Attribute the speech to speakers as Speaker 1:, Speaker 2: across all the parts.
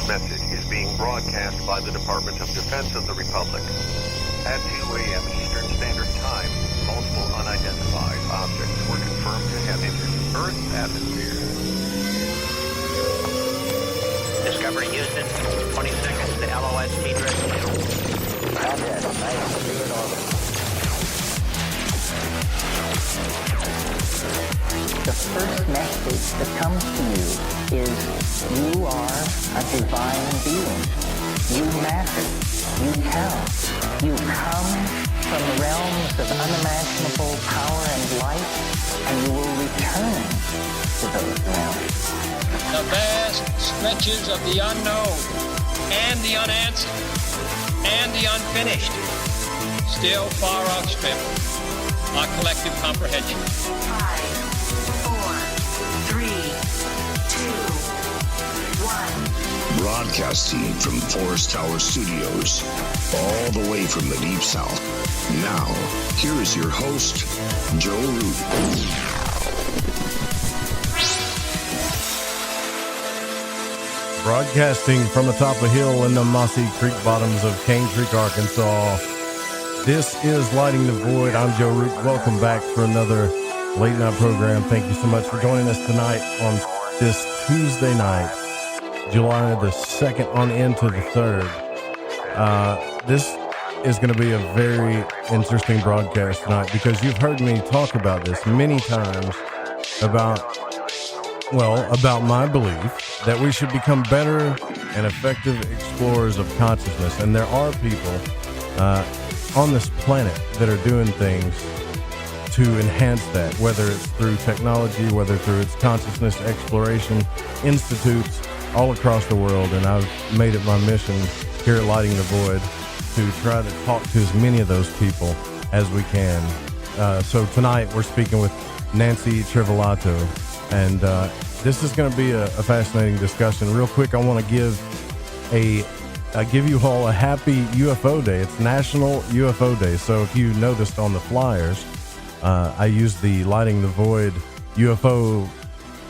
Speaker 1: Message is being broadcast by the Department of Defense of the Republic. At 2 a.m. Eastern Standard Time, multiple unidentified objects were confirmed to have entered Earth's atmosphere.
Speaker 2: Discovery Houston, 20 seconds to LOS T-drift.
Speaker 3: Roger, nice to be in orbit. The first message that comes to you is you are a divine being. You matter. You count. You come from realms of unimaginable power and light, and you will return to those realms.
Speaker 4: The vast stretches of the unknown and the unanswered and the unfinished still far outstrip our collective comprehension.
Speaker 5: 5, 4, 3, 2, 1.
Speaker 6: Broadcasting from Forest Tower Studios, all the way from the Deep South. Now, here is your host, Joe Root.
Speaker 7: Broadcasting from atop a hill in the mossy creek bottoms of Cane Creek, Arkansas. This is Lighting the Void. I'm Joe Root. Welcome back for another late night program. Thank you so much for joining us tonight on this Tuesday night, July the 2nd on into the 3rd. This is going to be a very interesting broadcast tonight because you've heard me talk about this many times about my belief that we should become better and effective explorers of consciousness. And there are people on this planet that are doing things to enhance that, whether it's through technology, whether through its consciousness exploration institutes all across the world. And I've made it my mission here at Lighting the Void to try to talk to as many of those people as we can. So tonight we're speaking with Nanci Trivellato, and this is going to be a fascinating discussion. Real quick, I want to give you all a happy UFO day. It's National UFO Day. So if you noticed on the flyers, I used the Lighting the Void UFO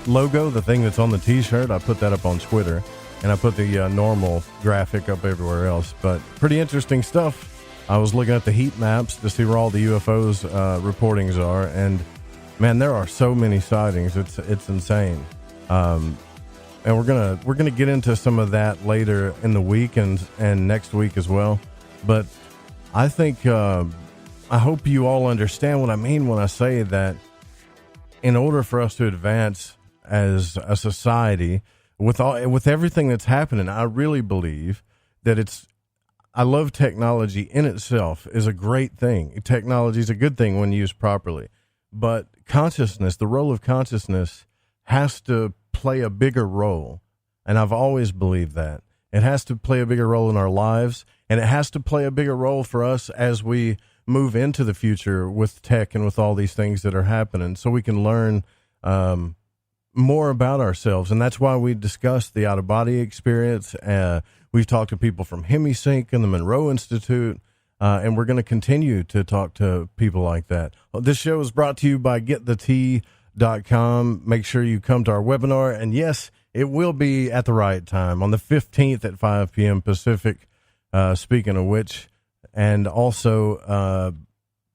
Speaker 7: logo, the thing that's on the t-shirt. I put that up on Twitter, and I put the normal graphic up everywhere else. But pretty interesting stuff. I was looking at the heat maps to see where all the UFOs reportings are, and man, there are so many sightings. It's insane. And we're gonna get into some of that later in the week and next week as well. But I think I hope you all understand what I mean when I say that in order for us to advance as a society with everything that's happening, I really believe that I love technology in itself is a great thing. Technology is a good thing when used properly, but consciousness, the role of consciousness, has to play a bigger role. And I've always believed that it has to play a bigger role in our lives, and it has to play a bigger role for us as we move into the future with tech and with all these things that are happening, so we can learn more about ourselves. And that's why we discussed the out-of-body experience. We've talked to people from HemiSync and the Monroe Institute, and we're going to continue to talk to people like that. This show is brought to you by GetTheTea.com. Make sure you come to our webinar, and yes, it will be at the right time on the 15th at 5 p.m. Pacific, speaking of which, and also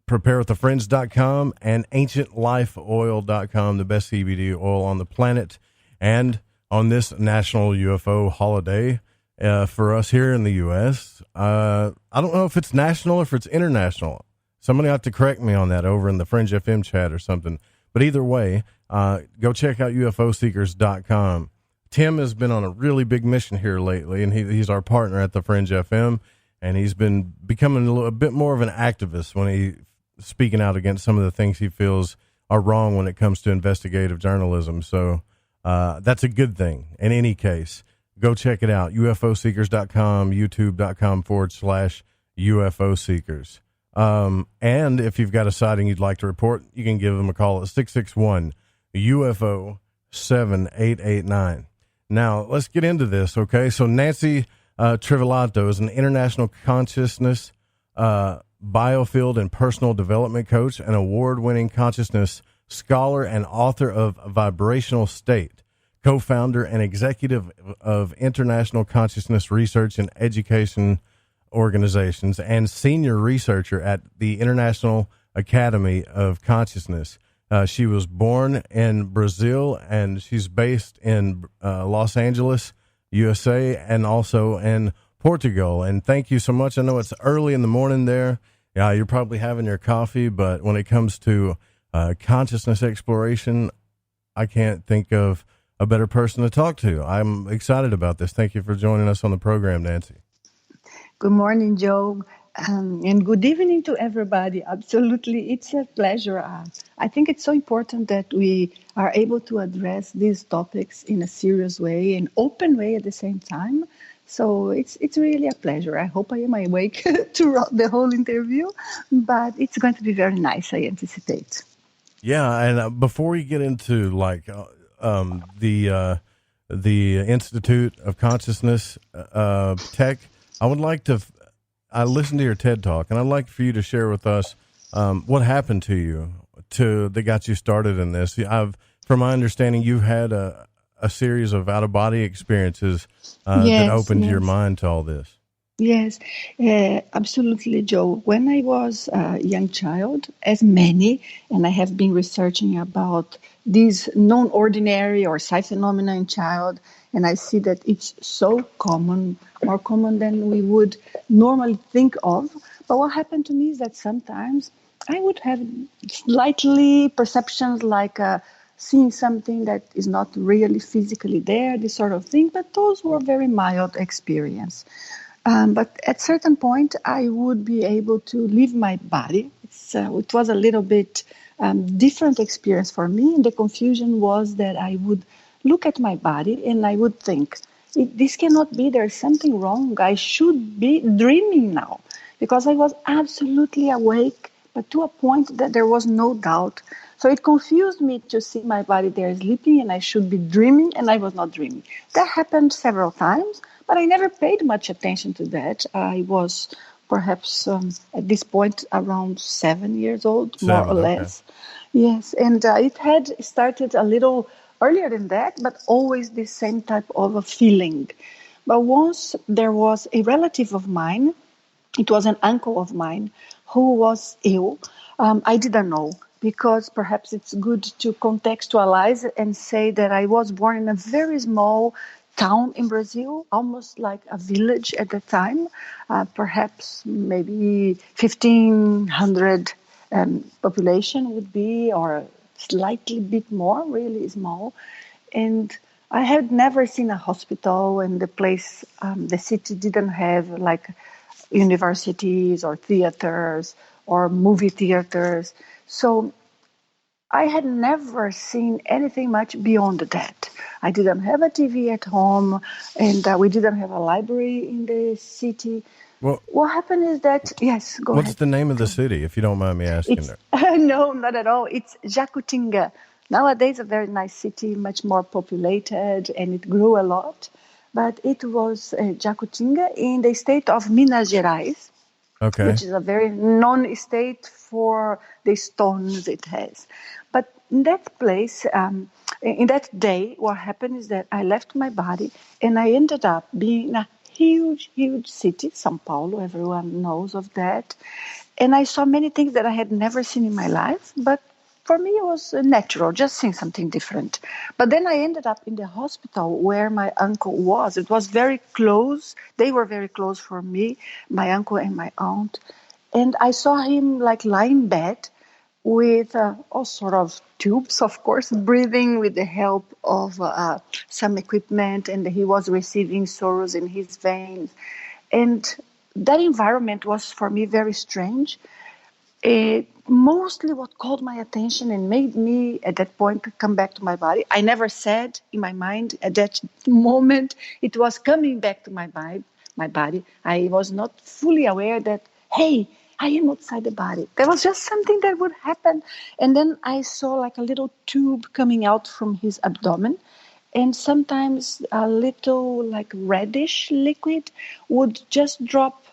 Speaker 7: PrepareWithAFriends.com and AncientLifeOil.com, the best CBD oil on the planet. And on this National UFO holiday for us here in the U.S., I don't know if it's national or if it's international. Somebody have to correct me on that over in the Fringe FM chat or something. But either way, go check out UFOseekers.com. Tim has been on a really big mission here lately, and he's our partner at the Fringe FM, and he's been becoming a bit more of an activist when he's speaking out against some of the things he feels are wrong when it comes to investigative journalism. So that's a good thing. In any case, go check it out, UFOseekers.com, youtube.com/UFO Seekers. And if you've got a sighting you'd like to report, you can give them a call at 661-UFO-7889. Now, let's get into this, okay? So Nanci Trivellato is an international consciousness biofield and personal development coach, an award-winning consciousness scholar and author of Vibrational State, co-founder and executive of International Consciousness Research and Education Organizations, and senior researcher at the International Academy of Consciousness. She was born in Brazil, and she's based in Los Angeles, USA, and also in Portugal. And thank you so much. I know it's early in the morning there. Yeah, you're probably having your coffee, but when it comes to consciousness exploration, I can't think of a better person to talk to. I'm excited about this. Thank you for joining us on the program, Nanci.
Speaker 8: Good morning, Joe, and good evening to everybody. Absolutely, it's a pleasure. I think it's so important that we are able to address these topics in a serious way, an open way at the same time. So it's really a pleasure. I hope I am awake throughout the whole interview, but it's going to be very nice, I anticipate.
Speaker 7: Yeah, and before we get into the Institute of Consciousness Tech, I would like to. I listened to your TED Talk, and I'd like for you to share with us what happened to you that got you started in this. From my understanding, you've had a series of out of body experiences that opened your mind to all this.
Speaker 8: Yes, absolutely, Joe. When I was a young child, as many, and I have been researching about these non-ordinary or psi phenomena in child, and I see that it's so common, more common than we would normally think of. But what happened to me is that sometimes I would have slightly perceptions like seeing something that is not really physically there, this sort of thing, but those were very mild experience. But at certain point, I would be able to leave my body. It was a little bit different experience for me. And the confusion was that I would look at my body and I would think, this cannot be, there's something wrong. I should be dreaming now. Because I was absolutely awake, but to a point that there was no doubt. So it confused me to see my body there sleeping and I should be dreaming, and I was not dreaming. That happened several times. But I never paid much attention to that. I was perhaps at this point around 7 years old, more or less. Yes, and it had started a little earlier than that, but always the same type of a feeling. But once there was a relative of mine, it was an uncle of mine, who was ill. I didn't know, because perhaps it's good to contextualize and say that I was born in a very small town in Brazil, almost like a village at the time, perhaps maybe 1,500 population would be, or slightly bit more, really small. And I had never seen a hospital, and the place, the city didn't have like universities or theaters or movie theaters. So I had never seen anything much beyond that. I didn't have a TV at home, and we didn't have a library in the city. Well, what happened is that, yes, go ahead.
Speaker 7: What's the name of the city, if you don't mind me asking?
Speaker 8: No, not at all. It's Jacutinga. Nowadays, a very nice city, much more populated, and it grew a lot. But it was Jacutinga in the state of Minas Gerais, which is a very known state for the stones it has. But in that place, in that day, what happened is that I left my body and I ended up being in a huge, huge city, São Paulo, everyone knows of that. And I saw many things that I had never seen in my life, but for me it was natural, just seeing something different. But then I ended up in the hospital where my uncle was. It was very close. They were very close for me, my uncle and my aunt. And I saw him like lying in bed with all sort of tubes, of course, breathing with the help of some equipment, and he was receiving sorrows in his veins. And that environment was for me very strange. Mostly what called my attention and made me at that point come back to my body. I never said in my mind at that moment it was coming back to my body. I was not fully aware that, hey, I am outside the body. There was just something that would happen. And then I saw like a little tube coming out from his abdomen. And sometimes a little like reddish liquid would just drop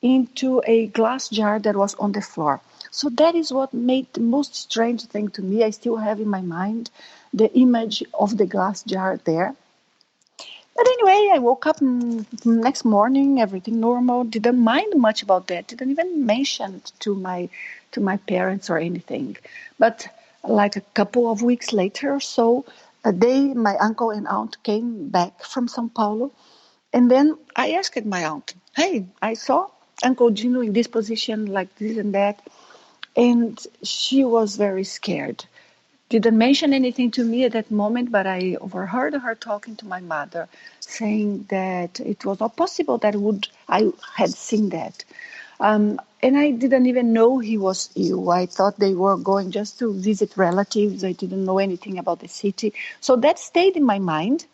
Speaker 8: into a glass jar that was on the floor. So that is what made the most strange thing to me. I still have in my mind the image of the glass jar there. But anyway, I woke up next morning, everything normal. Didn't mind much about that. Didn't even mention it to my parents or anything. But like a couple of weeks later or so, a day my uncle and aunt came back from São Paulo, and then I asked my aunt, "Hey, I saw Uncle Gino in this position, like this and that," and she was very scared. Didn't mention anything to me at that moment, but I overheard her talking to my mother, saying that it was not possible that I had seen that. And I didn't even know he was ill. I thought they were going just to visit relatives. I didn't know anything about the city. So that stayed in my mind.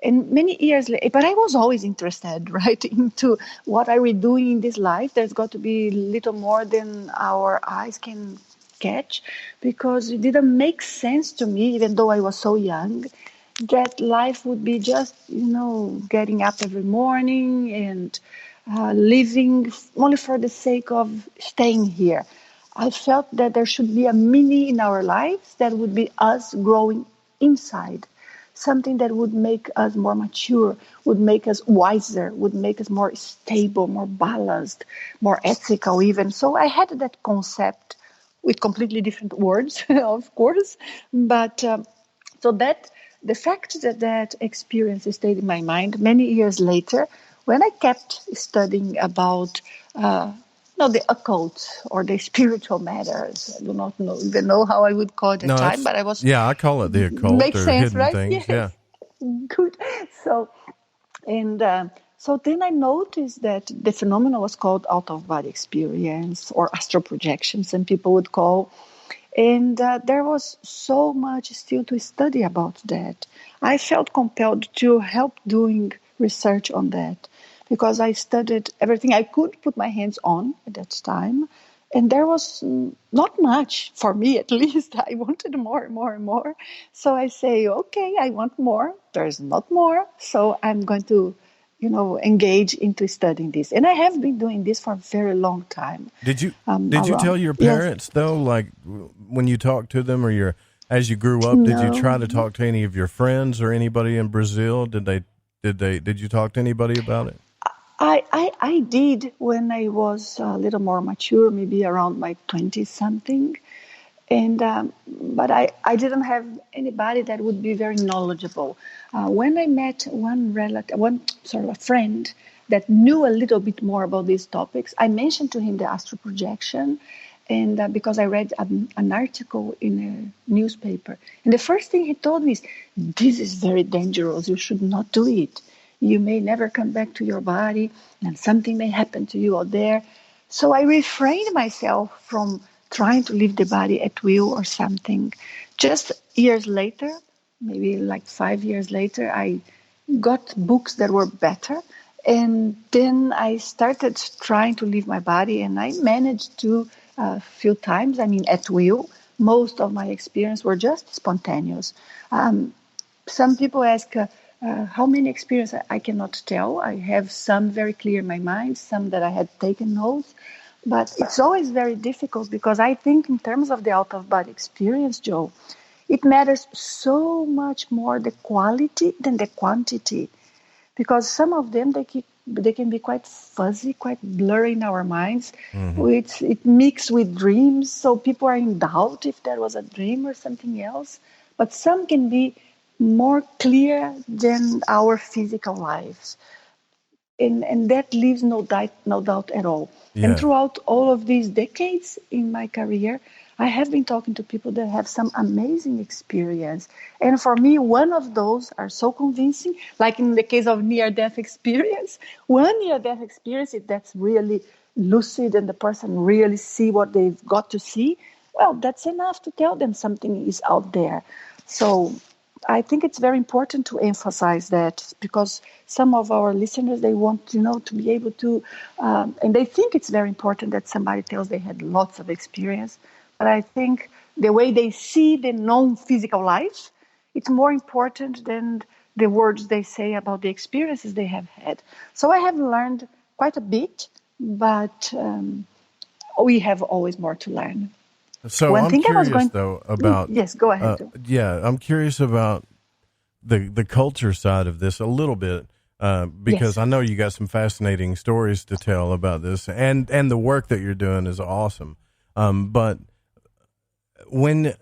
Speaker 8: And many years later, but I was always interested, right, into what are we doing in this life. There's got to be little more than our eyes can catch, because it didn't make sense to me, even though I was so young, that life would be just, getting up every morning and living only for the sake of staying here. I felt that there should be a meaning in our lives that would be us growing inside. Something that would make us more mature, would make us wiser, would make us more stable, more balanced, more ethical even. So I had that concept with completely different words, of course. But so that the fact that experience stayed in my mind many years later, when I kept studying about the occult or the spiritual matters. I do not even know how I would call it at the time, but I was...
Speaker 7: Yeah, I call it the occult
Speaker 8: Makes
Speaker 7: or
Speaker 8: sense,
Speaker 7: hidden
Speaker 8: right?
Speaker 7: things.
Speaker 8: Yes.
Speaker 7: Yeah.
Speaker 8: Good. So then I noticed that the phenomenon was called out-of-body experience or astral projection, some people would call. And there was so much still to study about that. I felt compelled to help doing research on that, because I studied everything I could put my hands on at that time. And there was not much, for me at least. I wanted more and more and more. So I say, okay, I want more. There's not more. So I'm going to, engage into studying this. And I have been doing this for a very long time.
Speaker 7: Did you tell your parents, though, like when you talked to them or as you grew up, did you try to talk to any of your friends or anybody in Brazil? Did you talk to anybody about it?
Speaker 8: I did when I was a little more mature, maybe around my 20-something. And but I didn't have anybody that would be very knowledgeable. When I met a friend that knew a little bit more about these topics, I mentioned to him the astral projection, and because I read an article in a newspaper. And the first thing he told me is, "This is very dangerous. You should not do it. You may never come back to your body, and something may happen to you out there." So I refrained myself from trying to leave the body at will or something. Just years later, maybe like 5 years later, I got books that were better. And then I started trying to leave my body, and I managed to a few times, at will. Most of my experience were just spontaneous. Some people ask, how many experiences? I cannot tell. I have some very clear in my mind, some that I had taken notes. But it's always very difficult, because I think in terms of the out-of-body experience, Joe, it matters so much more the quality than the quantity. Because some of them, they can be quite fuzzy, quite blurry in our minds. Mm-hmm. It mixes with dreams, so people are in doubt if there was a dream or something else. But some can be more clear than our physical lives. And that leaves no doubt at all. Yeah. And throughout all of these decades in my career, I have been talking to people that have some amazing experience. And for me, one of those are so convincing, like in the case of near-death experience. One near-death experience that's really lucid and the person really see what they've got to see, well, that's enough to tell them something is out there. So I think it's very important to emphasize that, because some of our listeners, they want to be able to, and they think it's very important that somebody tells they had lots of experience. But I think the way they see the non-physical life, it's more important than the words they say about the experiences they have had. So I have learned quite a bit, but we have always more to learn.
Speaker 7: So
Speaker 8: One
Speaker 7: I'm
Speaker 8: thing I was
Speaker 7: curious
Speaker 8: going.
Speaker 7: though about
Speaker 8: Yes, go ahead. Joe.
Speaker 7: I'm curious about the culture side of this a little bit, because
Speaker 8: Yes.
Speaker 7: I know you got some fascinating stories to tell about this, and the work that you're doing is awesome. But when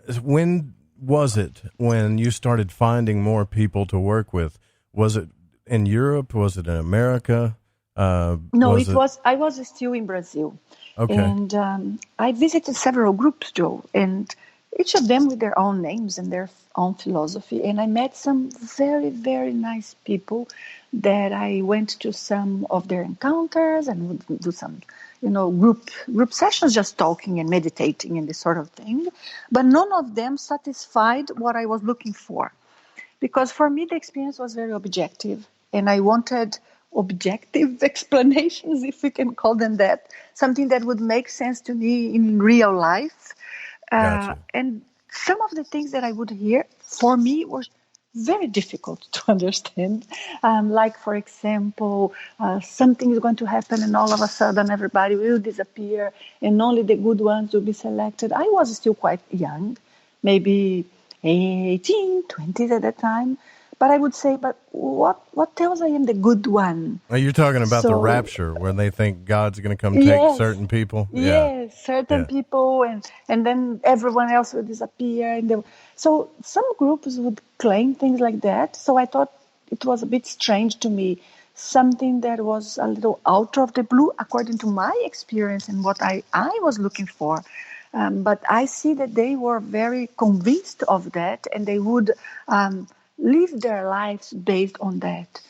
Speaker 7: was it when you started finding more people to work with? Was it in Europe? Was it in America?
Speaker 8: No, it was. I was still in Brazil,
Speaker 7: Okay.
Speaker 8: and I visited several groups, Joe, and each of them with their own names and their own philosophy. And I met some very, very nice people that I went to some of their encounters and would do some, group sessions, just talking and meditating and this sort of thing. But none of them satisfied what I was looking for. Because for me, the experience was very objective, and I wanted objective explanations, if we can call them that, something that would make sense to me in real life.
Speaker 7: Gotcha.
Speaker 8: And some of the things that I would hear, for me, were very difficult to understand. Like, for example, something is going to happen and all of a sudden everybody will disappear and only the good ones will be selected. I was still quite young, maybe 18, 20s at that time. But I would say, but what tells I am the good one?
Speaker 7: Well, you're talking about the
Speaker 8: So,
Speaker 7: rapture, where they think God's going to come take
Speaker 8: yes,
Speaker 7: certain people.
Speaker 8: yes, certain
Speaker 7: Yeah.
Speaker 8: people, and then everyone else will disappear. So some groups would claim things like that. So I thought it was a bit strange to me, something that was a little out of the blue, according to my experience and what I was looking for. But I see that they were very convinced of that, and they would live their lives based on that.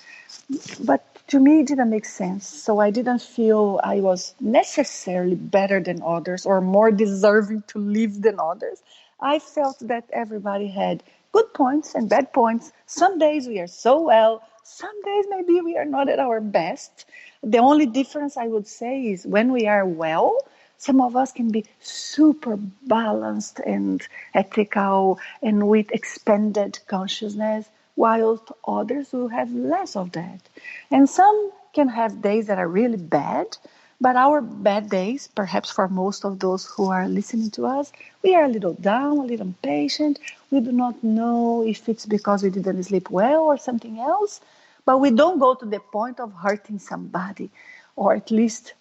Speaker 8: But to me, it didn't make sense. So I didn't feel I was necessarily better than others or more deserving to live than others. I felt that everybody had good points and bad points. Some days we are so well, some days maybe we are not at our best. The only difference I would say is when we are well, some of us can be super balanced and ethical and with expanded consciousness, while others will have less of that. And some can have days that are really bad, but our bad days, perhaps for most of those who are listening to us, we are a little down, a little impatient. We do not know if it's because we didn't sleep well or something else, but we don't go to the point of hurting somebody, or at least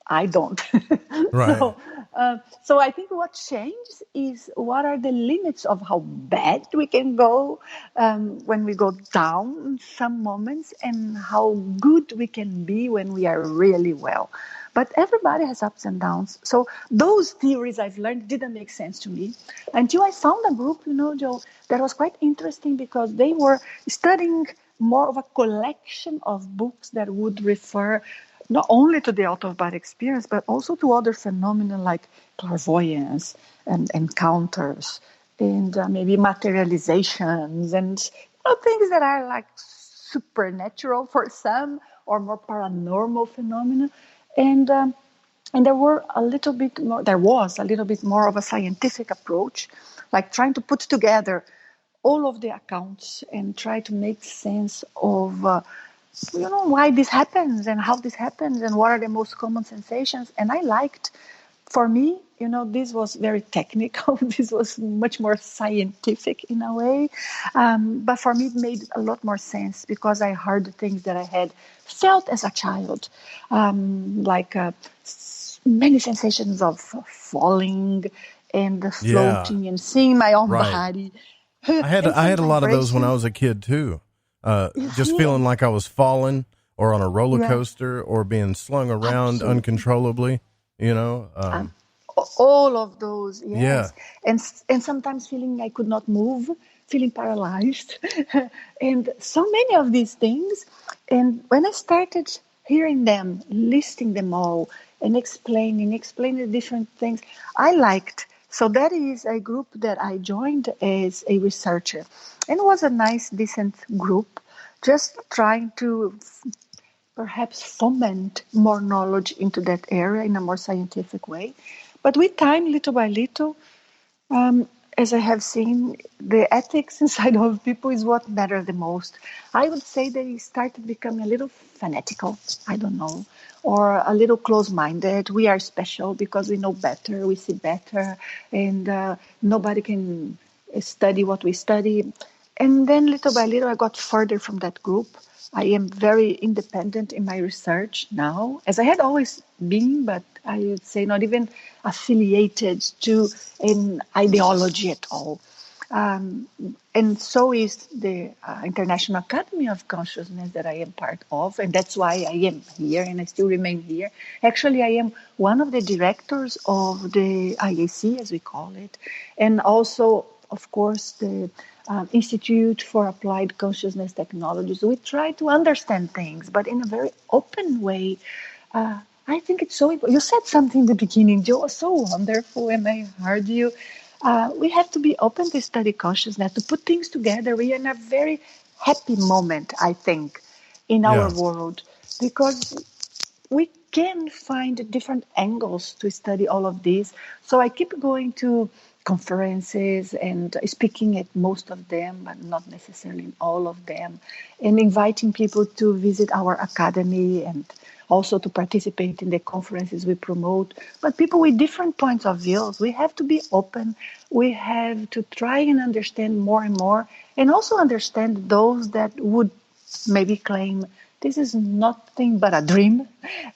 Speaker 8: I don't.
Speaker 7: Right.
Speaker 8: So I think what changes is what are the limits of how bad we can go when we go down in some moments, and how good we can be when we are really well. But everybody has ups and downs. So those theories I've learned didn't make sense to me until I found a group, Joe, that was quite interesting, because they were studying more of a collection of books that would refer not only to the out-of-body experience, but also to other phenomena like clairvoyance and encounters and maybe materializations and things that are like supernatural for some, or more paranormal phenomena. And there was a little bit more of a scientific approach, like trying to put together all of the accounts and try to make sense of why this happens and how this happens and what are the most common sensations. And I liked, for me, this was very technical. This was much more scientific in a way. But for me, it made a lot more sense, because I heard things that I had felt as a child, like many sensations of falling and floating and seeing my own body.
Speaker 7: I had a lot of those when I was a kid too. Just feeling like I was falling or on a roller coaster or being slung around uncontrollably,
Speaker 8: all of those, yes. Yeah. And sometimes feeling I could not move, feeling paralyzed, and so many of these things. And when I started hearing them, listing them all, and explaining different things, I liked. So that is a group that I joined as a researcher. And it was a nice, decent group, just trying to perhaps foment more knowledge into that area in a more scientific way. But with time, little by little, as I have seen, the ethics inside of people is what matters the most. I would say they started becoming a little fanatical, I don't know, or a little close-minded. We are special because we know better, we see better, and nobody can study what we study. And then little by little, I got further from that group. I am very independent in my research now, as I had always been, but I would say not even affiliated to an ideology at all. And so is the International Academy of Consciousness that I am part of, and that's why I am here and I still remain here. Actually, I am one of the directors of the IAC, as we call it, and also, of course, the Institute for Applied Consciousness Technologies. We try to understand things, but in a very open way. I think it's so important. You said something in the beginning, Joe, was so wonderful, and I heard you. We have to be open to study consciousness, to put things together. We are in a very happy moment, I think, in our world, because we can find different angles to study all of this. So I keep going to conferences and speaking at most of them, but not necessarily in all of them, and inviting people to visit our academy and also to participate in the conferences we promote. But people with different points of views, we have to be open. We have to try and understand more and more, and also understand those that would maybe claim this is nothing but a dream.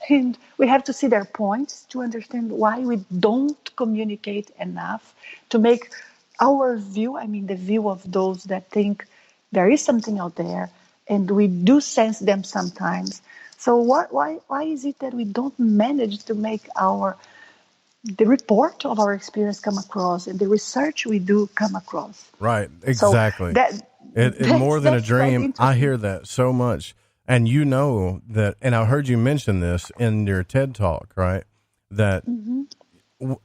Speaker 8: And we have to see their points to understand why we don't communicate enough to make our view, I mean the view of those that think there is something out there, and we do sense them sometimes. So why is it that we don't manage to make the report of our experience come across and the research we do come across?
Speaker 7: Right, exactly.
Speaker 8: So
Speaker 7: it more than a dream. I hear that so much. And you know that, and I heard you mention this in your TED Talk, right? That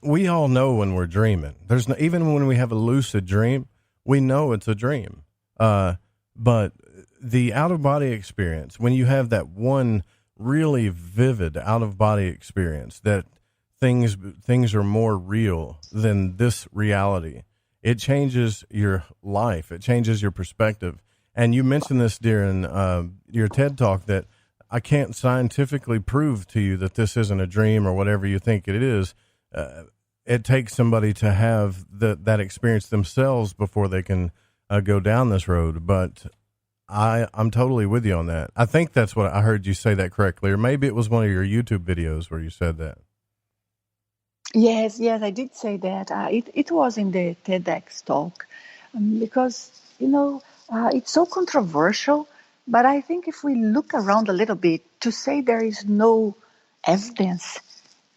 Speaker 7: we all know when we're dreaming. There's no, even when we have a lucid dream, we know it's a dream. But the out-of-body experience, when you have that one really vivid out-of-body experience, that things are more real than this reality, it changes your life. It changes your perspective. And you mentioned this during your TED Talk, that I can't scientifically prove to you that this isn't a dream or whatever you think it is. It takes somebody to have that experience themselves before they can go down this road. But I'm totally with you on that. I think that's what I heard you say that correctly, or maybe it was one of your YouTube videos where you said that.
Speaker 8: Yes, I did say that. It was in the TEDx talk, because, it's so controversial. But I think if we look around a little bit, to say there is no evidence,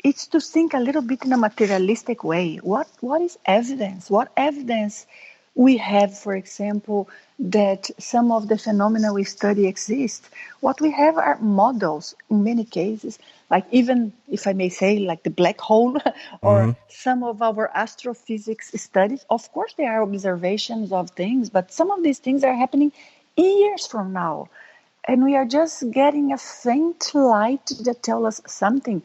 Speaker 8: it's to think a little bit in a materialistic way. What is evidence? What evidence we have, for example, that some of the phenomena we study exist? What we have are models in many cases, like, even, if I may say, like the black hole or some of our astrophysics studies. Of course, there are observations of things, but some of these things are happening years from now. And we are just getting a faint light that tells us something.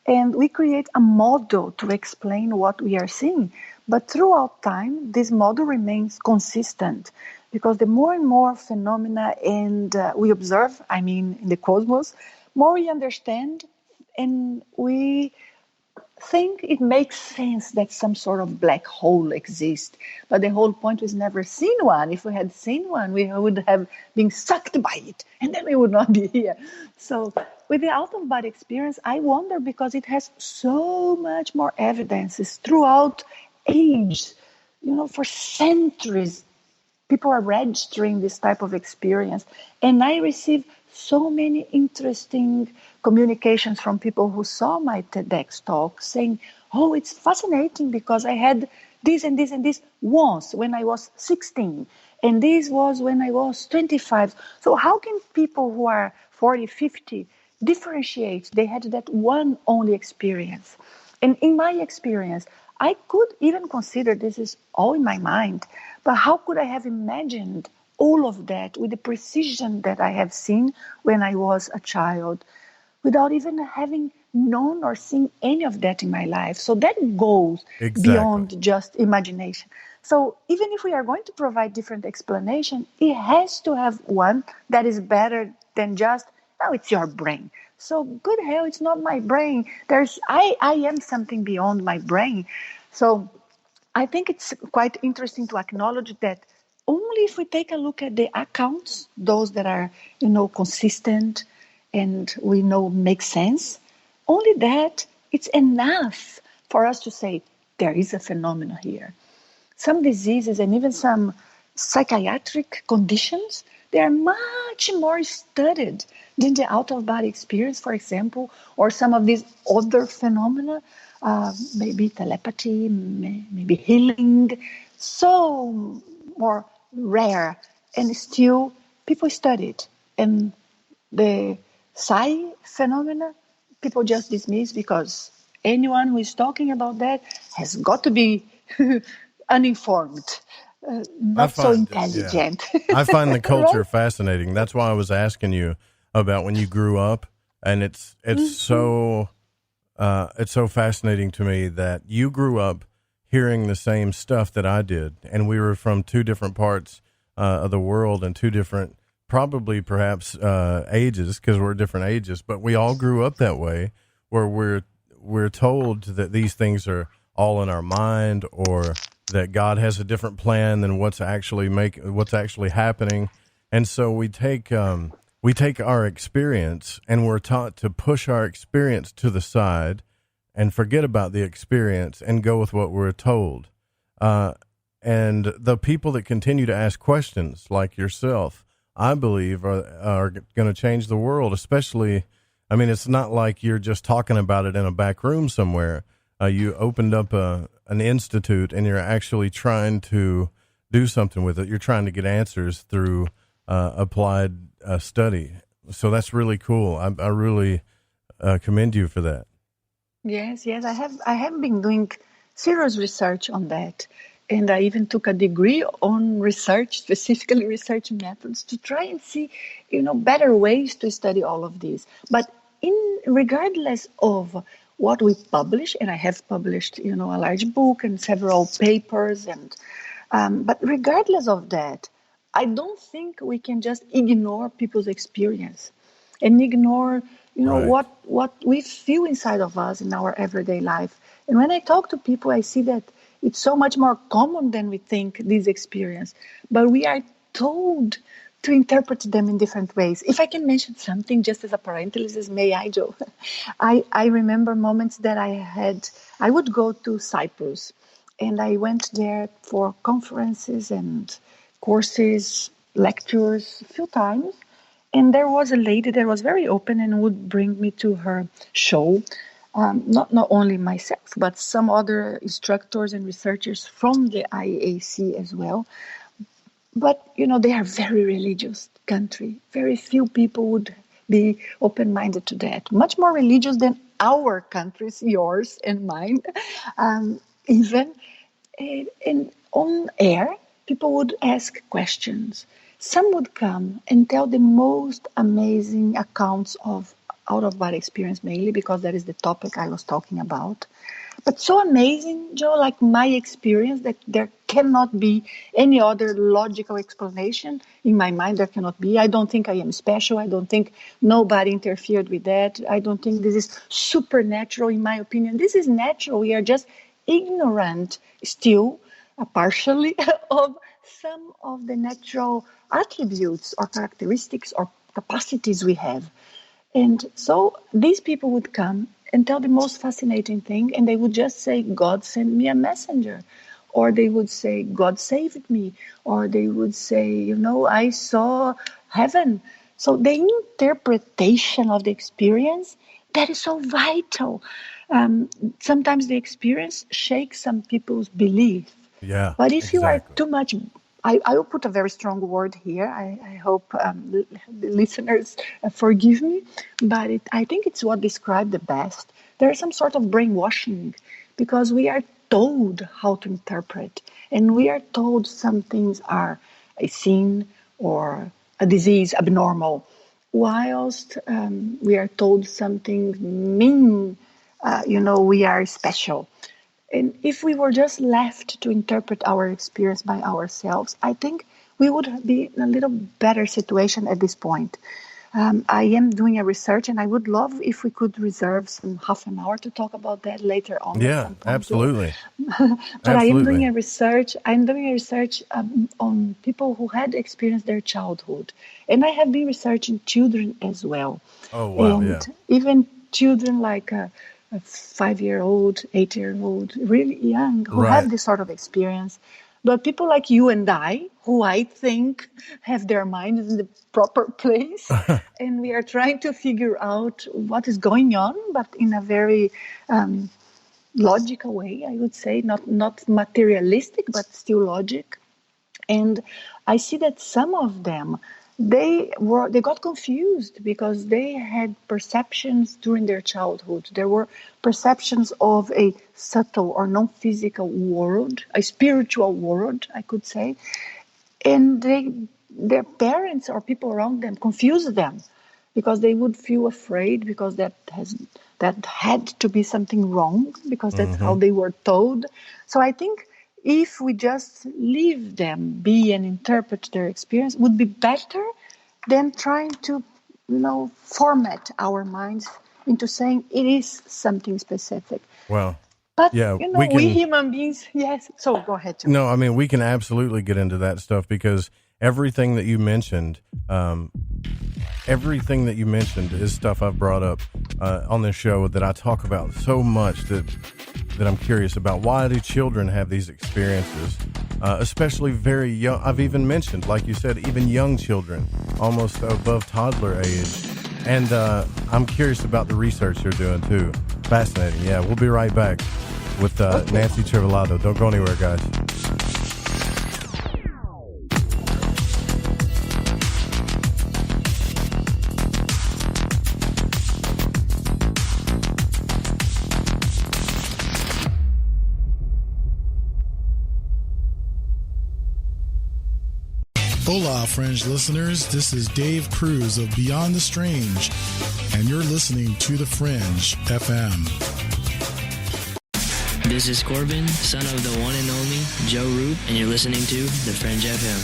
Speaker 8: And we create a model to explain what we are seeing. But throughout time, this model remains consistent, because the more and more phenomena we observe, in the cosmos, more we understand, and we think it makes sense that some sort of black hole exists. But the whole point was never seen one. If we had seen one, we would have been sucked by it, and then we would not be here. So with the out-of-body experience, I wonder, because it has so much more evidences throughout age, for centuries, people are registering this type of experience. And I receive so many interesting communications from people who saw my TEDx talk saying, oh, it's fascinating because I had this and this and this once when I was 16. And this was when I was 25. So how can people who are 40, 50 differentiate? They had that one only experience. And in my experience, I could even consider this is all in my mind, but how could I have imagined all of that with the precision that I have seen when I was a child, without even having known or seen any of that in my life? So that goes beyond just imagination. So even if we are going to provide different explanation, it has to have one that is better than just, oh, it's your brain. So good hell, it's not my brain. I am something beyond my brain. So I think it's quite interesting to acknowledge that only if we take a look at the accounts, those that are, consistent and we know make sense, only that it's enough for us to say there is a phenomenon here. Some diseases and even some psychiatric conditions, they are much more studied than the out-of-body experience, for example, or some of these other phenomena, maybe telepathy, maybe healing, so more rare, and still people study it. And the psi phenomena, people just dismiss because anyone who is talking about that has got to be uninformed, not so intelligent.
Speaker 7: I find the culture
Speaker 8: Right?
Speaker 7: fascinating. That's why I was asking you about when you grew up, and it's so fascinating to me that you grew up hearing the same stuff that I did, and we were from two different parts of the world and two different, probably perhaps ages, because we're different ages, but we all grew up that way, where we're told that these things are all in our mind, or that God has a different plan than what's actually happening. And so we take our experience, and we're taught to push our experience to the side and forget about the experience and go with what we're told. And the people that continue to ask questions, like yourself, I believe are going to change the world. Especially, I mean, it's not like you're just talking about it in a back room somewhere. You opened up an institute, and you're actually trying to do something with it. You're trying to get answers through applied study. So that's really cool. I really commend you for that.
Speaker 8: Yes, I have been doing serious research on that. And I even took a degree on research, specifically research methods, to try and see, better ways to study all of these. But regardless of what we publish, and I have published, a large book and several papers, but regardless of that, I don't think we can just ignore people's experience and ignore,
Speaker 7: Right.
Speaker 8: what we feel inside of us in our everyday life. And when I talk to people, I see that it's so much more common than we think, this experience. But we are told to interpret them in different ways. If I can mention something just as a parenthesis, may I, Joe? I remember moments that I had. I would go to Cyprus, and I went there for conferences and courses, lectures, a few times. And there was a lady that was very open and would bring me to her show. Not only myself, but some other instructors and researchers from the IAC as well. But, they are a very religious country. Very few people would be open-minded to that. Much more religious than our countries, yours and mine. Even. And on air, people would ask questions. Some would come and tell the most amazing accounts of out-of-body experience, mainly because that is the topic I was talking about. But so amazing, Joe, like my experience, that there cannot be any other logical explanation. In my mind, there cannot be. I don't think I am special. I don't think nobody interfered with that. I don't think this is supernatural, in my opinion. This is natural. We are just ignorant still, partially, of some of the natural attributes or characteristics or capacities we have. And so these people would come and tell the most fascinating thing, and they would just say, God sent me a messenger. Or they would say, God saved me. Or they would say, I saw heaven. So the interpretation of the experience, that is so vital. Sometimes the experience shakes some people's belief.
Speaker 7: Yeah.
Speaker 8: But if you are
Speaker 7: Exactly.
Speaker 8: too much, I will put a very strong word here. I hope the listeners forgive me, but I think it's what described the best. There is some sort of brainwashing because we are told how to interpret, and we are told some things are a sin or a disease, abnormal, whilst we are told something mean, we are special. And if we were just left to interpret our experience by ourselves, I think we would be in a little better situation at this point. I am doing a research, and I would love if we could reserve some half an hour to talk about that later on.
Speaker 7: Yeah, absolutely.
Speaker 8: But I am doing a research. I'm doing a research on people who had experienced their childhood, and I have been researching children as well.
Speaker 7: Oh wow!
Speaker 8: And even children like a 5-year-old, 8-year-old, really young, who have this sort of experience. But people like you and I, who I think have their minds in the proper place, and we are trying to figure out what is going on, but in a very logical way, I would say, not materialistic, but still logic. And I see that some of them, they got confused because they had perceptions during their childhood. There were perceptions of a subtle or non-physical world, a spiritual world, I could say, and their parents or people around them confused them because they would feel afraid because that had to be something wrong because that's how they were told. So I think if we just leave them be and interpret their experience, would be better than trying to, format our minds into saying it is something specific.
Speaker 7: Well,
Speaker 8: but
Speaker 7: yeah,
Speaker 8: we human beings, yes. So go ahead, Joe.
Speaker 7: No, I mean, we can absolutely get into that stuff because everything that you mentioned, is stuff I've brought up on this show that I talk about so much that I'm curious about. Why do children have these experiences, especially very young? I've even mentioned, like you said, even young children, almost above toddler age. And I'm curious about the research you're doing, too. Fascinating. Yeah, we'll be right back with Nanci Trivellato. Don't go anywhere, guys.
Speaker 9: Hola, Fringe listeners. This is Dave Cruz of Beyond the Strange, and you're listening to The Fringe FM.
Speaker 10: This is Corbin, son of the one and only Joe Root, and you're listening to The Fringe FM.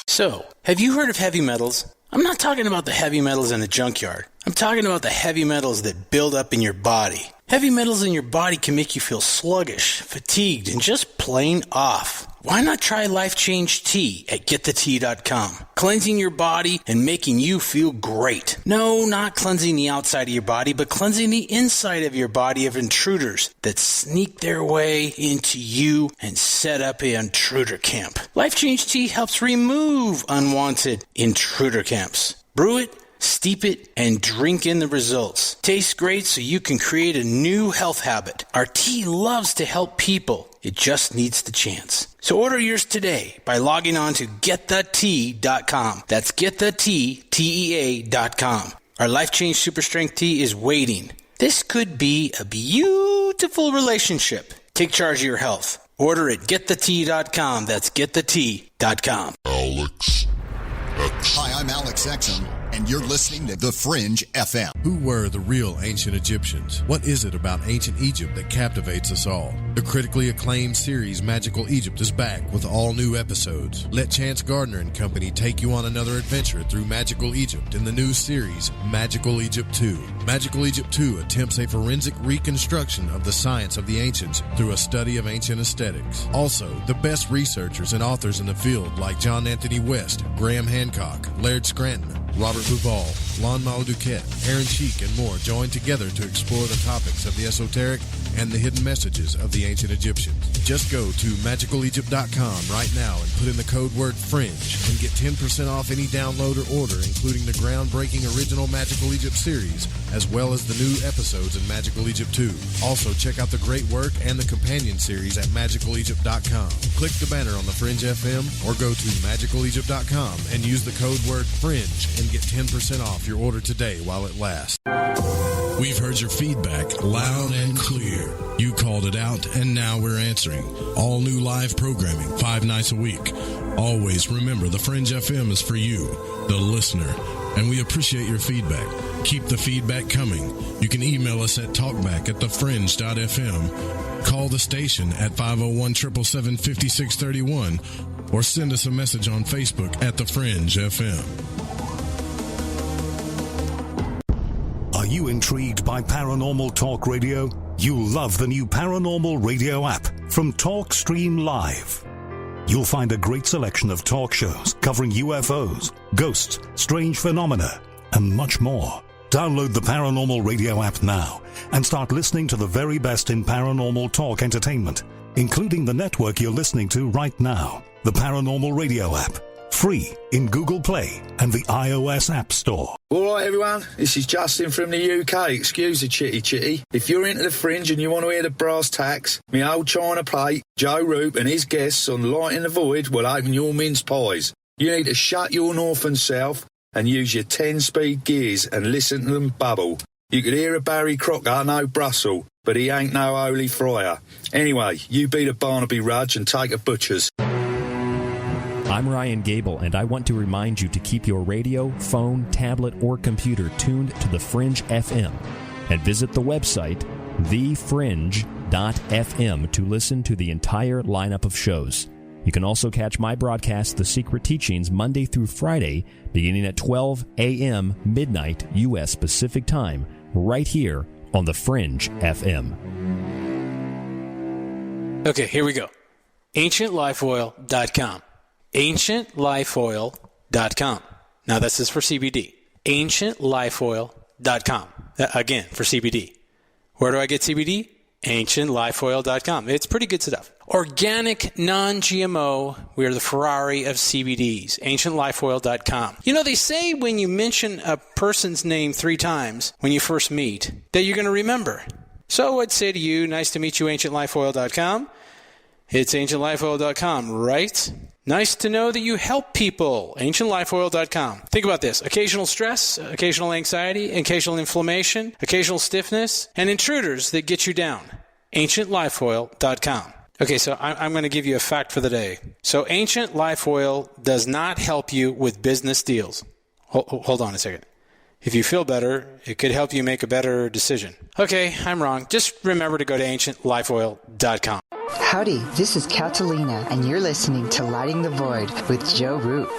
Speaker 11: So, have you heard of heavy metals? I'm not talking about the heavy metals in the junkyard. I'm talking about the heavy metals that build up in your body. Heavy metals in your body can make you feel sluggish, fatigued, and just plain off. Why not try Life Change Tea at GetTheTea.com? Cleansing your body and making you feel great. No, not cleansing the outside of your body, but cleansing the inside of your body of intruders that sneak their way into you and set up an intruder camp. Life Change Tea helps remove unwanted intruder camps. Brew it, steep it, and drink in the results. Tastes great, so you can create a new health habit. Our tea loves to help people. It just needs the chance. So order yours today by logging on to GetTheTea.com. That's GetTheTea.com. Our Life Change Super Strength Tea is waiting. This could be a beautiful relationship. Take charge of your health. Order at GetTheTea.com. That's GetTheTea.com.
Speaker 12: Alex X. Hi, I'm Alex Exum, and you're listening to The Fringe FM.
Speaker 13: Who were the real ancient Egyptians? What is it about ancient Egypt that captivates us all? The critically acclaimed series Magical Egypt is back with all new episodes. Let Chance Gardner and company take you on another adventure through Magical Egypt in the new series Magical Egypt 2. Magical Egypt 2 attempts a forensic reconstruction of the science of the ancients through a study of ancient aesthetics. Also, the best researchers and authors in the field like John Anthony West, Graham Hancock, Laird Scranton, Robert Bouval, Lon Duquette, Aaron Sheik, and more join together to explore the topics of the esoteric and the hidden messages of the ancient Egyptians. Just go to magicalegypt.com right now and put in the code word FRINGE and get 10% off any download or order, including the groundbreaking original Magical Egypt series, as well as the new episodes in Magical Egypt 2. Also, check out the great work and the companion series at magicalegypt.com. Click the banner on the Fringe FM or go to magicalegypt.com and use the code word FRINGE and get 10% off your order today while it lasts.
Speaker 9: We've heard your feedback loud and clear. You called it out, and now we're answering. All new live programming, 5 nights a week. Always remember, the Fringe FM is for you, the listener, and we appreciate your feedback. Keep the feedback coming. You can email us at talkback@thefringe.fm Call the station at 501-777-5631 or send us a message on Facebook at The Fringe FM.
Speaker 14: Are you intrigued by Paranormal Talk Radio? You'll love the new Paranormal Radio app from TalkStream Live. You'll find a great selection of talk shows covering UFOs, ghosts, strange phenomena, and much more. Download the Paranormal Radio app now and start listening to the very best in paranormal talk entertainment, including the network you're listening to right now. The Paranormal Radio app. Free in Google Play and the iOS App Store.
Speaker 15: All right, everyone, this is Justin from the UK. Excuse the chitty. If you're into the Fringe and you want to hear the brass tacks, my old china plate, Joe Roop and his guests on Light in the Void will open your mince pies. You need to shut your north and south and use your 10-speed gears and listen to them bubble. You could hear a Barry Crocker, no Brussels, but he ain't no holy friar. Anyway, you beat a Barnaby Rudge and take a butcher's.
Speaker 16: I'm Ryan Gable, and I want to remind you to keep your radio, phone, tablet, or computer tuned to The Fringe FM, and visit the website, thefringe.fm, to listen to the entire lineup of shows. You can also catch my broadcast, The Secret Teachings, Monday through Friday, beginning at 12 a.m. midnight U.S. Pacific Time, right here on The Fringe FM.
Speaker 11: Okay, here we go. AncientLifeOil.com. AncientLifeOil.com. Now, this is for CBD. AncientLifeOil.com. Again, for CBD. Where do I get CBD? AncientLifeOil.com. It's pretty good stuff. Organic, non-GMO. We are the Ferrari of CBDs. AncientLifeOil.com. You know, they say when you mention a person's name 3 times when you first meet, that you're going to remember. So I'd say to you, nice to meet you, AncientLifeOil.com. It's AncientLifeOil.com, right? Nice to know that you help people. AncientLifeOil.com. Think about this. Occasional stress, occasional anxiety, occasional inflammation, occasional stiffness, and intruders that get you down. AncientLifeOil.com. Okay, so I'm going to give you a fact for the day. So Ancient Life Oil does not help you with business deals. Hold on a second. If you feel better, it could help you make a better decision. Okay, I'm wrong. Just remember to go to AncientLifeOil.com.
Speaker 17: Howdy, this is Catalina, and you're listening to Lighting the Void with Joe Roop.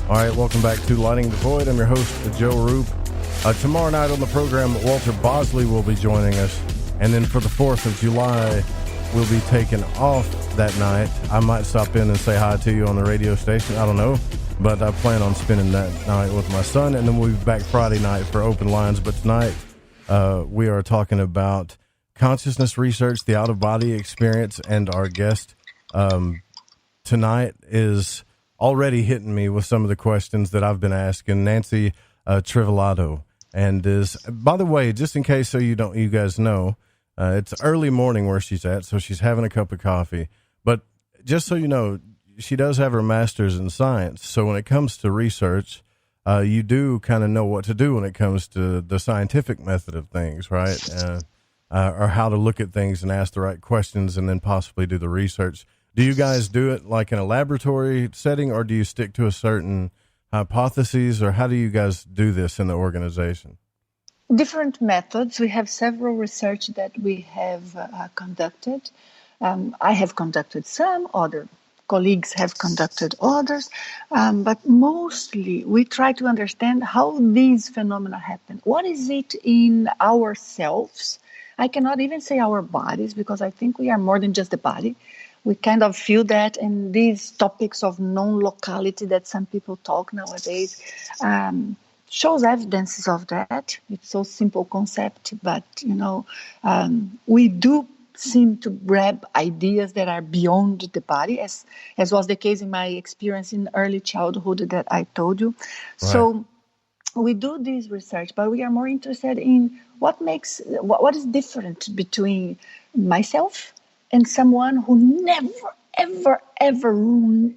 Speaker 7: All right, welcome back to Lighting the Void. I'm your host, Joe Roop. Tomorrow night on the program, Walter Bosley will be joining us. And then for the 4th of July, we'll be taking off that night. I might stop in and say hi to you on the radio station. I don't know. But I plan on spending that night with my son. And then we'll be back Friday night for open lines. But tonight, we are talking about consciousness research, the out-of-body experience. And our guest tonight is already hitting me with some of the questions that I've been asking. Nanci Trivellato. And is, by the way, just in case so you guys know, it's early morning where she's at, so she's having a cup of coffee. But just so you know, she does have her master's in science. So when it comes to research, you do kind of know what to do when it comes to the scientific method of things, right? Or how to look at things and ask the right questions and then possibly do the research. Do you guys do it like in a laboratory setting, or do you stick to a certain hypotheses, or how do you guys do this in the organization?
Speaker 8: Different methods. We have several research that we have conducted. I have conducted some, other colleagues have conducted others, but mostly we try to understand how these phenomena happen. What is it in ourselves? I cannot even say our bodies, because I think we are more than just the body. We kind of feel that, and these topics of non-locality that some people talk nowadays shows evidences of that. It's so simple concept, but we do seem to grab ideas that are beyond the body, as was the case in my experience in early childhood that I told you. Right. So we do this research, but we are more interested in what is different between myself and someone who never, ever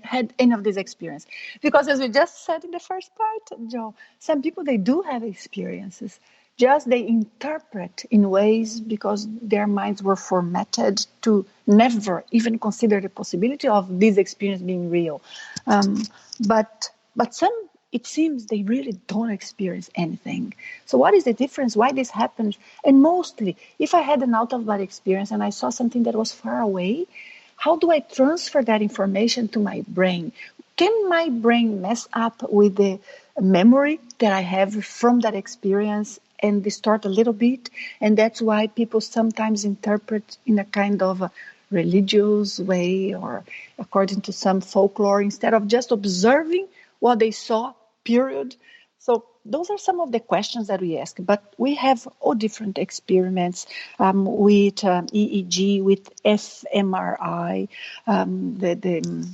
Speaker 8: had any of this experience. Because as we just said in the first part, Joe, some people, they do have experiences. Just they interpret in ways because their minds were formatted to never even consider the possibility of this experience being real. But some, it seems they really don't experience anything. So what is the difference? Why this happens? And mostly, if I had an out-of-body experience and I saw something that was far away, how do I transfer that information to my brain? Can my brain mess up with the memory that I have from that experience and distort a little bit? And that's why people sometimes interpret in a kind of a religious way or according to some folklore instead of just observing what they saw, period. So those are some of the questions that we ask. But we have all different experiments with EEG, with fMRI, the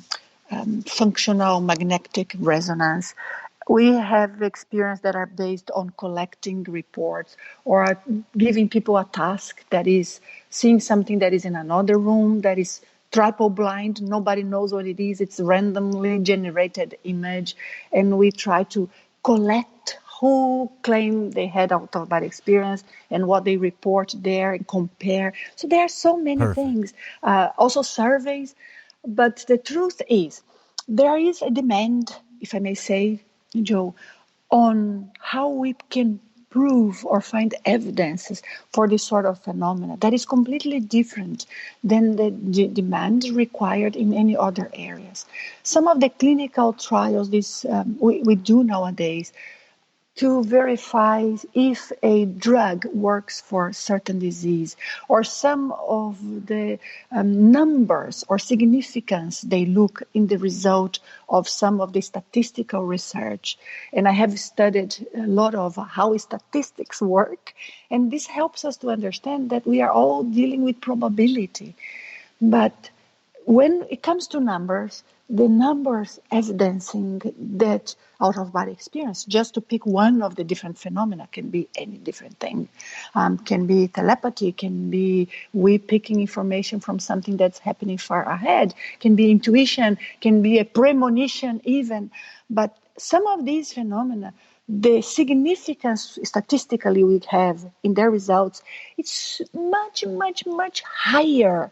Speaker 8: functional magnetic resonance. We have experience that are based on collecting reports or giving people a task that is seeing something that is in another room, that is triple blind, nobody knows what it is, it's randomly generated image, and we try to collect who claim they had out-of-body experience and what they report there and compare. So there are so many things. Also surveys. But the truth is, there is a demand, if I may say, Joe, on how we can prove or find evidences for this sort of phenomena that is completely different than the demand required in any other areas. Some of the clinical trials we do nowadays to verify if a drug works for a certain disease, or some of the numbers or significance they look in the result of some of the statistical research. And I have studied a lot of how statistics work, and this helps us to understand that we are all dealing with probability. But when it comes to numbers, the numbers evidencing that out-of-body experience, just to pick one of the different phenomena, can be any different thing. Can be telepathy, can be we picking information from something that's happening far ahead, can be intuition, can be a premonition even. But some of these phenomena, the significance statistically we have in their results, it's much, much, much higher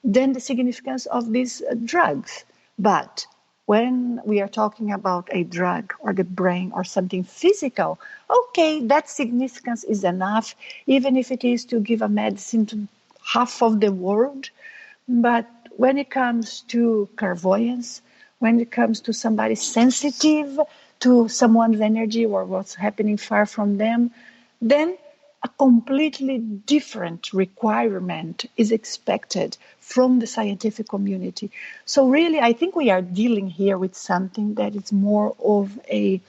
Speaker 8: than the significance of these drugs. But when we are talking about a drug or the brain or something physical, okay, that significance is enough, even if it is to give a medicine to half of the world. But when it comes to clairvoyance, when it comes to somebody sensitive to someone's energy or what's happening far from them, then a completely different requirement is expected from the scientific community. So really, I think we are dealing here with something that is more of a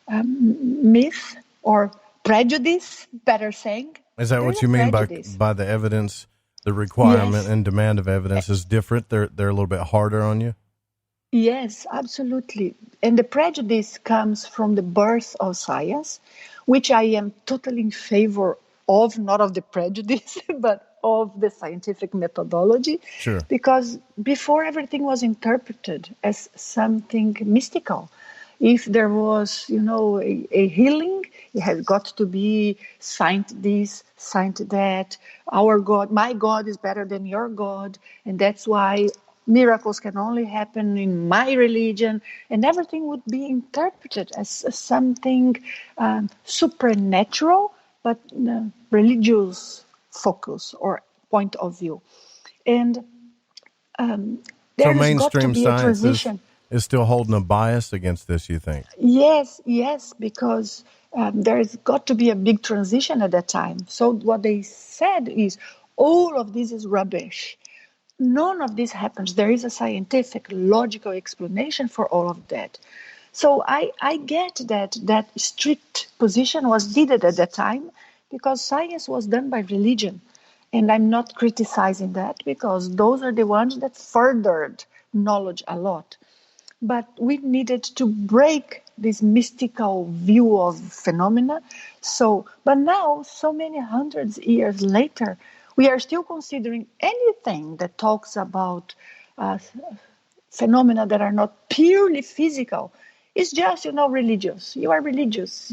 Speaker 8: myth or prejudice, better saying.
Speaker 7: Is that what you mean by the evidence, the requirement and demand of evidence is different? They're a little bit harder on you?
Speaker 8: Yes, absolutely. And the prejudice comes from the birth of science, which I am totally in favor of, not of the prejudice, but of the scientific methodology.
Speaker 7: Sure.
Speaker 8: Because before, everything was interpreted as something mystical. If there was, a healing, it has got to be signed this, signed that. Our God, my God is better than your God. And that's why miracles can only happen in my religion, and everything would be interpreted as something supernatural, but religious focus or point of view. And there has got to be a transition.
Speaker 7: Is still holding a bias against this, you think?
Speaker 8: Yes, because there's got to be a big transition at that time. So what they said is, all of this is rubbish. None of this happens. There is a scientific, logical explanation for all of that. So I get that strict position was needed at that time because science was done by religion. And I'm not criticizing that because those are the ones that furthered knowledge a lot. But we needed to break this mystical view of phenomena. But now, so many hundreds of years later, we are still considering anything that talks about phenomena that are not purely physical It's just, religious. You are religious.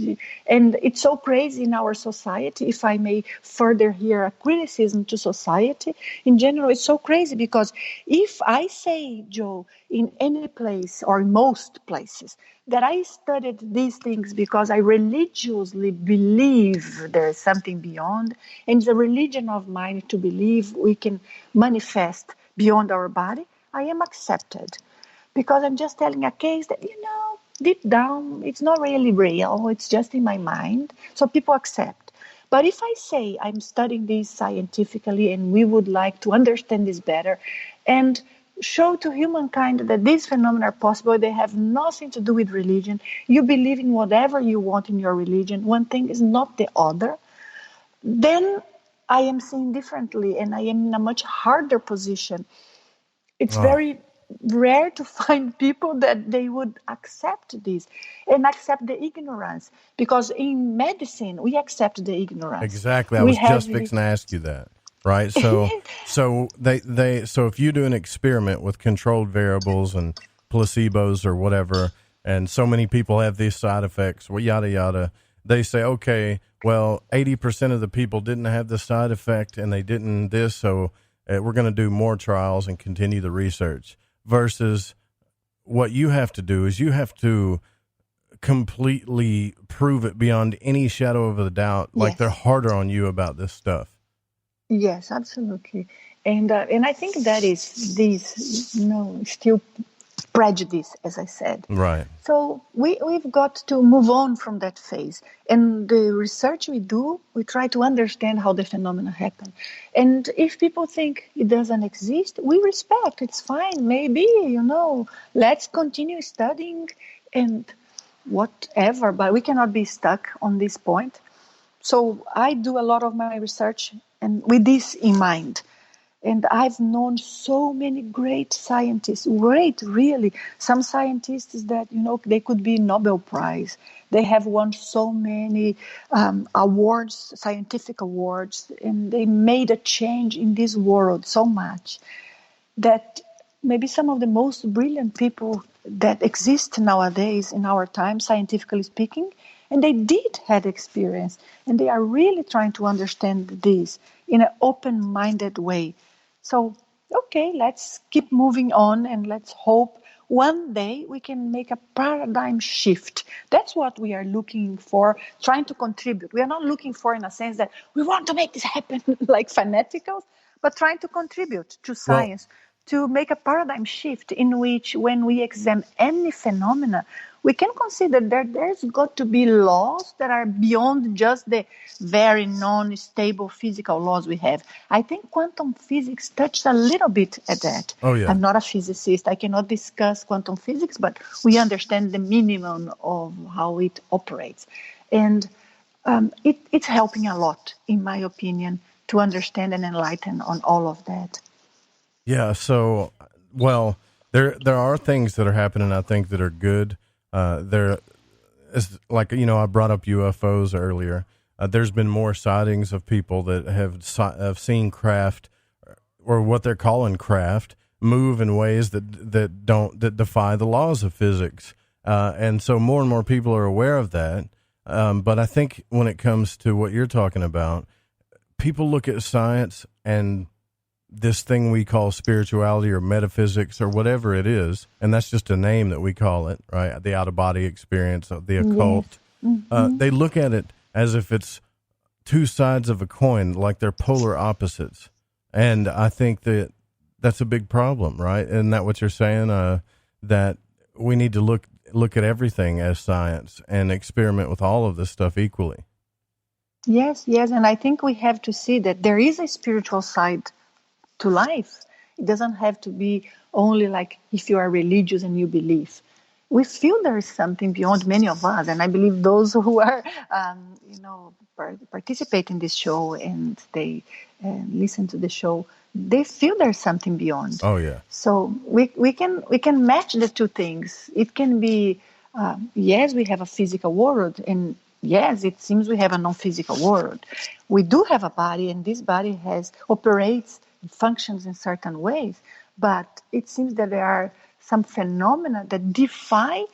Speaker 8: And it's so crazy in our society, if I may further here a criticism to society. In general, it's so crazy because if I say, Joe, in any place or in most places, that I studied these things because I religiously believe there is something beyond, and it's a religion of mine to believe we can manifest beyond our body, I am accepted. Because I'm just telling a case that, deep down, it's not really real. It's just in my mind. So people accept. But if I say I'm studying this scientifically and we would like to understand this better and show to humankind that these phenomena are possible, they have nothing to do with religion. You believe in whatever you want in your religion. One thing is not the other. Then I am seen differently and I am in a much harder position. It's very rare to find people that they would accept this and accept the ignorance, because in medicine we accept the ignorance.
Speaker 7: Exactly. I was just fixing to ask you that. Right. So so if you do an experiment with controlled variables and placebos or whatever, and so many people have these side effects, yada yada, they say, okay, well, 80% of the people didn't have the side effect and they didn't this, so we're going to do more trials and continue the research. Versus what you have to do is you have to completely prove it beyond any shadow of a doubt. Like they're harder on you about this stuff.
Speaker 8: Yes, absolutely. And I think that is this, still prejudice, as I said.
Speaker 7: Right.
Speaker 8: So we've got to move on from that phase. And the research we do, we try to understand how the phenomena happen. And if people think it doesn't exist, we respect. It's fine. Maybe, let's continue studying and whatever. But we cannot be stuck on this point. So I do a lot of my research and with this in mind. And I've known so many great scientists, really. Some scientists that, they could be Nobel Prize. They have won so many awards, scientific awards, and they made a change in this world so much that maybe some of the most brilliant people that exist nowadays in our time, scientifically speaking, and they did have experience, and they are really trying to understand this in an open-minded way. So, okay, let's keep moving on and let's hope one day we can make a paradigm shift. That's what we are looking for, trying to contribute. We are not looking for, in a sense, that we want to make this happen like fanaticals, but trying to contribute to science, to make a paradigm shift in which when we examine any phenomena, we can consider that there's got to be laws that are beyond just the very non-stable physical laws we have. I think quantum physics touched a little bit at that.
Speaker 7: Oh, yeah.
Speaker 8: I'm not a physicist. I cannot discuss quantum physics, but we understand the minimum of how it operates. And it's helping a lot, in my opinion, to understand and enlighten on all of that.
Speaker 7: Yeah, so, well, there are things that are happening, I think, that are good. There is, like, I brought up UFOs earlier. There's been more sightings of people that have seen craft, or what they're calling craft, move in ways that defy the laws of physics. And so more and more people are aware of that. But I think when it comes to what you're talking about, people look at science and this thing we call spirituality or metaphysics or whatever it is, and that's just a name that we call it, right? The out-of-body experience, the occult. Yes. Mm-hmm. They look at it as if it's two sides of a coin, like they're polar opposites. And I think that's a big problem, right? Isn't that what you're saying? That we need to look at everything as science and experiment with all of this stuff equally.
Speaker 8: Yes, and I think we have to see that there is a spiritual side to life. It doesn't have to be only like if you are religious and you believe. We feel there is something beyond many of us, and I believe those who are, participate in this show and they listen to the show, they feel there's something beyond.
Speaker 7: Oh yeah.
Speaker 8: So we can match the two things. It can be yes, we have a physical world, and yes, it seems we have a non-physical world. We do have a body, and this body operates, functions in certain ways, but it seems that there are some phenomena that defy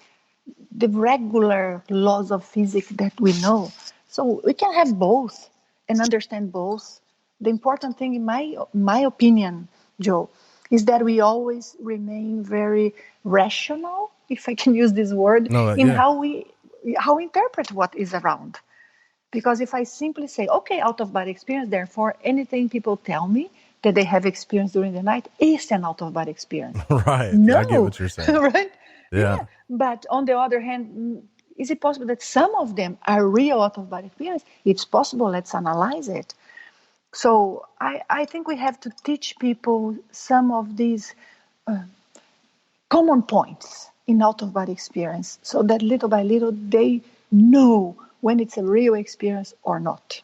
Speaker 8: the regular laws of physics that we know. So we can have both and understand both. The important thing, in my opinion, Joe, is that we always remain very rational, if I can use this word, in how we interpret what is around. Because if I simply say, okay, out-of-body experience, therefore anything people tell me that they have experienced during the night is an out-of-body experience.
Speaker 7: Right.
Speaker 8: No.
Speaker 7: I get what you're saying.
Speaker 8: Right?
Speaker 7: Yeah.
Speaker 8: But on the other hand, is it possible that some of them are real out-of-body experience? It's possible. Let's analyze it. So I think we have to teach people some of these common points in out-of-body experience so that little by little they know when it's a real experience or not.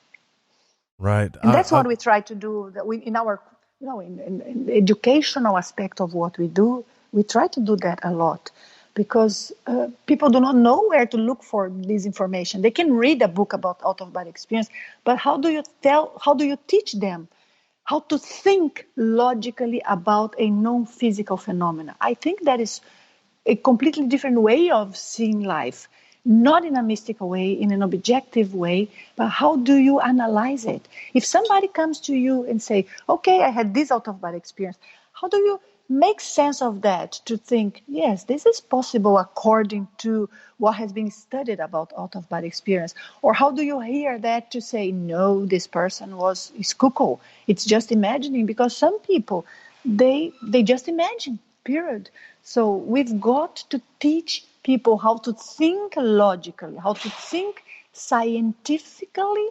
Speaker 7: Right.
Speaker 8: And that's what we try to do. That we, in our, in the educational aspect of what we do, we try to do that a lot, because people do not know where to look for this information. They can read a book about out-of-body experience, but how do you teach them how to think logically about a non-physical phenomena? I think that is a completely different way of seeing life. Not in a mystical way, in an objective way, but how do you analyze it? If somebody comes to you and say, okay, I had this out-of-body experience, how do you make sense of that to think, yes, this is possible according to what has been studied about out-of-body experience? Or how do you hear that to say, no, this person is cuckoo, it's just imagining? Because some people, they just imagine, period. So we've got to teach people how to think logically, how to think scientifically,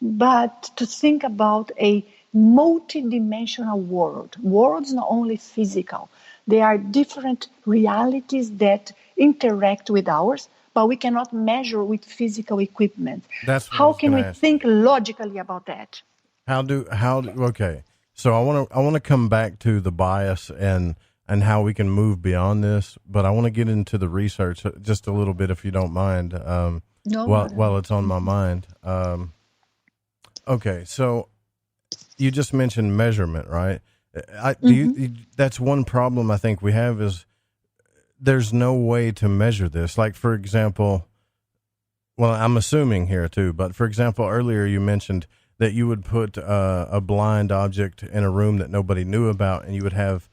Speaker 8: but to think about a multidimensional world. Worlds not only physical. They are different realities that interact with ours, but we cannot measure with physical equipment. How can we think logically about that?
Speaker 7: Okay. So I want to come back to the bias and how we can move beyond this, but I want to get into the research just a little bit, if you don't mind, while it's on my mind. Okay, so you just mentioned measurement, right? That's one problem I think we have, is there's no way to measure this. Like, for example, well, I'm assuming here too, but for example, earlier you mentioned that you would put a blind object in a room that nobody knew about, and you would have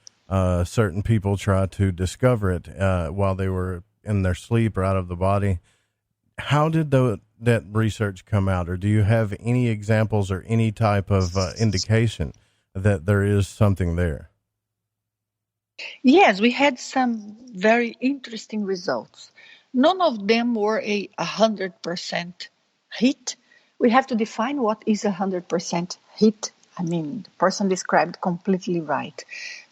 Speaker 7: certain people try to discover it while they were in their sleep or out of the body. How did that research come out? Or do you have any examples or any type of indication that there is something there?
Speaker 8: Yes, we had some very interesting results. None of them were 100% hit. We have to define what is 100% hit. I mean, the person described completely right.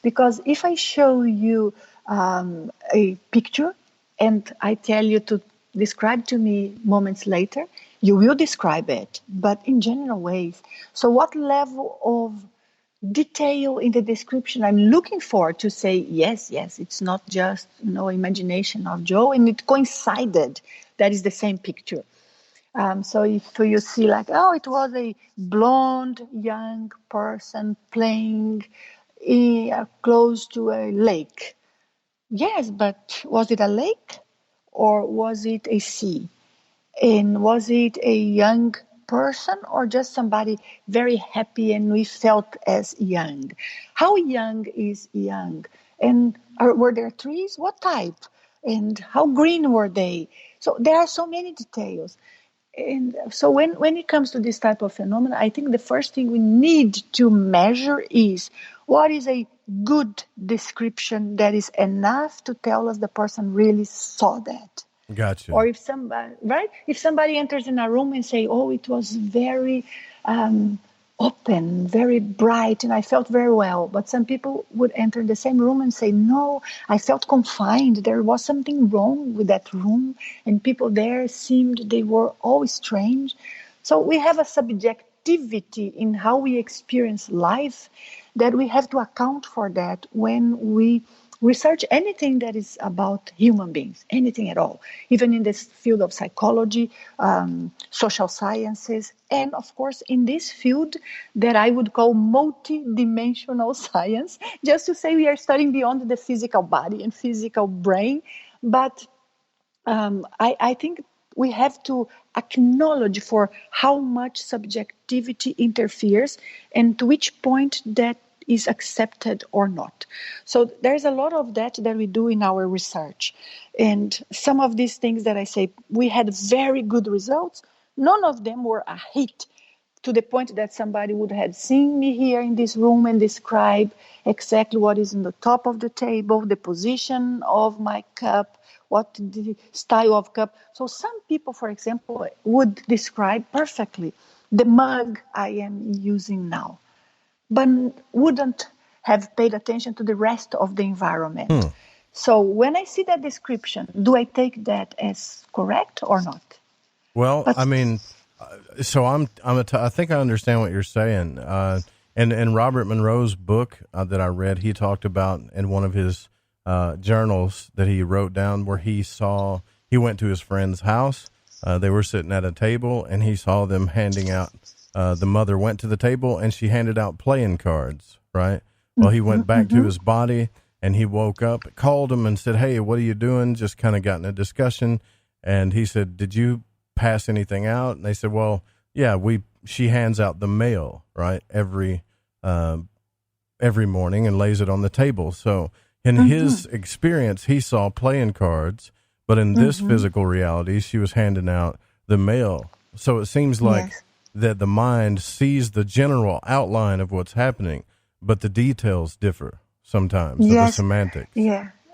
Speaker 8: Because if I show you a picture and I tell you to describe to me moments later, you will describe it, but in general ways. So what level of detail in the description I'm looking for to say, yes, it's not just imagination of Joe, and it coincided, that is the same picture. So if you see like, it was a blonde young person playing close to a lake. Yes, but was it a lake or was it a sea? And was it a young person or just somebody very happy and we felt as young? How young is young? And were there trees? What type? And how green were they? So there are so many details. And so when it comes to this type of phenomena, I think the first thing we need to measure is what is a good description that is enough to tell us the person really saw that.
Speaker 7: Gotcha.
Speaker 8: Or if somebody enters in a room and say, it was very open, very bright, and I felt very well. But some people would enter the same room and say, no, I felt confined. There was something wrong with that room, and people there they were all strange. So we have a subjectivity in how we experience life that we have to account for that when we research anything that is about human beings, anything at all, even in this field of psychology, social sciences, and of course in this field that I would call multidimensional science, just to say we are studying beyond the physical body and physical brain, but I think we have to acknowledge for how much subjectivity interferes and to which point that is accepted or not. So there's a lot of that we do in our research. And some of these things that I say, we had very good results. None of them were a hit to the point that somebody would have seen me here in this room and describe exactly what is in the top of the table, the position of my cup, what the style of cup. So some people, for example, would describe perfectly the mug I am using now, but wouldn't have paid attention to the rest of the environment. So when I see that description, do I take that as correct or not?
Speaker 7: Well, I mean, so I think I understand what you're saying. And Robert Monroe's book that I read, he talked about in one of his journals that he wrote down where he went to his friend's house. They were sitting at a table and he saw them handing out, the mother went to the table and she handed out playing cards, right? Well, he went back to his body and he woke up, called him and said, "Hey, what are you doing?" Just kind of got in a discussion. And he said, "Did you pass anything out?" And they said, "Well, yeah, she hands out the mail, right? Every morning and lays it on the table." So in his experience, he saw playing cards, but in this physical reality, she was handing out the mail. So it seems like that the mind sees the general outline of what's happening, but the details differ sometimes, the semantics.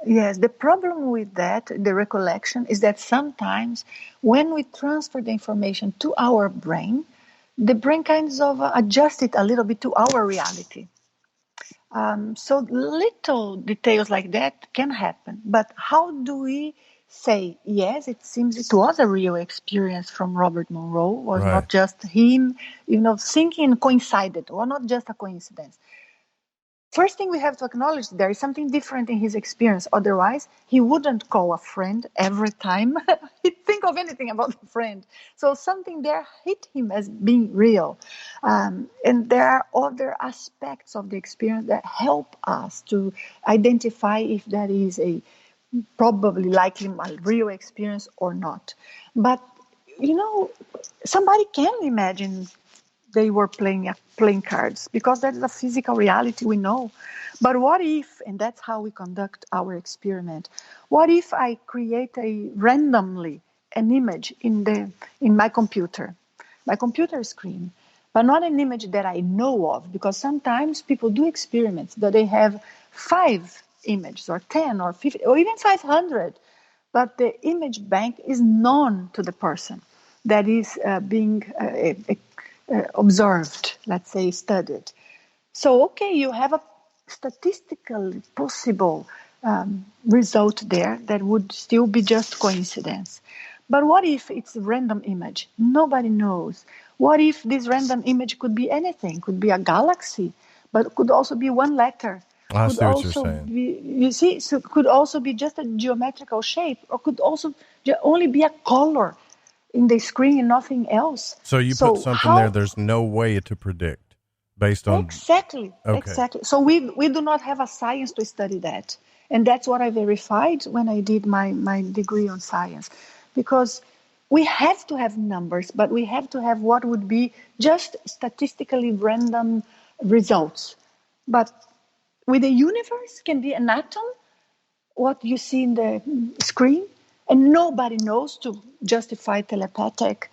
Speaker 8: Yes, the problem with that, the recollection, is that sometimes when we transfer the information to our brain, the brain kind of adjusts it a little bit to our reality. So little details like that can happen. But how do we say, yes, it seems it was a real experience from Robert Monroe, was not just him, thinking coincided, or not just a coincidence. First thing we have to acknowledge, there is something different in his experience. Otherwise, he wouldn't call a friend every time he'd think of anything about a friend. So something there hit him as being real. And there are other aspects of the experience that help us to identify if that is a probably likely a real experience or not. But, somebody can imagine they were playing cards because that is a physical reality we know. But what if, and that's how we conduct our experiment, what if I create randomly an image in my computer screen, but not an image that I know of, because sometimes people do experiments that they have 5 images or 10 or 50 or even 500, but the image bank is known to the person that is being observed, let's say studied. So, okay, you have a statistically possible result there that would still be just coincidence. But what if it's a random image? Nobody knows. What if this random image could be anything? Could be a galaxy, but could also be one letter.
Speaker 7: I see what you're saying.
Speaker 8: So could also be just a geometrical shape, or could also only be a color in the screen and nothing else.
Speaker 7: So you put something there there's no way to predict based on...
Speaker 8: Exactly. So we do not have a science to study that. And that's what I verified when I did my degree on science. Because we have to have numbers, but we have to have what would be just statistically random results. But with the universe can be an atom, what you see in the screen, and nobody knows to justify telepathic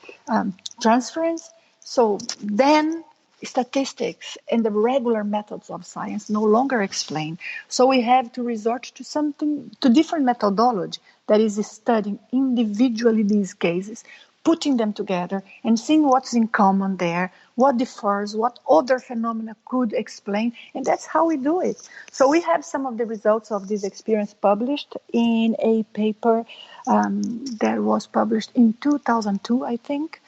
Speaker 8: transference. So then statistics and the regular methods of science no longer explain. So we have to resort to different methodology, that is studying individually these cases, putting them together and seeing what's in common there, what differs, what other phenomena could explain, and that's how we do it. So we have some of the results of this experience published in a paper that was published in 2002, I think.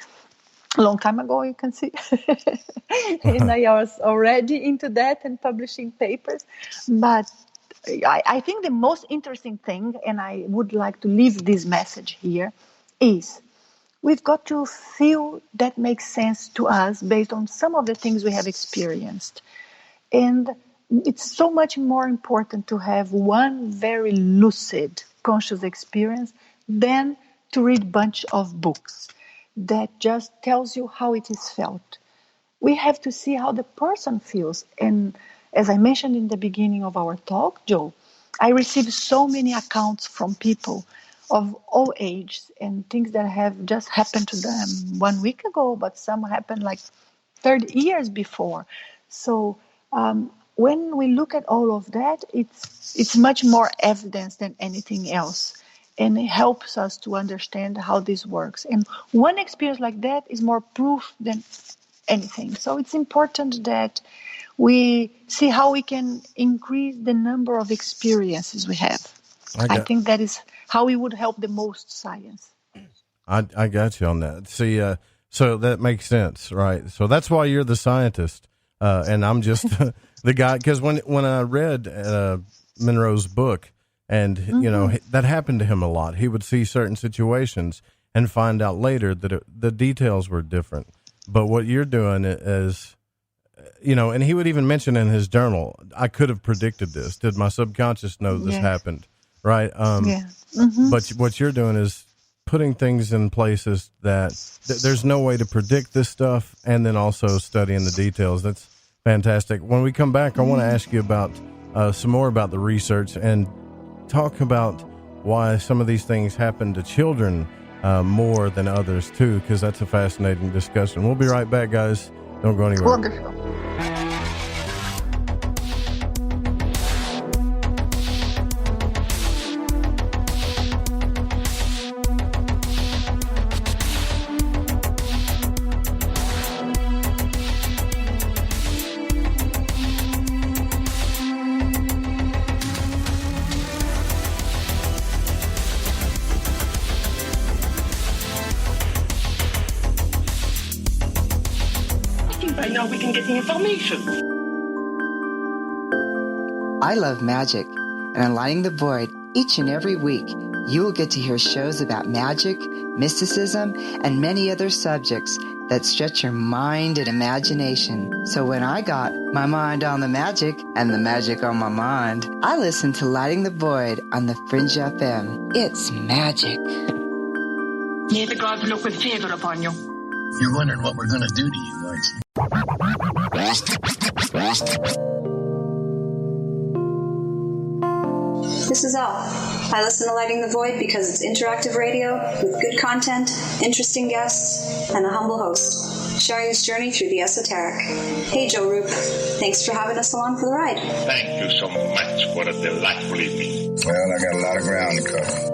Speaker 8: A long time ago, you can see. And I was already into that and publishing papers. But I think the most interesting thing, and I would like to leave this message here, is we've got to feel that makes sense to us based on some of the things we have experienced. And it's so much more important to have one very lucid conscious experience than to read a bunch of books that just tells you how it is felt. We have to see how the person feels. And as I mentioned in the beginning of our talk, Joe, I received so many accounts from people of all ages and things that have just happened to them 1 week ago, but some happened like 30 years before. So when we look at all of that, it's much more evidence than anything else. And it helps us to understand how this works. And one experience like that is more proof than anything. So it's important that we see how we can increase the number of experiences we have. I think that is how we would help the most science.
Speaker 7: I got you on that. See, so that makes sense, right? So that's why you're the scientist, and I'm just the guy. Because when I read Monroe's book, and you know that happened to him a lot. He would see certain situations and find out later that the details were different. But what you're doing is, you know, and he would even mention in his journal, I could have predicted this. Did my subconscious know this happened? Right. But what you're doing is putting things in places that there's no way to predict this stuff, and then also studying the details. That's fantastic. When we come back, I want to ask you about some more about the research and talk about why some of these things happen to children more than others too, because that's a fascinating discussion. We'll be right back, guys. Don't go anywhere.
Speaker 8: Wonderful.
Speaker 5: Now we can get the information.
Speaker 17: I love magic, and on Lighting the Void, each and every week, you will get to hear shows about magic, mysticism, and many other subjects that stretch your mind and imagination. So when I got my mind on the magic and the magic on my mind, I listened to Lighting the Void on the Fringe FM. It's magic.
Speaker 5: May the gods look with favor upon you.
Speaker 6: You're wondering what we're going to do to you, aren't you?
Speaker 18: This is Elle. I listen to Lighting the Void because it's interactive radio with good content, interesting guests, and a humble host, sharing this journey through the esoteric. Hey, Joe Roop. Thanks for having us along for the ride.
Speaker 19: Thank you so much. What a delightful evening.
Speaker 6: Well, I got a lot of ground to cover.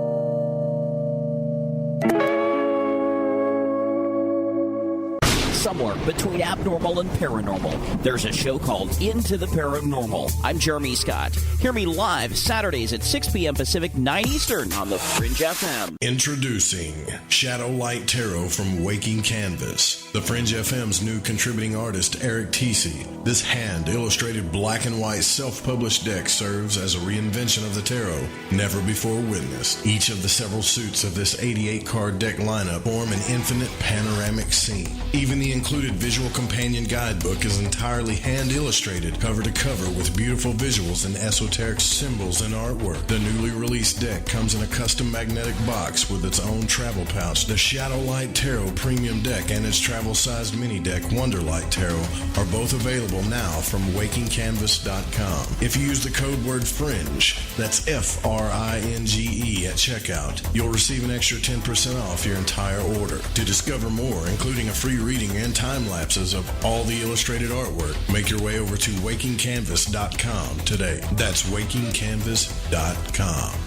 Speaker 20: Somewhere between abnormal and paranormal, there's a show called Into the Paranormal. I'm Jeremy Scott. Hear me live Saturdays at 6 p.m. Pacific, 9 Eastern on the Fringe FM.
Speaker 9: Introducing Shadow Light Tarot from Waking Canvas, the Fringe FM's new contributing artist, Eric Tisi. This hand-illustrated black and white self-published deck serves as a reinvention of the tarot, never before witnessed. Each of the several suits of this 88-card deck lineup form an infinite panoramic scene. Even the included visual companion guidebook is entirely hand-illustrated, cover to cover, with beautiful visuals and esoteric symbols and artwork. The newly released deck comes in a custom magnetic box with its own travel pouch. The Shadow Light Tarot Premium Deck and its travel-sized mini deck, Wonderlight Tarot, are both available now from WakingCanvas.com. If you use the code word FRINGE, that's F-R-I-N-G-E at checkout, you'll receive an extra 10% off your entire order. To discover more, including a free reading and time lapses of all the illustrated artwork, make your way over to WakingCanvas.com today. That's WakingCanvas.com.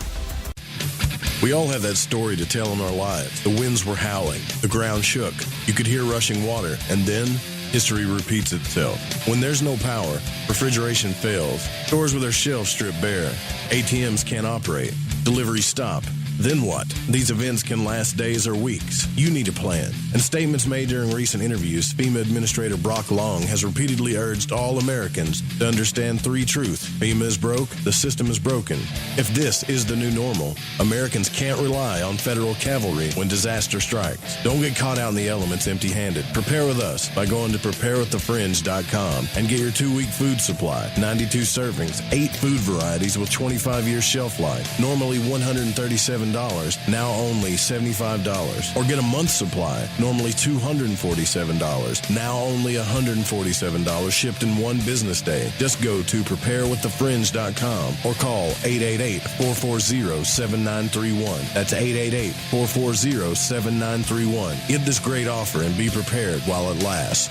Speaker 13: We all have that story to tell in our lives. The winds were howling, the ground shook, you could hear rushing water, and then history repeats itself. When there's no power, refrigeration fails, stores with their shelves stripped bare, ATMs can't operate, deliveries stop. Then what? These events can last days or weeks. You need a plan. In statements made during recent interviews, FEMA Administrator Brock Long has repeatedly urged all Americans to understand three truths. FEMA is broke, the system is broken. If this is the new normal, Americans can't rely on federal cavalry when disaster strikes. Don't get caught out in the elements empty-handed. Prepare with us by going to preparewiththefringe.com and get your 2-week food supply. 92 servings, 8 food varieties with 25 years shelf life. Normally
Speaker 9: normally $137, now only $75. Or get a month's supply, normally $247, now only $147, shipped in one business day. Just go to preparewiththefringe.com or call 888-440-7931. That's 888-440-7931. Get this great offer and be prepared while it lasts.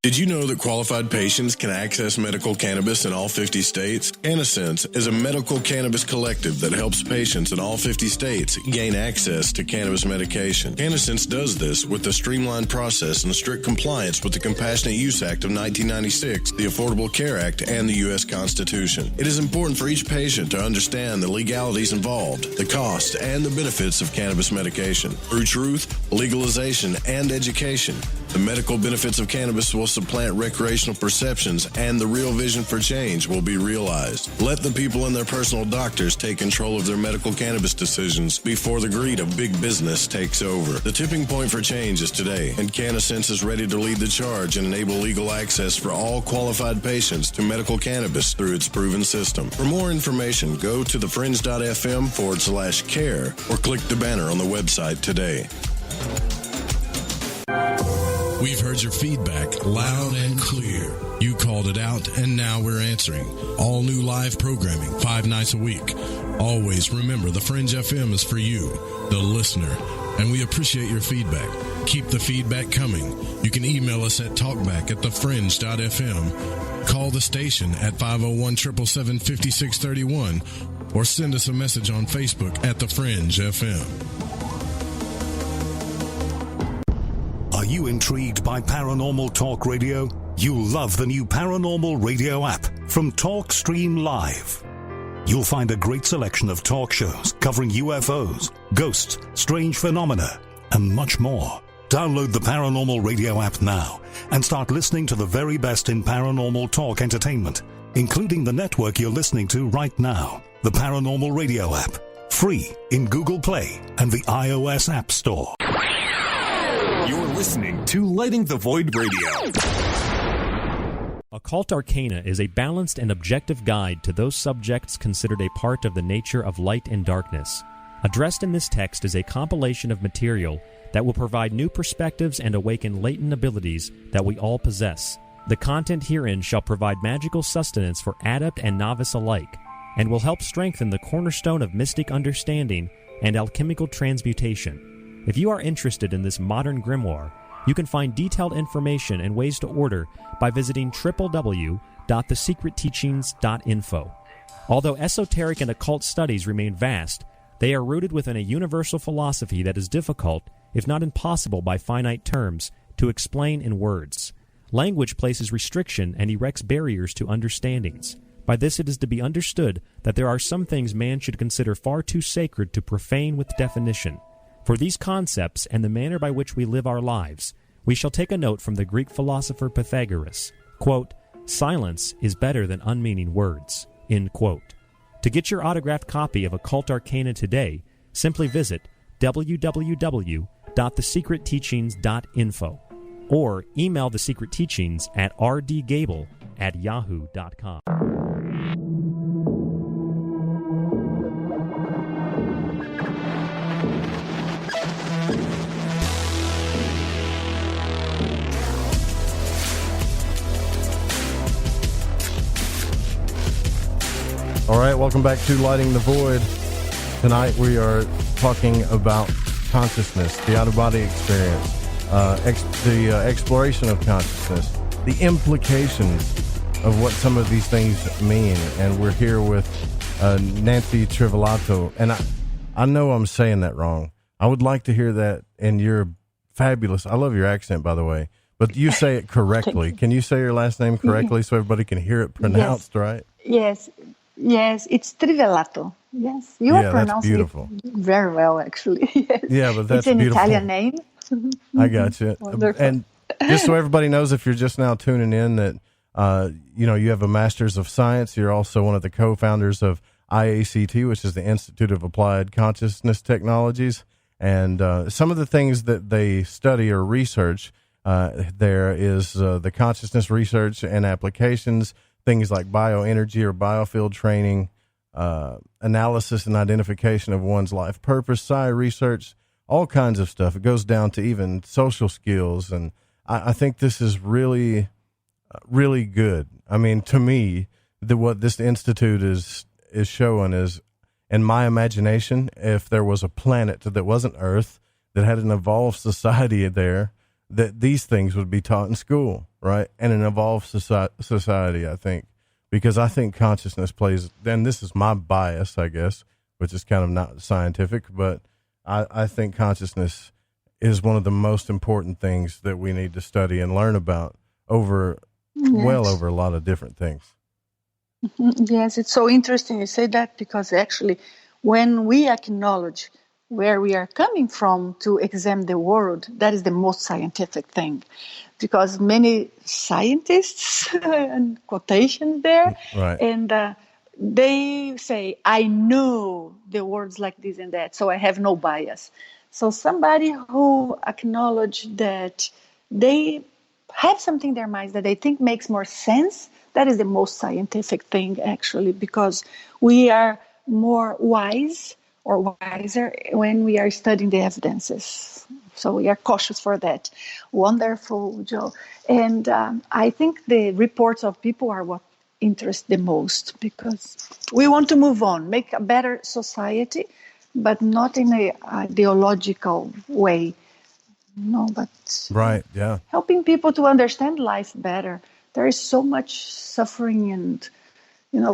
Speaker 9: Did you know that qualified patients can access medical cannabis in all 50 states? CannaSense is a medical cannabis collective that helps patients in all 50 states gain access to cannabis medication. CannaSense does this with a streamlined process and strict compliance with the Compassionate Use Act of 1996, the Affordable Care Act, and the U.S. Constitution. It is important for each patient to understand the legalities involved, the costs, and the benefits of cannabis medication. Through truth, legalization, and education, the medical benefits of cannabis will supplant recreational perceptions, and the real vision for change will be realized. Let the people and their personal doctors take control of their medical cannabis decisions before the greed of big business takes over. The tipping point for change is today, and CannaSense is ready to lead the charge and enable legal access for all qualified patients to medical cannabis through its proven system. For more information, go to thefringe.fm/care or click the banner on the website today. We've heard your feedback loud and clear. You called it out, and now we're answering. All new live programming, 5 nights a week. Always remember, the Fringe FM is for you, the listener, and we appreciate your feedback. Keep the feedback coming. You can email us at talkback@thefringe.fm, call the station at 501-777-5631, or send us a message on Facebook at The Fringe FM.
Speaker 14: Are you intrigued by Paranormal Talk Radio? You'll love the new Paranormal Radio app from TalkStream Live. You'll find a great selection of talk shows covering UFOs, ghosts, strange phenomena, and much more. Download the Paranormal Radio app now and start listening to the very best in paranormal talk entertainment, including the network you're listening to right now. The Paranormal Radio app, free in Google Play and the iOS App Store.
Speaker 21: You're listening to Lighting the Void Radio.
Speaker 16: Occult Arcana is a balanced and objective guide to those subjects considered a part of the nature of light and darkness. Addressed in this text is a compilation of material that will provide new perspectives and awaken latent abilities that we all possess. The content herein shall provide magical sustenance for adept and novice alike, and will help strengthen the cornerstone of mystic understanding and alchemical transmutation. If you are interested in this modern grimoire, you can find detailed information and ways to order by visiting www.thesecretteachings.info. Although esoteric and occult studies remain vast, they are rooted within a universal philosophy that is difficult, if not impossible by finite terms, to explain in words. Language places restriction and erects barriers to understandings. By this it is to be understood that there are some things man should consider far too sacred to profane with definition. For these concepts and the manner by which we live our lives, we shall take a note from the Greek philosopher Pythagoras. Quote, "Silence is better than unmeaning words." End quote. To get your autographed copy of Occult Arcana today, simply visit www.thesecretteachings.info or email The Secret Teachings at rdgable@yahoo.com.
Speaker 7: All right, welcome back to Lighting the Void. Tonight we are talking about consciousness, the out-of-body experience, the exploration of consciousness, the implications of what some of these things mean. And we're here with Nanci Trivellato. And I know I'm saying that wrong. I would like to hear that, and you're fabulous. I love your accent, by the way. But you say it correctly. Can you say your last name correctly so everybody can hear it pronounced right?
Speaker 8: Yes, it's Trivellato. Yes, you are pronouncing it very well, actually. Yes.
Speaker 7: Yeah, but that's
Speaker 8: it's an
Speaker 7: beautiful.
Speaker 8: Italian name.
Speaker 7: I got you.
Speaker 8: Wonderful.
Speaker 7: And just so everybody knows, if you're just now tuning in, that you have a Master's of Science. You're also one of the co-founders of IACT, which is the Institute of Applied Consciousness Technologies. And some of the things that they study or research, there is the consciousness research and applications. Things like bioenergy or biofield training, analysis and identification of one's life purpose, psi research, all kinds of stuff. It goes down to even social skills. And I think this is really, really good. I mean, to me, what this institute is showing is, in my imagination, if there was a planet that wasn't Earth, that had an evolved society there, that these things would be taught in school, right? And an evolved society, I think, because I think consciousness plays, and this is my bias, I guess, which is kind of not scientific, but I think consciousness is one of the most important things that we need to study and learn about well over a lot of different things.
Speaker 8: Yes, it's so interesting you say that, because actually when we acknowledge where we are coming from to examine the world, that is the most scientific thing, because many scientists and quotations there,
Speaker 7: right.
Speaker 8: And they say, I know the words like this and that, so I have no bias. So somebody who acknowledge that they have something in their minds that they think makes more sense, that is the most scientific thing, actually, because we are more wise or wiser when we are studying the evidences. So we are cautious for that. Wonderful, Joe. And I think the reports of people are what interest the most, because we want to move on, make a better society, but not in a ideological way. No, but
Speaker 7: right, yeah,
Speaker 8: helping people to understand life better. There is so much suffering and,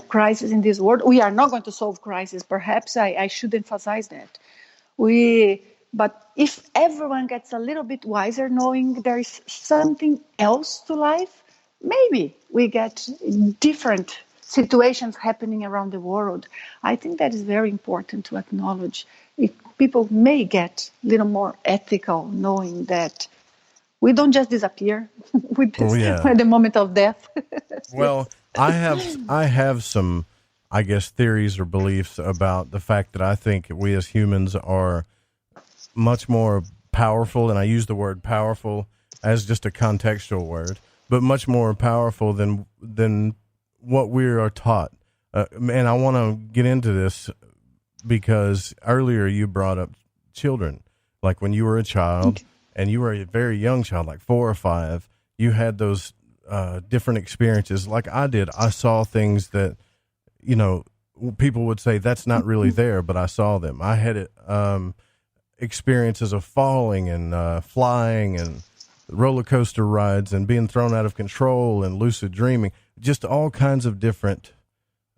Speaker 8: crisis in this world. We are not going to solve crisis. Perhaps I should emphasize that. But if everyone gets a little bit wiser, knowing there is something else to life, maybe we get different situations happening around the world. I think that is very important to acknowledge. If people may get a little more ethical, knowing that we don't just disappear with the moment of death.
Speaker 7: Well, I have some, I guess, theories or beliefs about the fact that I think we as humans are much more powerful, and I use the word powerful as just a contextual word, but much more powerful than what we are taught. And I want to get into this because earlier you brought up children. Like when you were a child, and you were a very young child, like 4 or 5, you had those different experiences like I did. I saw things that, people would say that's not really there, but I saw them. I had experiences of falling and flying and roller coaster rides and being thrown out of control and lucid dreaming. Just all kinds of different,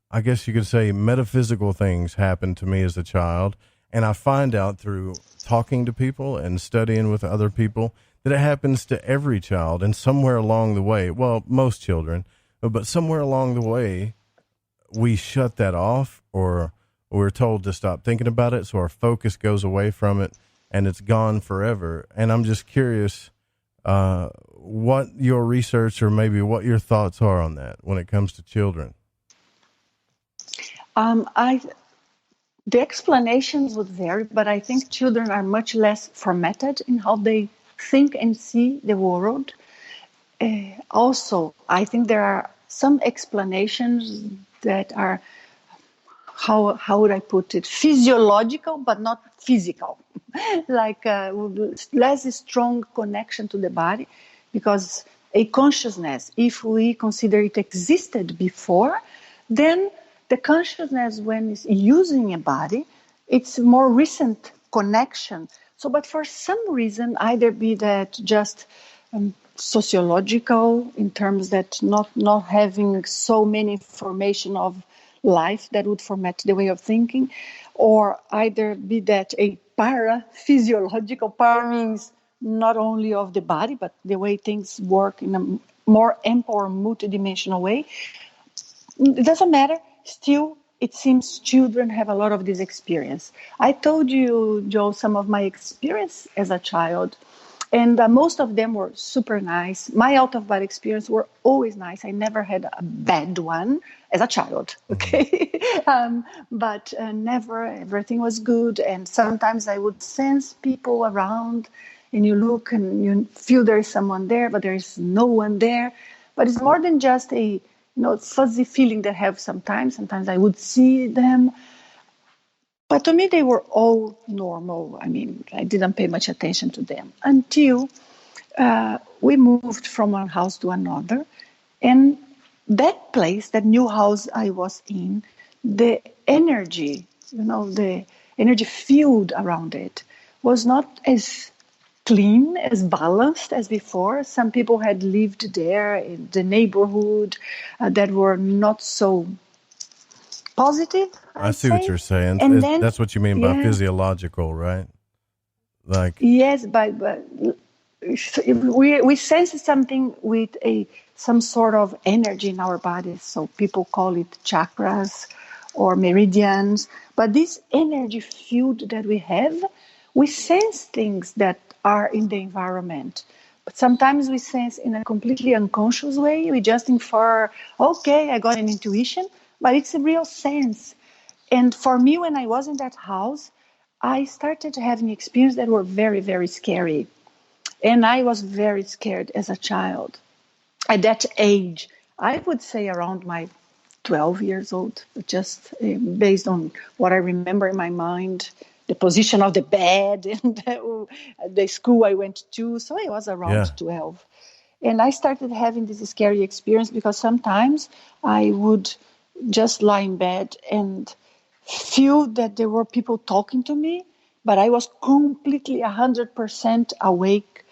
Speaker 7: I guess you could say, metaphysical things happened to me as a child. And I find out through talking to people and studying with other people that it happens to every child. And somewhere along the way, well, most children, but somewhere along the way, we shut that off, or we're told to stop thinking about it. So our focus goes away from it and it's gone forever. And I'm just curious what your research or maybe what your thoughts are on that when it comes to children.
Speaker 8: The explanations would vary, but I think children are much less formatted in how they think and see the world. Also, I think there are some explanations that are, how would I put it, physiological, but not physical. Like less strong connection to the body, because a consciousness, if we consider it existed before, then the consciousness, when it's using a body, it's more recent connection. So, but for some reason, either be that just sociological, in terms that not having so many information of life that would format the way of thinking, or either be that a para-physiological, para means not only of the body, but the way things work in a more ample or multidimensional way. It doesn't matter. Still, it seems children have a lot of this experience. I told you, Joe, some of my experience as a child, and most of them were super nice. My out-of-body experience were always nice. I never had a bad one as a child, okay? But never, everything was good. And sometimes I would sense people around, and you look and you feel there is someone there, but there is no one there. But it's more than just a fuzzy feeling that I have sometimes. Sometimes I would see them. But to me, they were all normal. I mean, I didn't pay much attention to them until we moved from one house to another. And that place, that new house I was in, the energy, the energy field around it was not as clean, as balanced as before. Some people had lived there in the neighborhood that were not so positive.
Speaker 7: I see what you're saying.
Speaker 8: And then,
Speaker 7: that's what you mean by physiological, right? Like
Speaker 8: yes, but we sense something with some sort of energy in our bodies. So people call it chakras or meridians. But this energy field that we have, we sense things that are in the environment. But sometimes we sense in a completely unconscious way. We just infer, okay, I got an intuition, but it's a real sense. And for me, when I was in that house, I started having experiences that were very, very scary. And I was very scared as a child. At that age, I would say around my 12 years old, just based on what I remember in my mind, the position of the bed and the school I went to. So I was around 12. And I started having this scary experience because sometimes I would just lie in bed and feel that there were people talking to me, but I was completely 100% awake.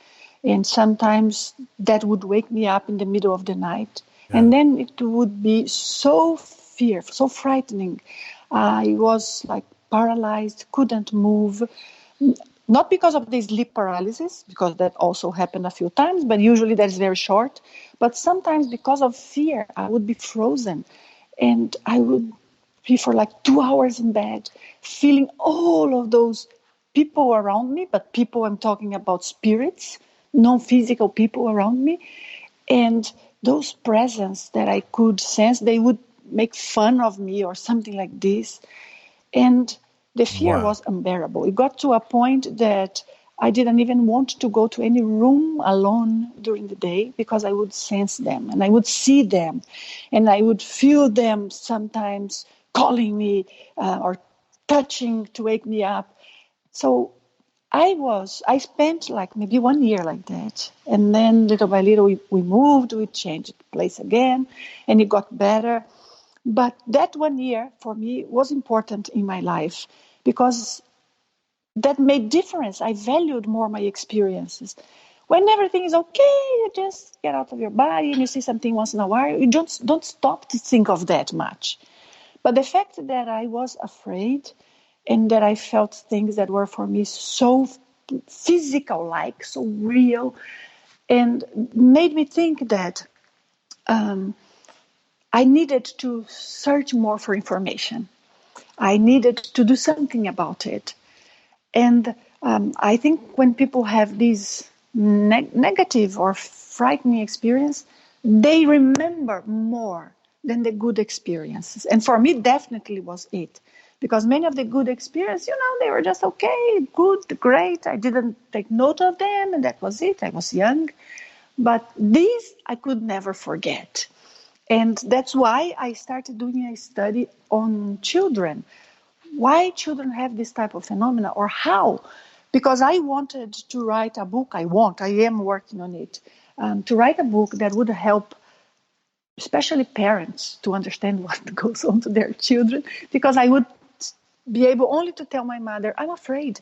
Speaker 8: And sometimes that would wake me up in the middle of the night. Yeah. And then it would be so fearful, so frightening. I was like paralyzed, couldn't move. Not because of the sleep paralysis, because that also happened a few times, but usually that is very short. But sometimes because of fear, I would be frozen. And I would be for like 2 hours in bed, feeling all of those people around me, but people, I'm talking about spirits, non-physical people around me. And those presence that I could sense, they would make fun of me or something like this. And the fear was unbearable. It got to a point that I didn't even want to go to any room alone during the day because I would sense them and I would see them and I would feel them sometimes calling me or touching to wake me up. So I spent like maybe 1 year like that. And then little by little we moved, we changed place again, and it got better. But that 1 year for me was important in my life because that made difference. I valued more my experiences. When everything is okay, you just get out of your body and you see something once in a while, you don't stop to think of that much. But the fact that I was afraid and that I felt things that were for me so physical-like, so real, and made me think that I needed to search more for information. I needed to do something about it. And I think when people have these negative or frightening experience, they remember more than the good experiences. And for me, definitely was it. Because many of the good experiences, they were just okay, good, great. I didn't take note of them, and that was it. I was young. But these I could never forget. And that's why I started doing a study on children. Why children have this type of phenomena or how? Because I wanted to write a book. I am working on it, to write a book that would help especially parents to understand what goes on to their children, because I would be able only to tell my mother, I'm afraid.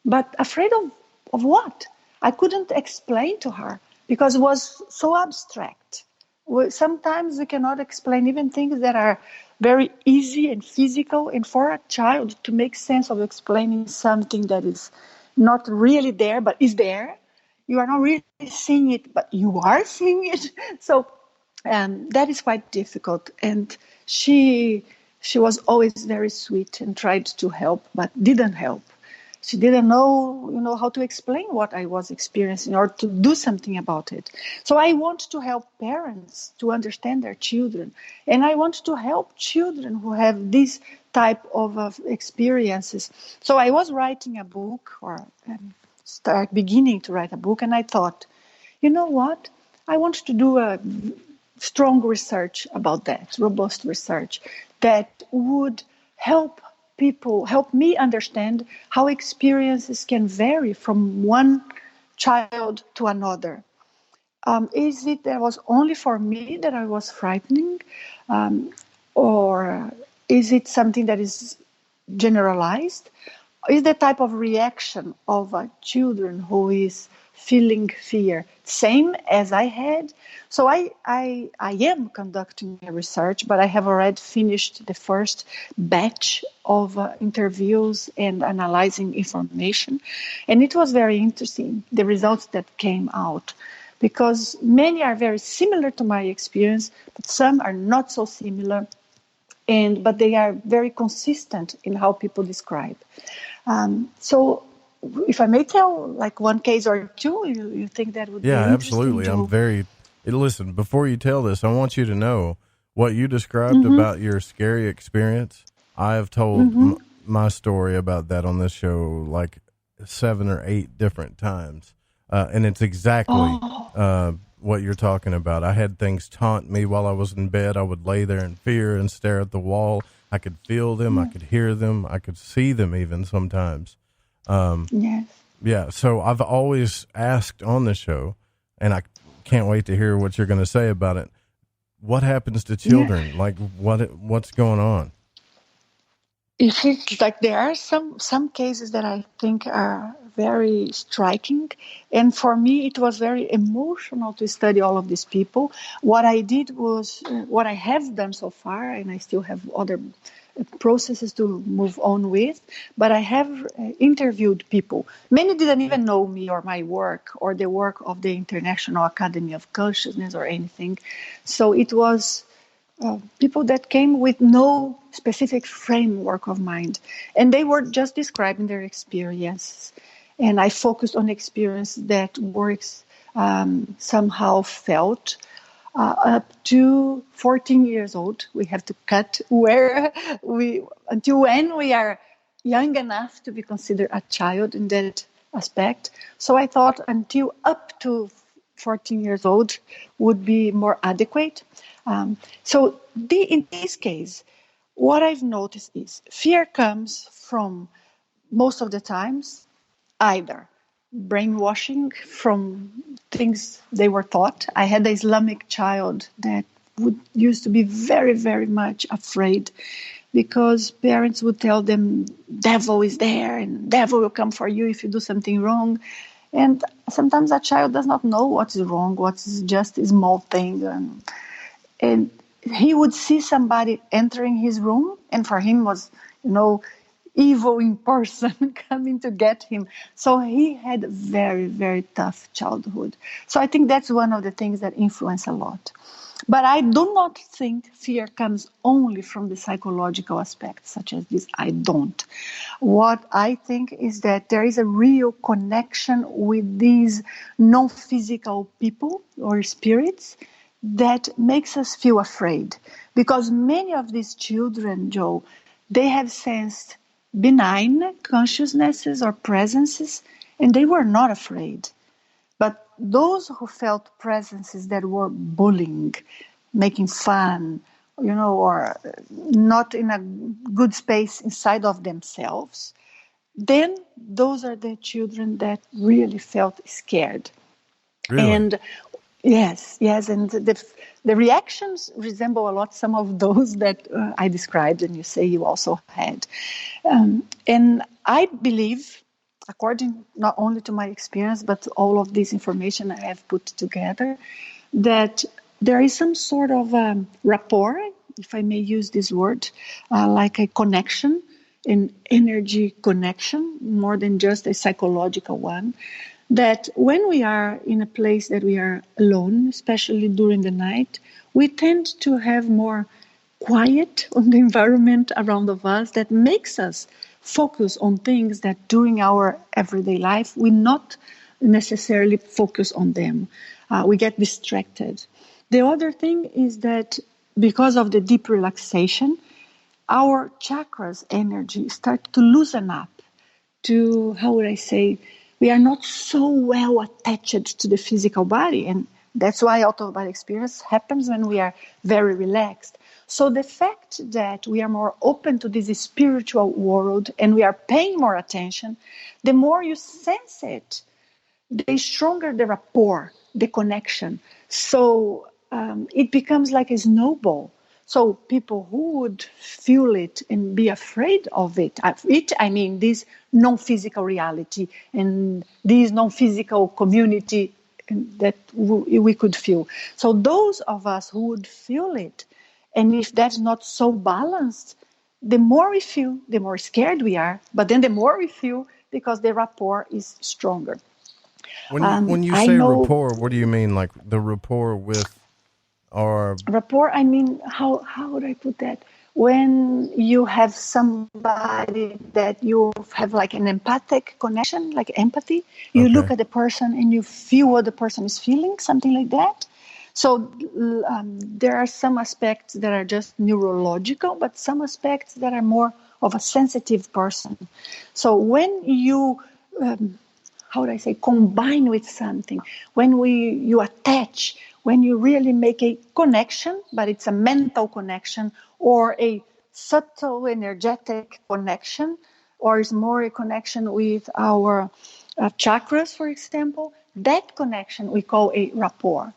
Speaker 8: But afraid of what? I couldn't explain to her because it was so abstract. Sometimes we cannot explain even things that are very easy and physical. And for a child to make sense of explaining something that is not really there, but is there, you are not really seeing it, but you are seeing it. So that is quite difficult. And she was always very sweet and tried to help, but didn't help. She didn't know, how to explain what I was experiencing or to do something about it. So I want to help parents to understand their children. And I want to help children who have this type of experiences. So I was writing a book or beginning to write a book. And I thought, you know what? I want to do a strong research about that, robust research that would help me understand how experiences can vary from one child to another. Is it that was only for me that I was frightening, or is it something that is generalized? Is the type of reaction of a children who is feeling fear same as I had? So I am conducting a research, but I have already finished the first batch of interviews and analyzing information, and it was very interesting, the results that came out, because many are very similar to my experience, but some are not so similar, but they are very consistent in how people describe. So if I may tell like one case or two, you think that would be interesting?
Speaker 7: Yeah, absolutely. Listen, before you tell this, I want you to know what you described about your scary experience. I have told my story about that on this show like 7 or 8 different times. And it's exactly what you're talking about. I had things taunt me while I was in bed. I would lay there in fear and stare at the wall. I could feel them. I could hear them. I could see them even sometimes.
Speaker 8: Yes.
Speaker 7: Yeah. So I've always asked on the show, and I can't wait to hear what you're going to say about it. What happens to children? Yeah. Like what's going on?
Speaker 8: It's like there are some cases that I think are very striking, and for me it was very emotional to study all of these people. What I did was what I have done so far, and I still have other processes to move on with, but I have interviewed people. Many didn't even know me or my work or the work of the International Academy of Consciousness or anything. So it was people that came with no specific framework of mind, and they were just describing their experiences. And I focused on experience that works somehow felt up to 14 years old. We have to cut until when we are young enough to be considered a child in that aspect. So I thought until up to 14 years old would be more adequate. So in this case, what I've noticed is fear comes from, most of the times, either brainwashing from things they were taught. I had an Islamic child that used to be very, very much afraid because parents would tell them, devil is there and devil will come for you if you do something wrong. And sometimes a child does not know what is wrong, what is just a small thing. And he would see somebody entering his room, and for him was, evil in person coming to get him. So he had a very, very tough childhood. So I think that's one of the things that influence a lot. But I do not think fear comes only from the psychological aspects, such as this. I don't. What I think is that there is a real connection with these non-physical people or spirits that makes us feel afraid. Because many of these children, Joe, they have sensed benign consciousnesses or presences, and they were not afraid. But those who felt presences that were bullying, making fun, or not in a good space inside of themselves, then those are the children that really felt scared.
Speaker 7: Really?
Speaker 8: And yes, and the reactions resemble a lot some of those that I described and you say you also had. And I believe, according not only to my experience, but all of this information I have put together, that there is some sort of rapport, if I may use this word, like a connection, an energy connection, more than just a psychological one, that when we are in a place that we are alone, especially during the night, we tend to have more quiet on the environment around of us that makes us focus on things that during our everyday life we not necessarily focus on them. We get distracted. The other thing is that because of the deep relaxation, our chakras energy start to loosen up to, how would I say, we are not so well attached to the physical body. And That's why out-of-body experience happens when we are very relaxed. So the fact that we are more open to this spiritual world and we are paying more attention, the more you sense it, the stronger the rapport, the connection. So it becomes like a snowball. So people who would feel it and be afraid of it, I mean this non-physical reality and this non-physical community that we could feel. So those of us who would feel it, and if that's not so balanced, the more we feel, the more scared we are, but then the more we feel because the rapport is stronger.
Speaker 7: When you say rapport, what do you mean? Like the rapport with our...
Speaker 8: Rapport, I mean, how would I put that? When you have somebody that you have like an empathic connection, like empathy, you look at the person and you feel what the person is feeling, something like that. So there are some aspects that are just neurological, but some aspects that are more of a sensitive person. So when you... how would I say, combine with something, when you attach, when you really make a connection, but it's a mental connection or a subtle energetic connection, or is more a connection with our chakras, for example, that connection we call a rapport.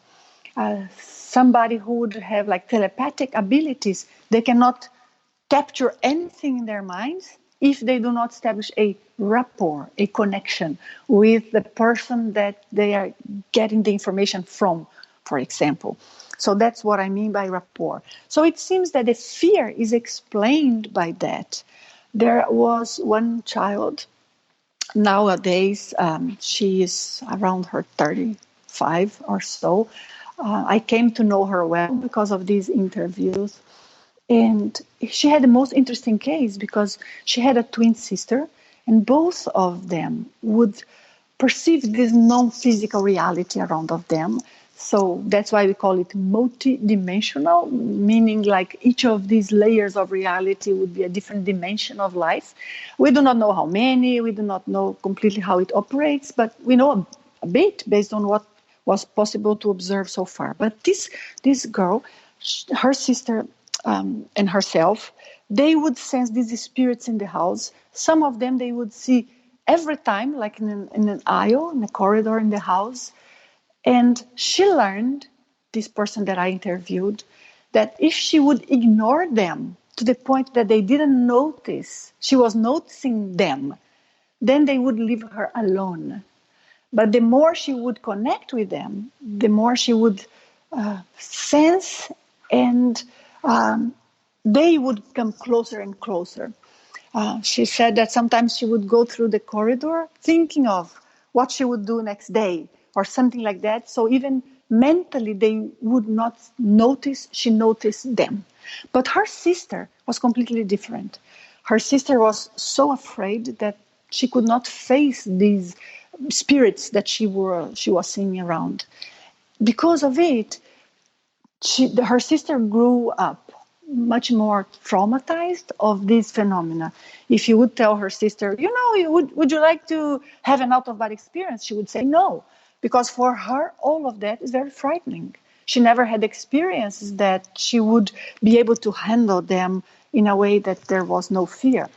Speaker 8: Somebody who would have like telepathic abilities, they cannot capture anything in their minds if they do not establish a rapport, a connection with the person that they are getting the information from, for example. So that's what I mean by rapport. So it seems that the fear is explained by that. There was one child, nowadays she is around her 35 or so. I came to know her well because of these interviews. And she had the most interesting case because she had a twin sister, and both of them would perceive this non-physical reality around of them. So that's why we call it multidimensional, meaning like each of these layers of reality would be a different dimension of life. We do not know how many, we do not know completely how it operates, but we know a bit based on what was possible to observe so far. But this girl, her sister, and herself, they would sense these spirits in the house. Some of them they would see every time, like in an aisle, in a corridor in the house. And she learned, this person that I interviewed, that if she would ignore them to the point that they didn't notice, she was noticing them, then they would leave her alone. But the more she would connect with them, the more she would sense and they would come closer and closer. She said that sometimes she would go through the corridor thinking of what she would do next day or something like that. So even mentally, they would not notice, she noticed them. But her sister was completely different. Her sister was so afraid that she could not face these spirits that she was seeing around. Because of it, her sister grew up much more traumatized of this phenomena. If you would tell her sister, would you like to have an out-of-body experience? She would say no, because for her, all of that is very frightening. She never had experiences that she would be able to handle them in a way that there was no fear.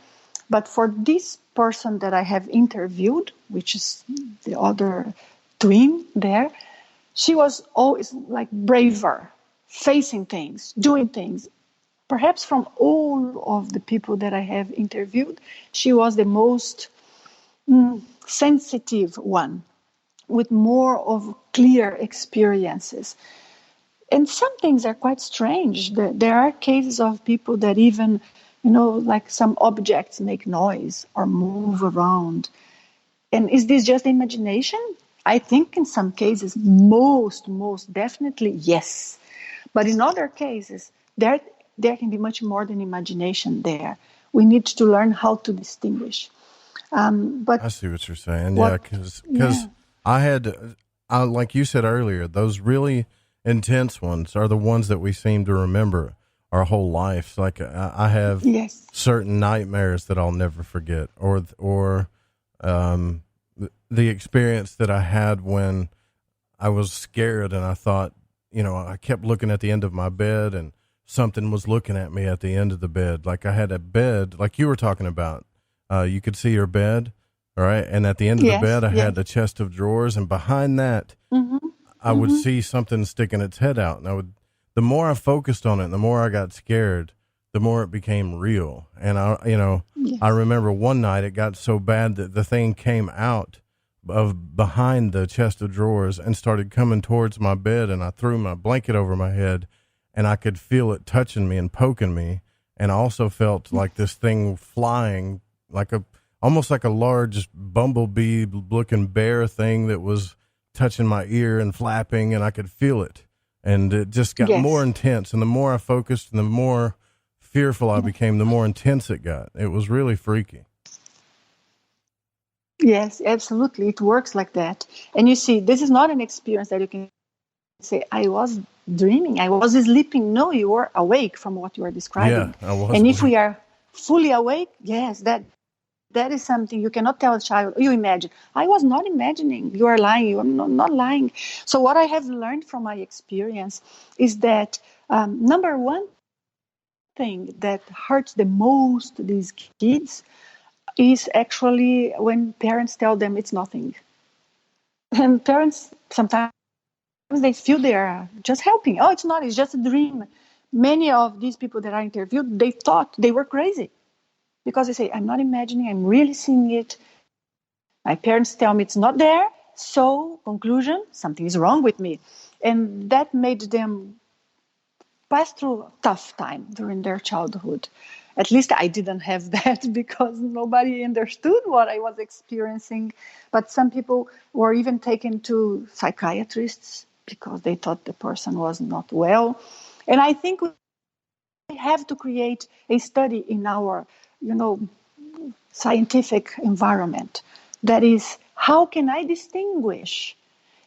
Speaker 8: But for this person that I have interviewed, which is the other twin there, she was always like braver, facing things, doing things. Perhaps from all of the people that I have interviewed, she was the most sensitive one, with more of clear experiences. And some things are quite strange. There are cases of people that even, like some objects make noise or move around. And is this just imagination? I think in some cases, most definitely, yes. But in other cases, there can be much more than imagination there. We need to learn how to distinguish. But
Speaker 7: I see what you're saying. Because I had, like you said earlier, those really intense ones are the ones that we seem to remember our whole life. Like I have certain nightmares that I'll never forget, or the experience that I had when I was scared, and I thought, I kept looking at the end of my bed, and something was looking at me at the end of the bed. Like I had a bed, like you were talking about. You could see your bed, all right? And at the end of the bed, I had a chest of drawers, and behind that, I would see something sticking its head out. And the more I focused on it, the more I got scared, the more it became real. And I remember one night it got so bad that the thing came out of behind the chest of drawers and started coming towards my bed, and I threw my blanket over my head, and I could feel it touching me and poking me. And I also felt like this thing flying, almost like a large bumblebee looking bear thing that was touching my ear and flapping, and I could feel it. And it just got more intense. And the more I focused and the more fearful I became, the more intense it got. It was really freaky.
Speaker 8: Yes, absolutely. It works like that. And you see, this is not an experience that you can say, I was dreaming, I was sleeping. No, you were awake from what you are describing.
Speaker 7: Yeah, I was.
Speaker 8: And if we are fully awake, yes, that is something you cannot tell a child. You imagine. I was not imagining. You are lying. You are not lying. So what I have learned from my experience is that number one thing that hurts the most these kids is actually when parents tell them it's nothing. And parents sometimes they feel they are just helping. Oh, it's not. It's just a dream. Many of these people that I interviewed, they thought they were crazy. Because they say, I'm not imagining, I'm really seeing it. My parents tell me it's not there. So, conclusion, something is wrong with me. And that made them pass through a tough time during their childhood. At least I didn't have that because nobody understood what I was experiencing. But some people were even taken to psychiatrists because they thought the person was not well. And I think we have to create a study in our scientific environment. That is, how can I distinguish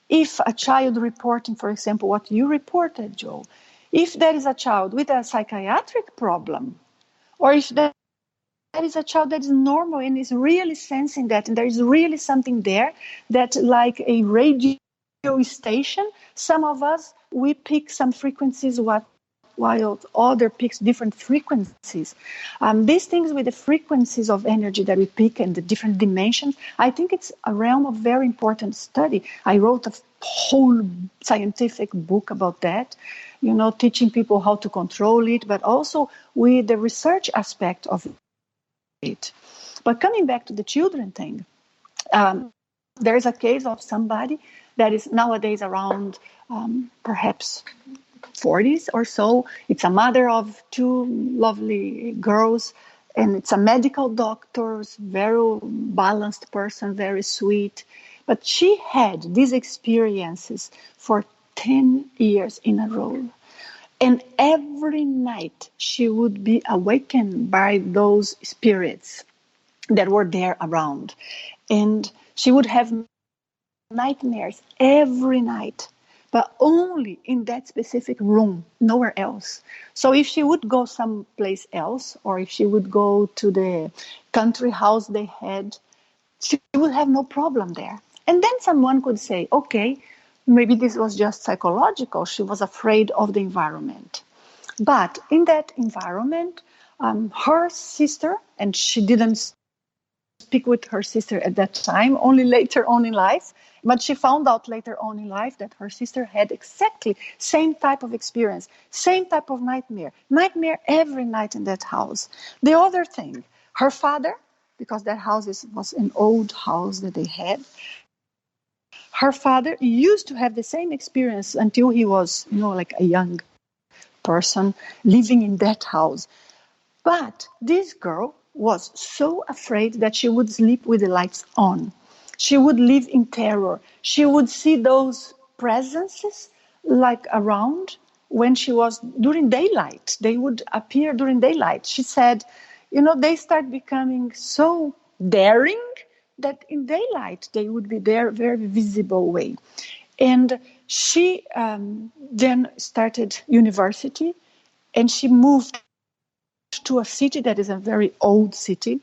Speaker 8: if a child reporting, for example, what you reported, Joe, if there is a child with a psychiatric problem, or if there is a child that is normal and is really sensing that, and there is really something there that, like a radio station, some of us, we pick some frequencies while other picks different frequencies. These things with the frequencies of energy that we pick and the different dimensions, I think it's a realm of very important study. I wrote a whole scientific book about that, teaching people how to control it, but also with the research aspect of it. But coming back to the children thing, there is a case of somebody that is nowadays around perhaps 40s or so. It's a mother of two lovely girls, and it's a medical doctor, very balanced person, very sweet. But she had these experiences for 10 years in a row. And every night she would be awakened by those spirits that were there around. And she would have nightmares every night, but only in that specific room, nowhere else. So if she would go someplace else, or if she would go to the country house they had, she would have no problem there. And then someone could say, okay, maybe this was just psychological. She was afraid of the environment. But in that environment, her sister, and she didn't speak with her sister at that time, only later on in life, but she found out later on in life that her sister had exactly same type of experience, same type of nightmare every night in that house. The other thing, her father, because that house was an old house that they had, her father used to have the same experience until he was, like a young person living in that house. But this girl was so afraid that she would sleep with the lights on. She would live in terror. She would see those presences like around when she was during daylight. They would appear during daylight. She said, they start becoming so daring that in daylight they would be there very visible way. And she then started university, and she moved to a city that is a very old city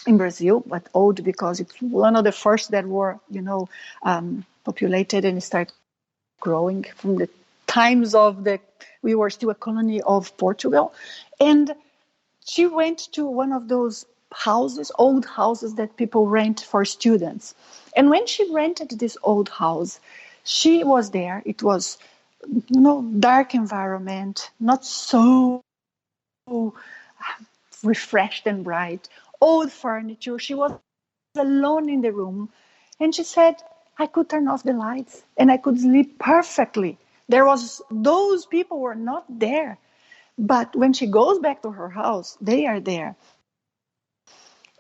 Speaker 8: in Brazil, but old because it's one of the first that were, populated and started growing from the times of we were still a colony of Portugal. And she went to one of those houses, old houses that people rent for students. And when she rented this old house, she was there. It was, dark environment, not so refreshed and bright, old furniture. She was alone in the room. And she said, I could turn off the lights and I could sleep perfectly. Those people were not there. But when she goes back to her house, they are there.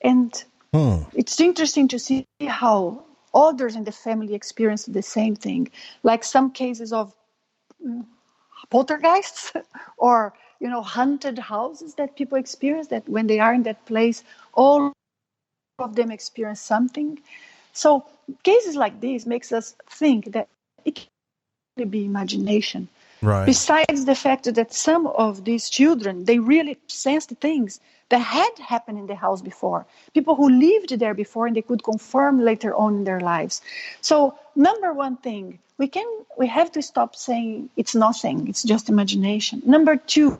Speaker 8: And it's interesting to see how others in the family experience the same thing. Like some cases of poltergeists or, haunted houses that people experience, that when they are in that place, all of them experience something. So cases like this makes us think that it can be imagination.
Speaker 7: Right.
Speaker 8: Besides the fact that some of these children, they really sensed things that had happened in the house before. People who lived there before and they could confirm later on in their lives. So number one thing, we have to stop saying it's nothing, it's just imagination. Number two,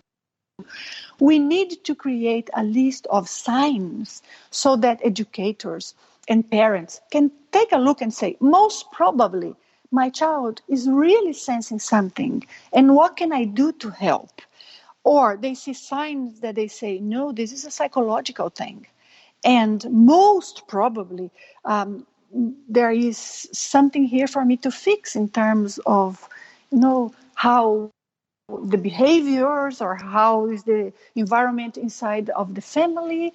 Speaker 8: we need to create a list of signs so that educators and parents can take a look and say, most probably, my child is really sensing something, and what can I do to help? Or they see signs that they say, no, this is a psychological thing. And most probably, there is something here for me to fix in terms of, how the behaviors or how is the environment inside of the family,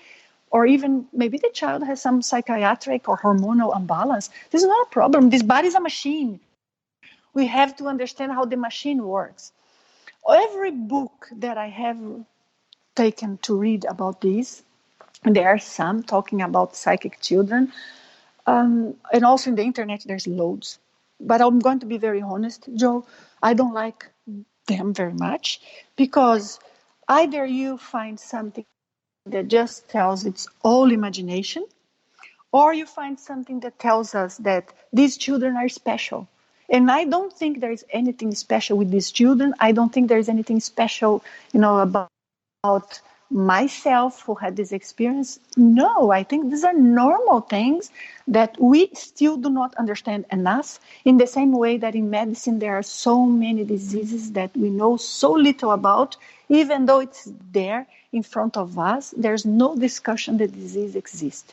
Speaker 8: or even maybe the child has some psychiatric or hormonal imbalance. This is not a problem. This body is a machine. We have to understand how the machine works. Every book that I have taken to read about this, and there are some talking about psychic children, and also in the internet there's loads. But I'm going to be very honest, Joe, I don't like them very much, because either you find something that just tells it's all imagination, or you find something that tells us that these children are special. And I don't think there is anything special with these children. I don't think there is anything special, about myself who had this experience. No, I think these are normal things that we still do not understand enough. In the same way that in medicine there are so many diseases that we know so little about, even though it's there in front of us, there's no discussion that disease exists.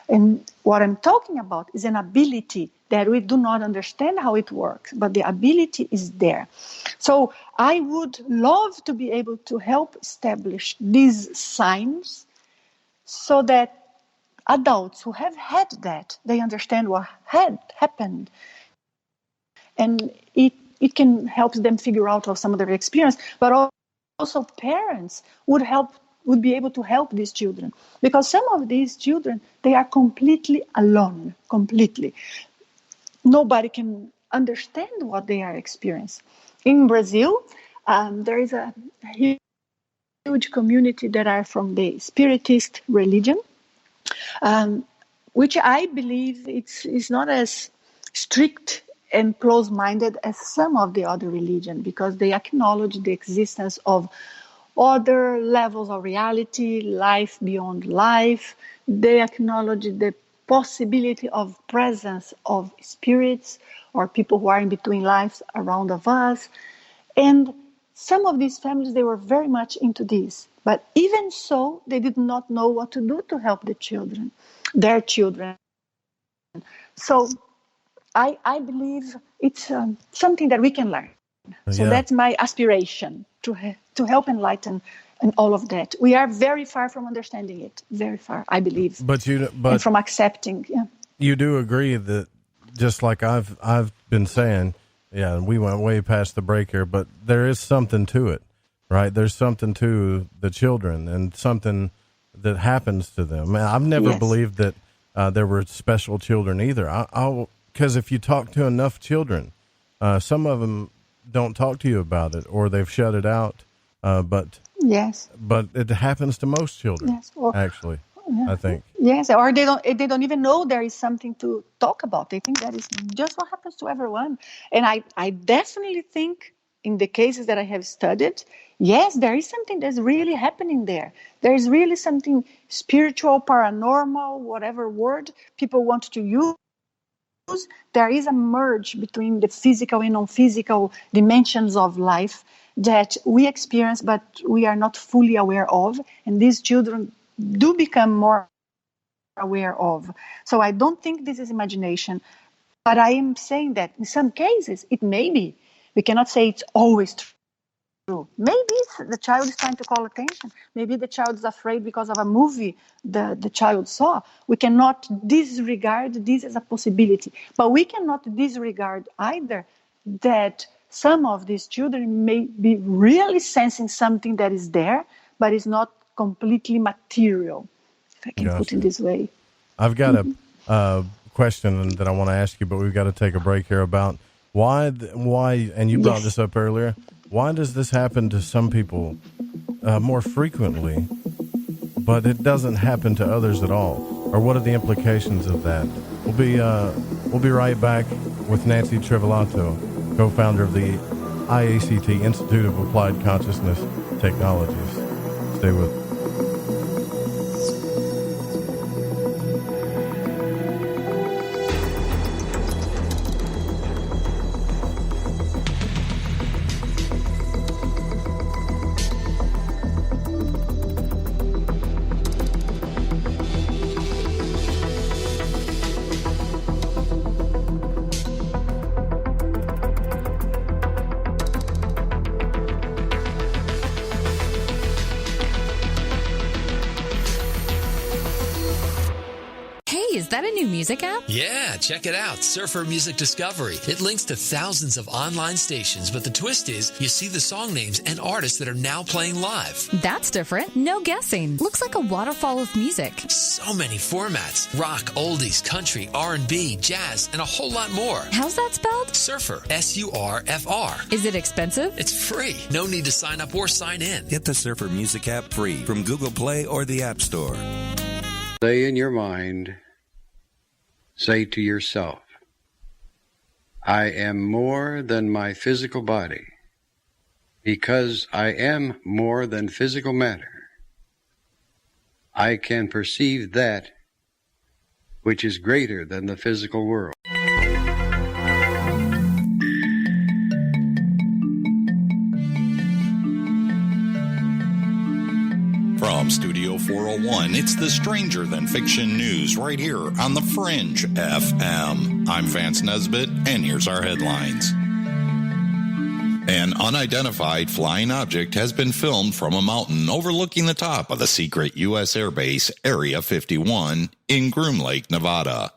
Speaker 8: And what I'm talking about is an ability that we do not understand how it works, but the ability is there. So I would love to be able to help establish these signs so that adults who have had that, they understand what had happened. And it can help them figure out of some of their experience, but also parents would be able to help these children. Because some of these children, they are completely alone, completely. Nobody can understand what they are experiencing. In Brazil, there is a huge community that are from the Spiritist religion, which I believe is not as strict and close-minded as some of the other religions, because they acknowledge the existence of other levels of reality, life beyond life. They acknowledge the possibility of presence of spirits or people who are in between lives around of us. And some of these families, they were very much into this. But even so, they did not know what to do to help their children. So I believe it's something that we can learn. So that's my aspiration, to help enlighten and all of that. We are very far from understanding it, very far, I believe. And from accepting. Yeah.
Speaker 7: You do agree that, just like I've been saying, we went way past the break here, but there is something to it, right? There's something to the children and something that happens to them. I've never believed that there were special children either. Because if you talk to enough children, some of them don't talk to you about it, or they've shut it out. But it happens to most children, actually. I think.
Speaker 8: Yes, or they don't even know there is something to talk about. They think that is just what happens to everyone. And I definitely think in the cases that I have studied, yes, there is something that's really happening there. There is really something spiritual, paranormal, whatever word people want to use. There is a merge between the physical and non-physical dimensions of life that we experience, but we are not fully aware of. And these children do become more aware of. So I don't think this is imagination, but I am saying that in some cases it may be. We cannot say it's always true. Maybe the child is trying to call attention. Maybe the child is afraid because of a movie the child saw. We cannot disregard this as a possibility, but we cannot disregard either that some of these children may be really sensing something that is there, but is not completely material. If I can put it this way.
Speaker 7: I've got a question that I want to ask you, but we've got to take a break here about why, and you brought this up earlier, why does this happen to some people more frequently, but it doesn't happen to others at all? Or what are the implications of that? We'll be right back with Nanci Trivellato, co-founder of the IACT, Institute of Applied Consciousness Technologies. Stay with us.
Speaker 1: Is that a new music app?
Speaker 22: Yeah, check it out. Surfer Music Discovery. It links to thousands of online stations, but the twist is you see the song names and artists that are now playing live.
Speaker 1: That's different. No guessing. Looks like a waterfall of music.
Speaker 22: So many formats. Rock, oldies, country, R&B, jazz, and a whole lot more.
Speaker 1: How's that spelled?
Speaker 22: Surfer. S-U-R-F-R.
Speaker 1: Is it expensive?
Speaker 22: It's free. No need to sign up or sign in.
Speaker 23: Get the Surfer Music app free from Google Play or the App Store.
Speaker 24: Stay in your mind. Say to yourself, I am more than my physical body. Because I am more than physical matter, I can perceive that which is greater than the physical world.
Speaker 25: From Studio 401, it's the Stranger Than Fiction News right here on The Fringe FM. I'm Vance Nesbitt, and here's our headlines. An unidentified flying object has been filmed from a mountain overlooking the top of the secret U.S. Air Base Area 51 in Groom Lake, Nevada.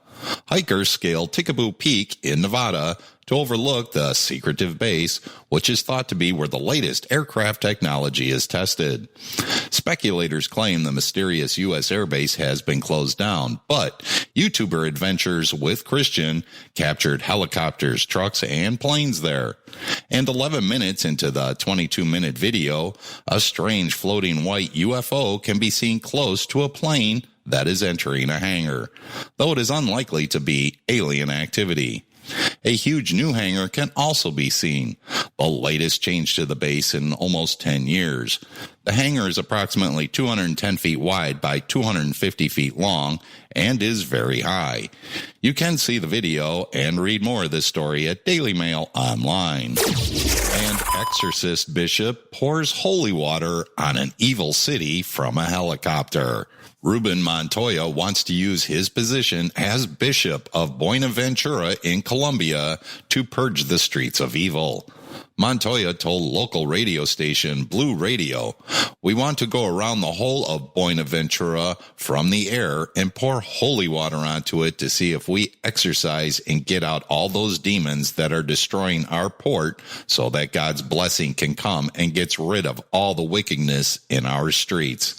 Speaker 25: Hikers scale Tikaboo Peak in Nevada to overlook the secretive base, which is thought to be where the latest aircraft technology is tested. Speculators claim the mysterious U.S. airbase has been closed down, but YouTuber Adventures with Christian captured helicopters, trucks, and planes there. And 11 minutes into the 22-minute video, a strange floating white UFO can be seen close to a plane that is entering a hangar, though it is unlikely to be alien activity. A huge new hangar can also be seen, the latest change to the base in almost 10 years. The hangar is approximately 210 feet wide by 250 feet long and is very high. You can see the video and read more of this story at Daily Mail Online. And exorcist bishop pours holy water on an evil city from a helicopter. Ruben Montoya wants to use his position as Bishop of Buenaventura in Colombia to purge the streets of evil. Montoya told local radio station Blue Radio, "We want to go around the whole of Buenaventura from the air and pour holy water onto it to see if we exorcise and get out all those demons that are destroying our port so that God's blessing can come and gets rid of all the wickedness in our streets."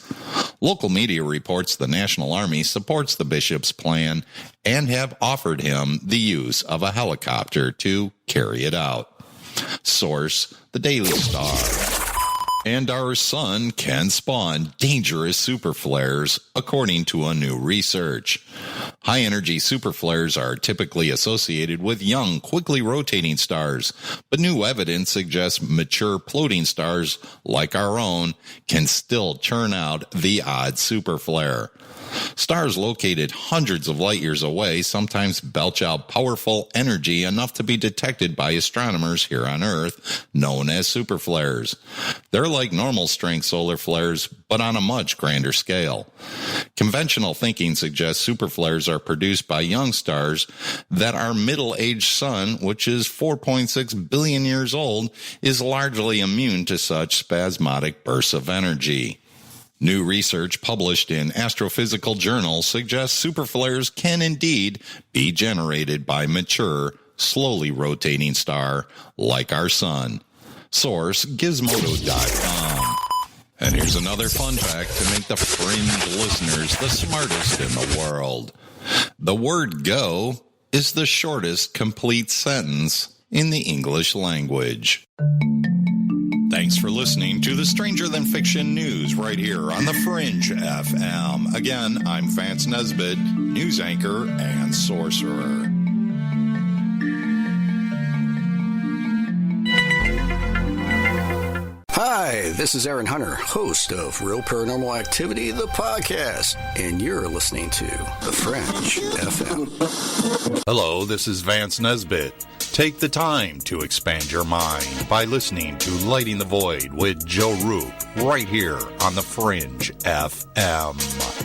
Speaker 25: Local media reports the National Army supports the bishop's plan and have offered him the use of a helicopter to carry it out. Source, the Daily Star. and our sun can spawn dangerous superflares, according to a new research. High-energy superflares are typically associated with young, quickly rotating stars, but new evidence suggests mature floating stars like our own can still churn out the odd superflare. Stars located hundreds of light years away sometimes belch out powerful energy enough to be detected by astronomers here on Earth, known as superflares. They're like normal strength solar flares, but on a much grander scale. Conventional thinking suggests superflares are produced by young stars that our middle-aged sun, which is 4.6 billion years old, is largely immune to such spasmodic bursts of energy. New research published in Astrophysical Journal suggests superflares can indeed be generated by mature, slowly rotating star like our sun. Source, Gizmodo.com. And here's another fun fact to make the fringe listeners the smartest in the world. The word go is the shortest complete sentence in the English language. Thanks for listening to the Stranger Than Fiction News right here on the Fringe FM. Again, I'm Vance Nesbitt, news anchor and sorcerer.
Speaker 2: Hi, this is Aaron Hunter, host of Real Paranormal Activity, the podcast, and you're listening to the Fringe FM.
Speaker 25: Hello, this is Vance Nesbitt. Take the time to expand your mind by listening to Lighting the Void with Joe Roop right here on the Fringe FM.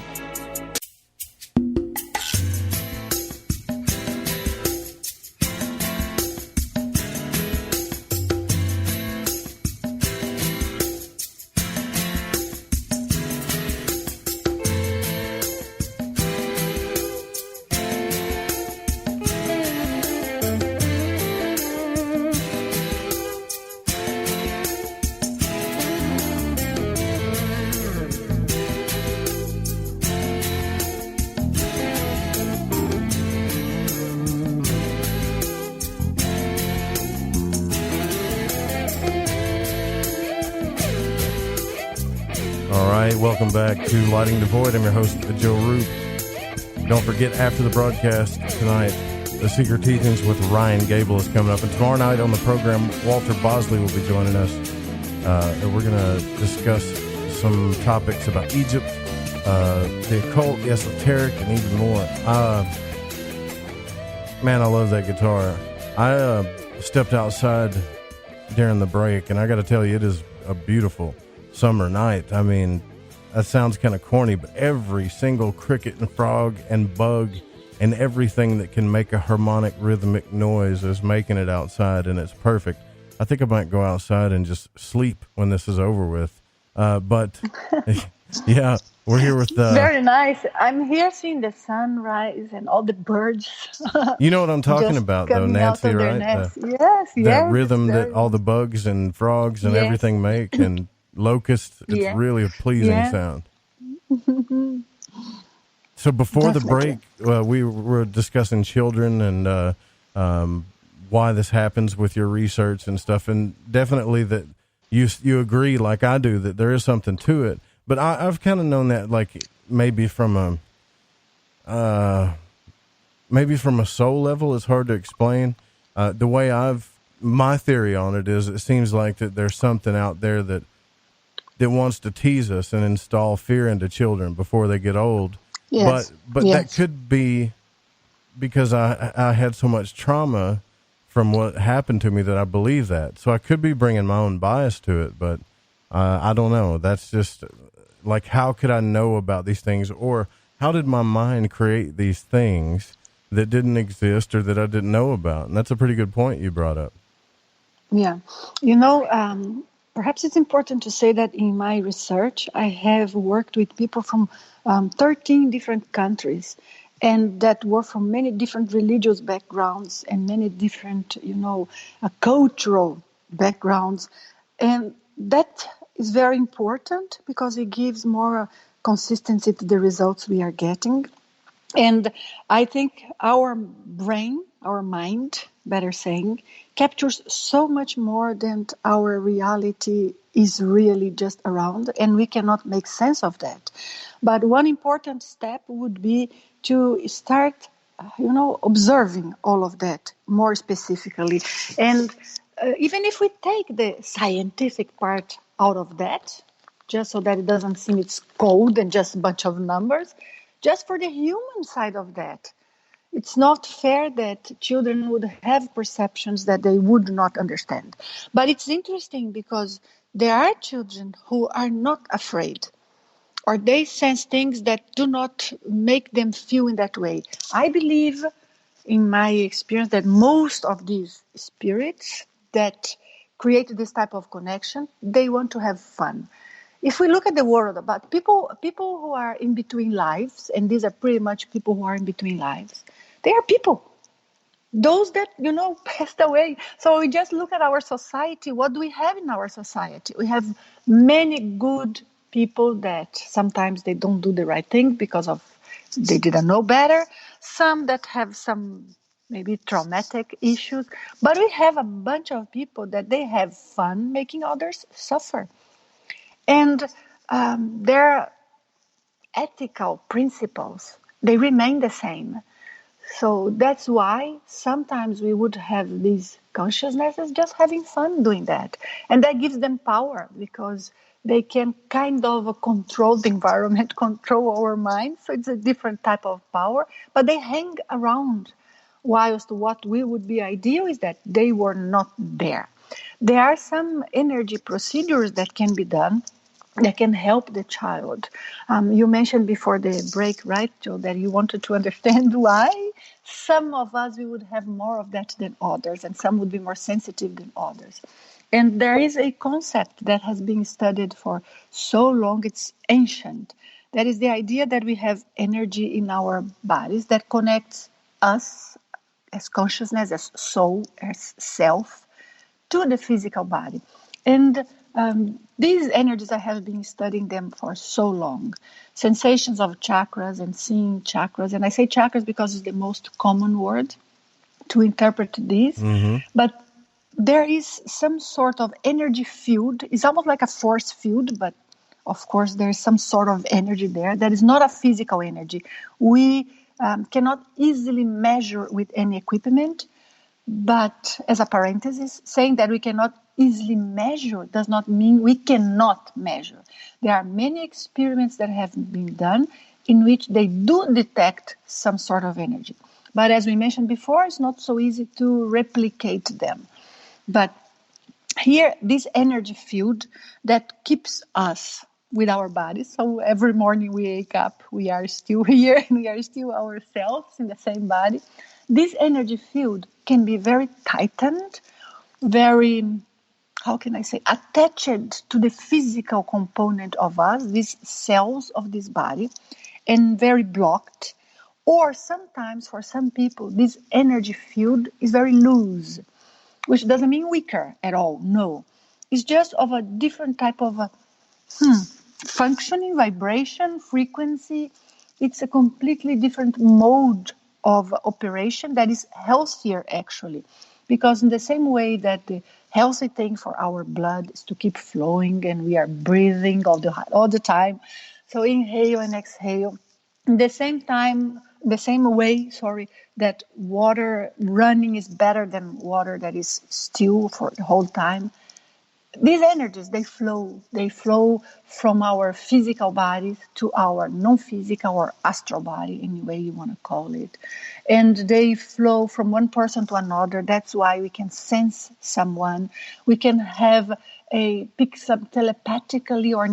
Speaker 7: Welcome back to Lighting the Void. I'm your host, Joe Roop. Don't forget, after the broadcast tonight, The Secret Teachings with Ryan Gable is coming up. And tomorrow night on the program, Walter Bosley will be joining us. And we're going to discuss some topics about Egypt, the occult, the esoteric, and even more. Man, I love that guitar. I stepped outside during the break, and I got to tell you, it is a beautiful summer night. I mean, that sounds kind of corny, but every single cricket and frog and bug and everything that can make a harmonic rhythmic noise is making it outside, and it's perfect. I think I might go outside and just sleep when this is over with. But yeah, we're here with
Speaker 8: very nice. I'm here seeing the sunrise and all the birds.
Speaker 7: You know what I'm talking about, though, Nancy, right?
Speaker 8: Yes,
Speaker 7: that rhythm that all the bugs and frogs and everything make, and locusts. It's really a pleasing sound. So before the break, we were discussing children and why this happens with your research and stuff, and definitely that you agree, like I do, that there is something to it. But I've kind of known that, like maybe from a soul level. It's hard to explain. The way my theory on it is, it seems like that there's something out there that wants to tease us and install fear into children before they get old. Yes. But that could be because I had so much trauma from what happened to me that I believe that. So I could be bringing my own bias to it, but I don't know. That's just like, how could I know about these things, or how did my mind create these things that didn't exist or that I didn't know about? And that's a pretty good point you brought up.
Speaker 8: Yeah. Perhaps it's important to say that in my research, I have worked with people from 13 different countries, and that were from many different religious backgrounds and many different, cultural backgrounds. And that is very important because it gives more consistency to the results we are getting. And I think our brain our mind, better saying, captures so much more than our reality is really just around, and we cannot make sense of that. But one important step would be to start, observing all of that more specifically. And even if we take the scientific part out of that, just so that it doesn't seem it's cold and just a bunch of numbers, just for the human side of that, it's not fair that children would have perceptions that they would not understand. But it's interesting because there are children who are not afraid, or they sense things that do not make them feel in that way. I believe, in my experience, that most of these spirits that create this type of connection, they want to have fun. If we look at the world about people who are in between lives, and these are pretty much people who are in between lives, they are people. Those that, passed away. So we just look at our society. What do we have in our society? We have many good people that sometimes they don't do the right thing because of they didn't know better. Some that have some maybe traumatic issues. But we have a bunch of people that they have fun making others suffer. And their ethical principles, they remain the same. So that's why sometimes we would have these consciousnesses just having fun doing that. And that gives them power because they can kind of control the environment, control our minds. So it's a different type of power, but they hang around. Whilst what we would be ideal is that they were not there. There are some energy procedures that can be done that can help the child. You mentioned before the break, right, Joe, that you wanted to understand why some of us, we would have more of that than others, and some would be more sensitive than others. And there is a concept that has been studied for so long, it's ancient. That is the idea that we have energy in our bodies that connects us as consciousness, as soul, as self, to the physical body. And these energies, I have been studying them for so long. Sensations of chakras and seeing chakras. And I say chakras because it's the most common word to interpret these. Mm-hmm. But there is some sort of energy field. It's almost like a force field, but of course there is some sort of energy there that is not a physical energy. We cannot easily measure with any equipment. But as a parenthesis, saying that we cannot easily measure does not mean we cannot measure. There are many experiments that have been done in which they do detect some sort of energy. But as we mentioned before, it's not so easy to replicate them. But here, this energy field that keeps us with our bodies. So every morning we wake up, we are still here and we are still ourselves in the same body. This energy field can be very tightened, very, attached to the physical component of us, these cells of this body, and very blocked. Or sometimes, for some people, this energy field is very loose, which doesn't mean weaker at all, no. It's just of a different type of functioning, vibration, frequency. It's a completely different mode of operation that is healthier, actually. Because in the same way that the healthy thing for our blood is to keep flowing and we are breathing all the time. So inhale and exhale. In the same way, that water running is better than water that is still for the whole time. These energies, they flow from our physical bodies to our non-physical or astral body, any way you want to call it. And they flow from one person to another. That's why we can sense someone. We can have pick up telepathically or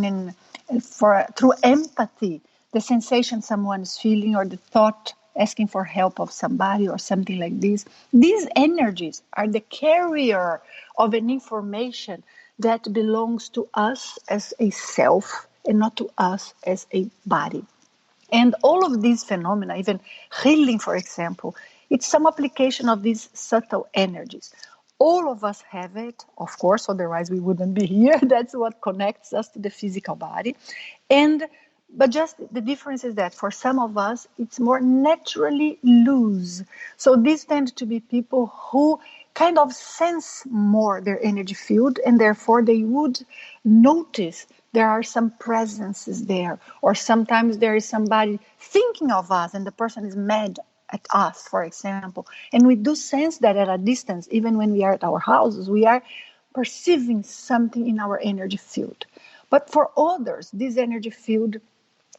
Speaker 8: through empathy, the sensation someone is feeling or the thought asking for help of somebody or something like this. These energies are the carrier of an information that belongs to us as a self and not to us as a body. And all of these phenomena, even healing, for example, it's some application of these subtle energies. All of us have it, of course, otherwise we wouldn't be here. That's what connects us to the physical body. And But just the difference is that for some of us, it's more naturally loose. So these tend to be people who kind of sense more their energy field, and therefore they would notice there are some presences there, or sometimes there is somebody thinking of us and the person is mad at us, for example. And we do sense that at a distance, even when we are at our houses, we are perceiving something in our energy field. But for others, this energy field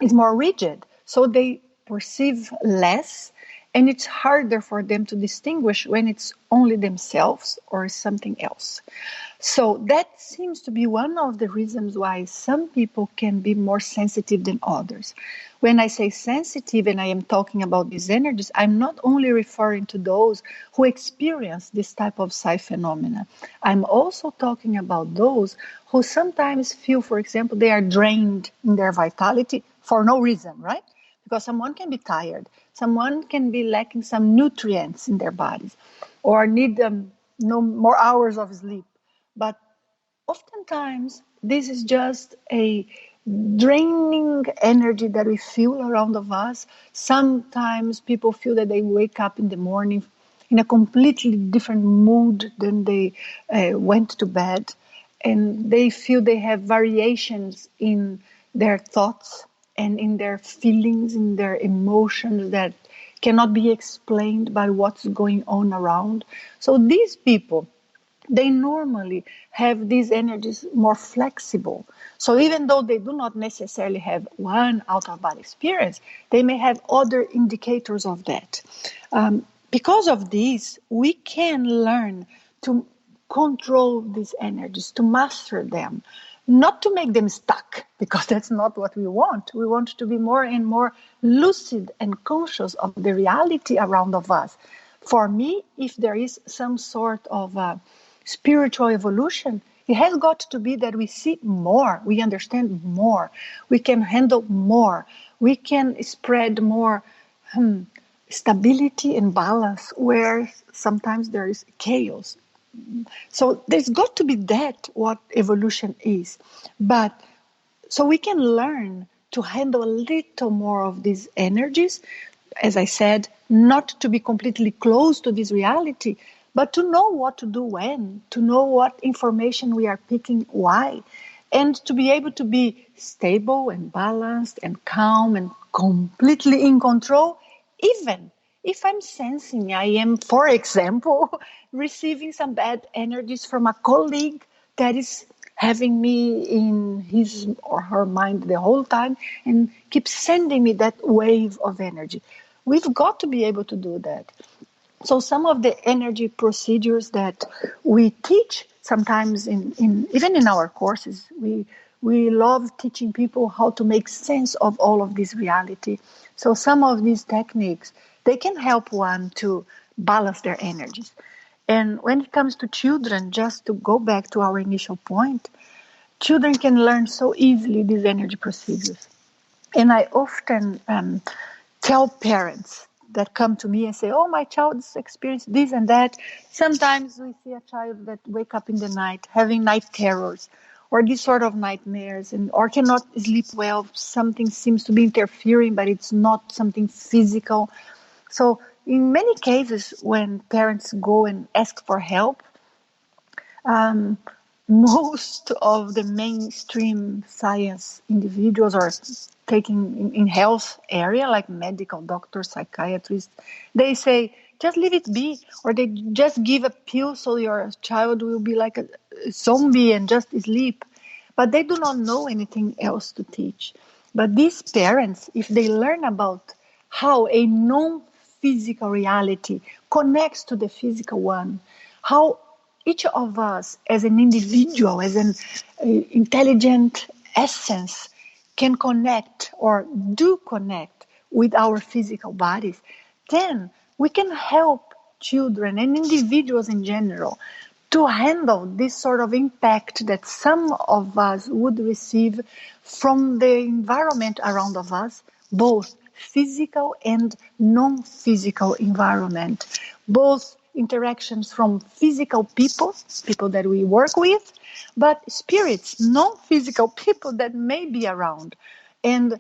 Speaker 8: is more rigid, so they perceive less, and it's harder for them to distinguish when it's only themselves or something else. So that seems to be one of the reasons why some people can be more sensitive than others. When I say sensitive and I am talking about these energies, I'm not only referring to those who experience this type of psi phenomena. I'm also talking about those who sometimes feel, for example, they are drained in their vitality for no reason, right? Because someone can be tired, someone can be lacking some nutrients in their bodies, or need no more hours of sleep. But oftentimes, this is just a draining energy that we feel around of us. Sometimes people feel that they wake up in the morning in a completely different mood than they went to bed, and they feel they have variations in their thoughts and in their feelings, in their emotions that cannot be explained by what's going on around. So these people, they normally have these energies more flexible. So even though they do not necessarily have one out-of-body experience, they may have other indicators of that. Because of this, we can learn to control these energies, to master them, not to make them stuck, because that's not what we want. We want to be more and more lucid and conscious of the reality around of us. For me, if there is some sort of spiritual evolution, it has got to be that we see more, we understand more, we can handle more, we can spread more stability and balance where sometimes there is chaos. So there's got to be that what evolution is. But so we can learn to handle a little more of these energies, as I said, not to be completely close to this reality, but to know what to do when, to know what information we are picking why, and to be able to be stable and balanced and calm and completely in control, even if I'm sensing I am, for example, receiving some bad energies from a colleague that is having me in his or her mind the whole time and keeps sending me that wave of energy. We've got to be able to do that. So some of the energy procedures that we teach sometimes even in our courses, we love teaching people how to make sense of all of this reality. So some of these techniques, they can help one to balance their energies. And when it comes to children, just to go back to our initial point, children can learn so easily these energy procedures. And I often tell parents that come to me and say, oh, my child's experienced this and that. Sometimes we see a child that wake up in the night having night terrors or these sort of nightmares, or cannot sleep well. Something seems to be interfering, but it's not something physical. So in many cases, when parents go and ask for help, most of the mainstream science individuals are taking in health area, like medical doctors, psychiatrists, they say, just leave it be, or they just give a pill so your child will be like a zombie and just sleep. But they do not know anything else to teach. But these parents, if they learn about how a non-physical reality connects to the physical one, how each of us as an individual, as an intelligent essence, can connect or do connect with our physical bodies, then we can help children and individuals in general to handle this sort of impact that some of us would receive from the environment around of us, both physical and non-physical environment, both interactions from physical people that we work with, but spirits, non-physical people that may be around. And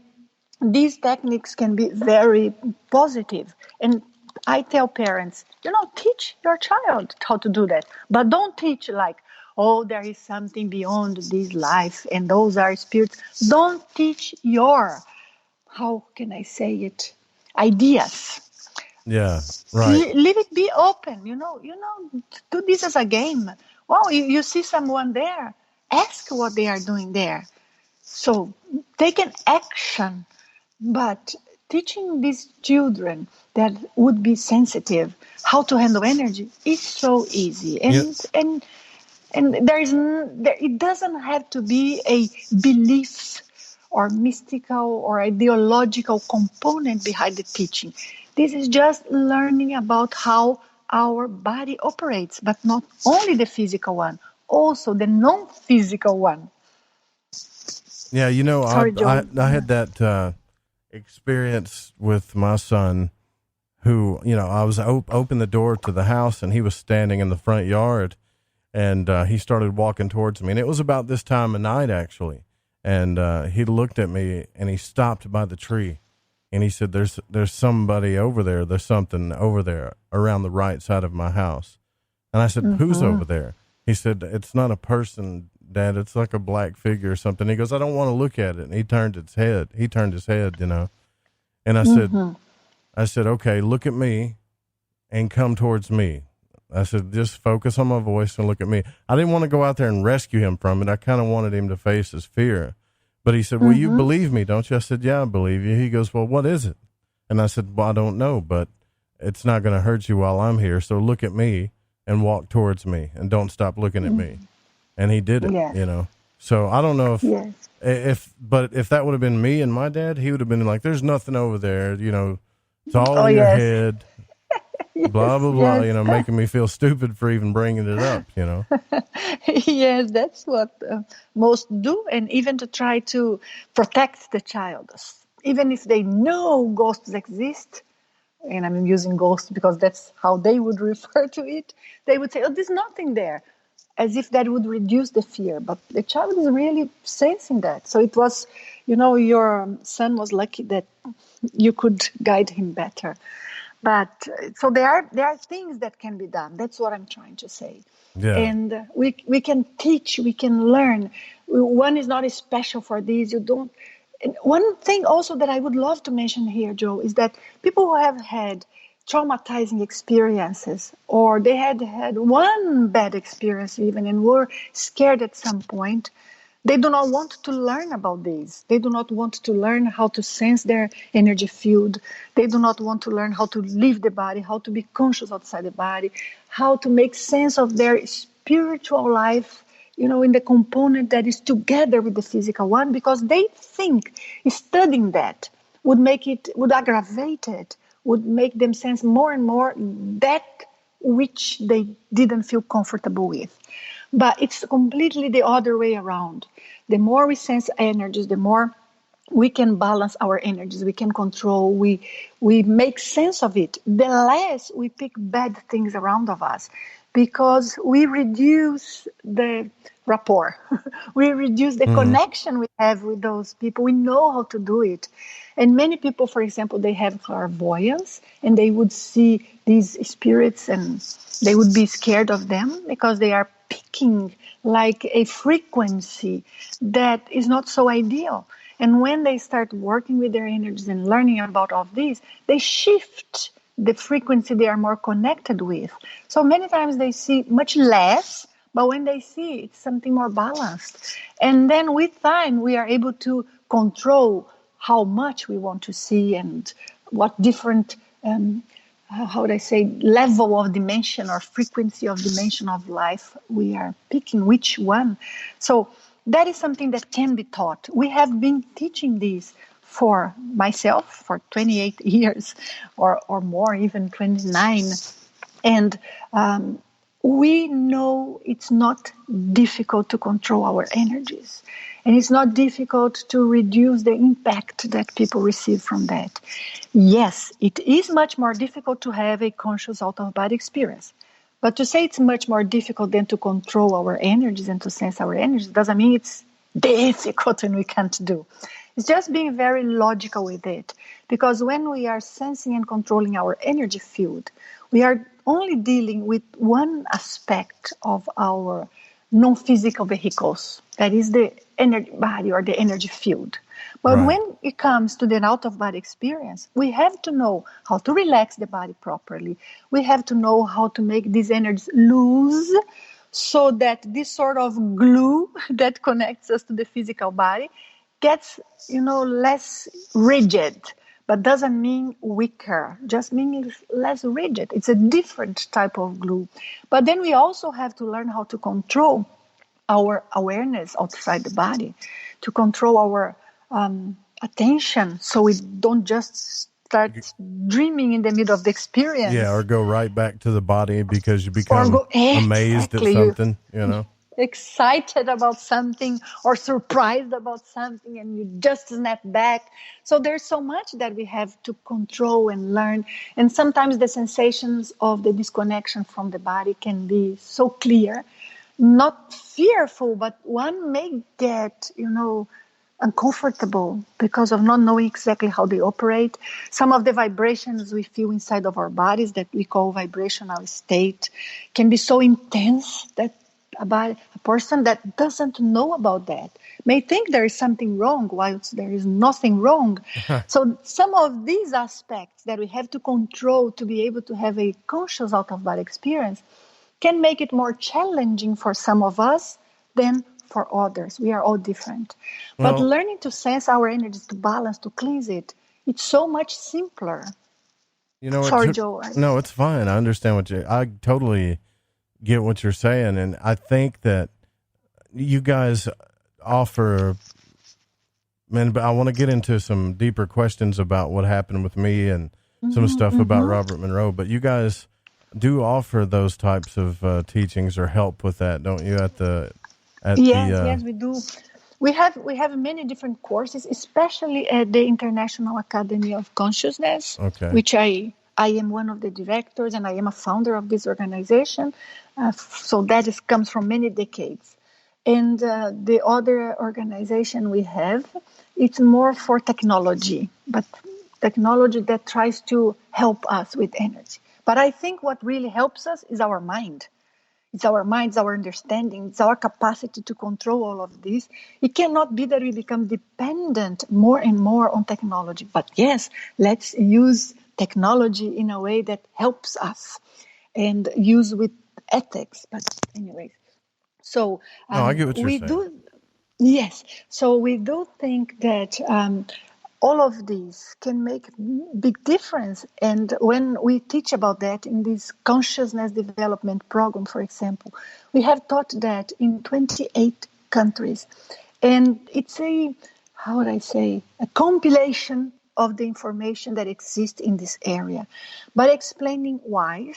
Speaker 8: these techniques can be very positive. And I tell parents, teach your child how to do that. But don't teach like, oh, there is something beyond this life and those are spirits. Don't teach your, how can I say it, ideas.
Speaker 7: Yeah, right.
Speaker 8: Leave it be open, do this as a game. Wow, you see someone there, ask what they are doing there. So take an action, but teaching these children that would be sensitive how to handle energy is so easy. And it doesn't have to be a belief or mystical or ideological component behind the teaching. This is just learning about how our body operates, but not only the physical one, also the non-physical one.
Speaker 7: Yeah,
Speaker 8: Sorry, Joe.
Speaker 7: I had that experience with my son who, I was open the door to the house and he was standing in the front yard and he started walking towards me. And it was about this time of night, actually. And he looked at me and he stopped by the tree. And he said, there's somebody over there. There's something over there around the right side of my house. And I said, who's over there? He said, it's not a person, Dad. It's like a black figure or something. He goes, I don't want to look at it. And he turned his head, And I said, okay, look at me and come towards me. I said, just focus on my voice and look at me. I didn't want to go out there and rescue him from it. I kind of wanted him to face his fear. But he said, well, you believe me, don't you? I said, yeah, I believe you. He goes, well, what is it? And I said, well, I don't know, but it's not going to hurt you while I'm here. So look at me and walk towards me and don't stop looking at me. And he did it, So I don't know if that would have been me and my dad, he would have been like, there's nothing over there, it's all in your head, blah, blah, blah, making me feel stupid for even bringing it up,
Speaker 8: Yes, that's what most do. And even to try to protect the child, even if they know ghosts exist, and I'm using ghosts because that's how they would refer to it, they would say, oh, there's nothing there, as if that would reduce the fear. But the child is really sensing that. So it was, your son was lucky that you could guide him better. But so there are things that can be done. That's what I'm trying to say. Yeah. And we can teach, we can learn. One is not special for these. You don't. And one thing also that I would love to mention here, Joe, is that people who have had traumatizing experiences, or they had one bad experience even and were scared at some point, they do not want to learn about this. They do not want to learn how to sense their energy field. They do not want to learn how to leave the body, how to be conscious outside the body, how to make sense of their spiritual life, in the component that is together with the physical one, because they think studying that would aggravate it, would make them sense more and more that which they didn't feel comfortable with. But it's completely the other way around. The more we sense energies, the more we can balance our energies, we can control, we make sense of it, the less we pick bad things around of us, because we reduce the rapport, we reduce the connection we have with those people. We know how to do it. And many people, for example, they have clairvoyance and they would see these spirits and they would be scared of them because they are picking like a frequency that is not so ideal. And when they start working with their energies and learning about all of these, they shift the frequency they are more connected with. So many times they see much less, but when they see it's something more balanced. And then with time, we are able to control how much we want to see and what different, level of dimension or frequency of dimension of life we are picking, which one. So that is something that can be taught. We have been teaching this for myself for 28 years or more, even 29. And we know it's not difficult to control our energies. And it's not difficult to reduce the impact that people receive from that. Yes, it is much more difficult to have a conscious out-of-body experience. But to say it's much more difficult than to control our energies and to sense our energies doesn't mean it's difficult and we can't do. It's just being very logical with it. Because when we are sensing and controlling our energy field, we are only dealing with one aspect of our non-physical vehicles. That is the energy body or the energy field. But
Speaker 7: Right.
Speaker 8: when it comes to the out-of-body experience, we have to know how to relax the body properly. We have to know how to make these energies loose so that this sort of glue that connects us to the physical body gets, less rigid, but doesn't mean weaker, just means less rigid. It's a different type of glue. But then we also have to learn how to control our awareness outside the body, to control our attention, so we don't just start dreaming in the middle of the experience.
Speaker 7: Yeah, or go right back to the body because you become amazed at
Speaker 8: Exactly.
Speaker 7: something,
Speaker 8: Excited about something or surprised about something, and you just snap back. So there's so much that we have to control and learn. And sometimes the sensations of the disconnection from the body can be so clear, not fearful, but one may get, uncomfortable because of not knowing exactly how they operate. Some of the vibrations we feel inside of our bodies that we call vibrational state can be so intense that a person that doesn't know about that may think there is something wrong whilst there is nothing wrong. So some of these aspects that we have to control to be able to have a conscious out-of-body experience can make it more challenging for some of us than for others. We are all different. But learning to sense our energies, to balance, to cleanse it, it's so much simpler. Sorry, Joe.
Speaker 7: No, it's fine. I understand I totally get what you're saying. And I think that you guys offer, but I want to get into some deeper questions about what happened with me and some stuff about Robert Monroe, but you guys do offer those types of teachings or help with that, don't you?
Speaker 8: Yes, we do. We have many different courses, especially at the International Academy of Consciousness, which I am one of the directors and I am a founder of this organization. So that comes from many decades. And the other organization we have, it's more for technology, but technology that tries to help us with energy. But I think what really helps us is our mind. It's our minds, our understanding, it's our capacity to control all of this. It cannot be that we become dependent more and more on technology. But yes, let's use technology in a way that helps us and use with ethics. But anyways, so
Speaker 7: I get what you're saying.
Speaker 8: Yes, so we do think that all of these can make big difference. And when we teach about that in this consciousness development program, for example, we have taught that in 28 countries. And it's a compilation of the information that exists in this area, but explaining why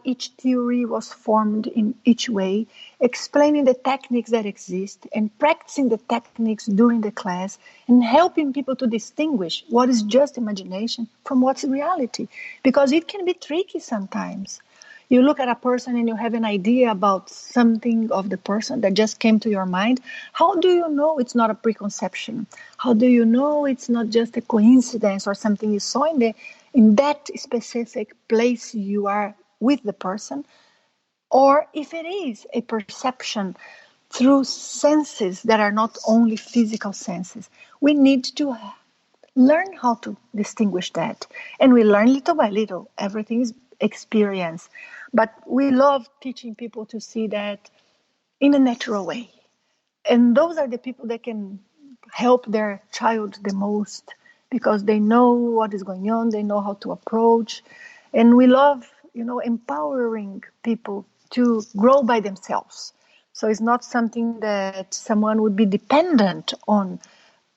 Speaker 8: each theory was formed in each way, explaining the techniques that exist and practicing the techniques during the class and helping people to distinguish what is just imagination from what's reality, because it can be tricky sometimes. You look at a person and you have an idea about something of the person that just came to your mind. How do you know it's not a preconception? How do you know it's not just a coincidence or something you saw in that specific place you are with the person? Or if it is a perception through senses that are not only physical senses, we need to learn how to distinguish that. And we learn little by little. Everything is experience. But we love teaching people to see that in a natural way. And those are the people that can help their child the most, because they know what is going on, they know how to approach. And we love, empowering people to grow by themselves. So it's not something that someone would be dependent on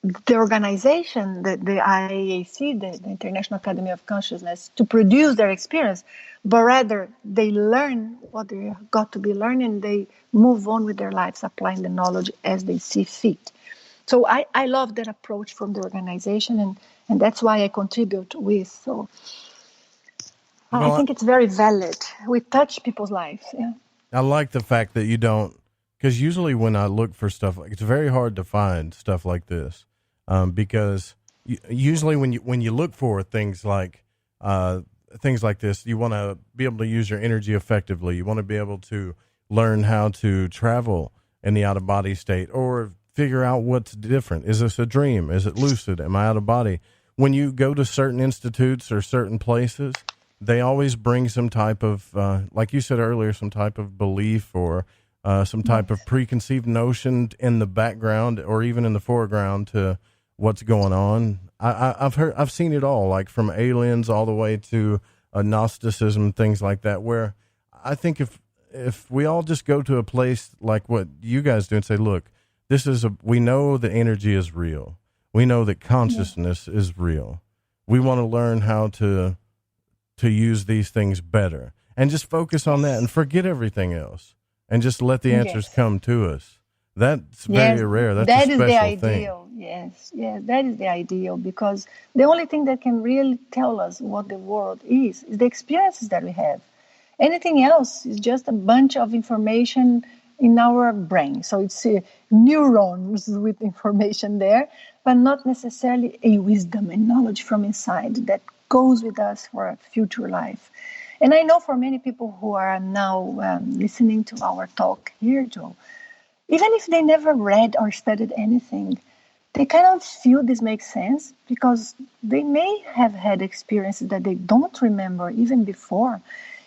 Speaker 8: the organization, the IAC, the International Academy of Consciousness, to produce their experience, but rather they learn what they got to be learning and they move on with their lives, applying the knowledge as they see fit. So I love that approach from the organization, and that's why I contribute with. So I think it's very valid. We touch people's lives. Yeah.
Speaker 7: I like the fact that you don't because usually when I look for stuff, it's very hard to find stuff like this, because usually when you look for things like this, you want to be able to use your energy effectively. You want to be able to learn how to travel in the out of body state, or figure out what's different. Is this a dream? Is it lucid? Am I out of body? When you go to certain institutes or certain places, they always bring some type of, like you said earlier, some type of belief or some type of preconceived notion in the background or even in the foreground to what's going on. I've seen it all, like from aliens all the way to Gnosticism, things like that, where I think if we all just go to a place like what you guys do and say, look, we know the energy is real. We know that consciousness is real. We want to learn how to use these things better and just focus on that and forget everything else and just let the answers come to us. That's very rare. That's a special thing.
Speaker 8: That is the ideal. Yes, that is the ideal, because the only thing that can really tell us what the world is the experiences that we have. Anything else is just a bunch of information in our brain. So it's neurons with information there, but not necessarily a wisdom and knowledge from inside that goes with us for a future life. And I know for many people who are now listening to our talk here, Joe, even if they never read or studied anything, they kind of feel this makes sense, because they may have had experiences that they don't remember even before.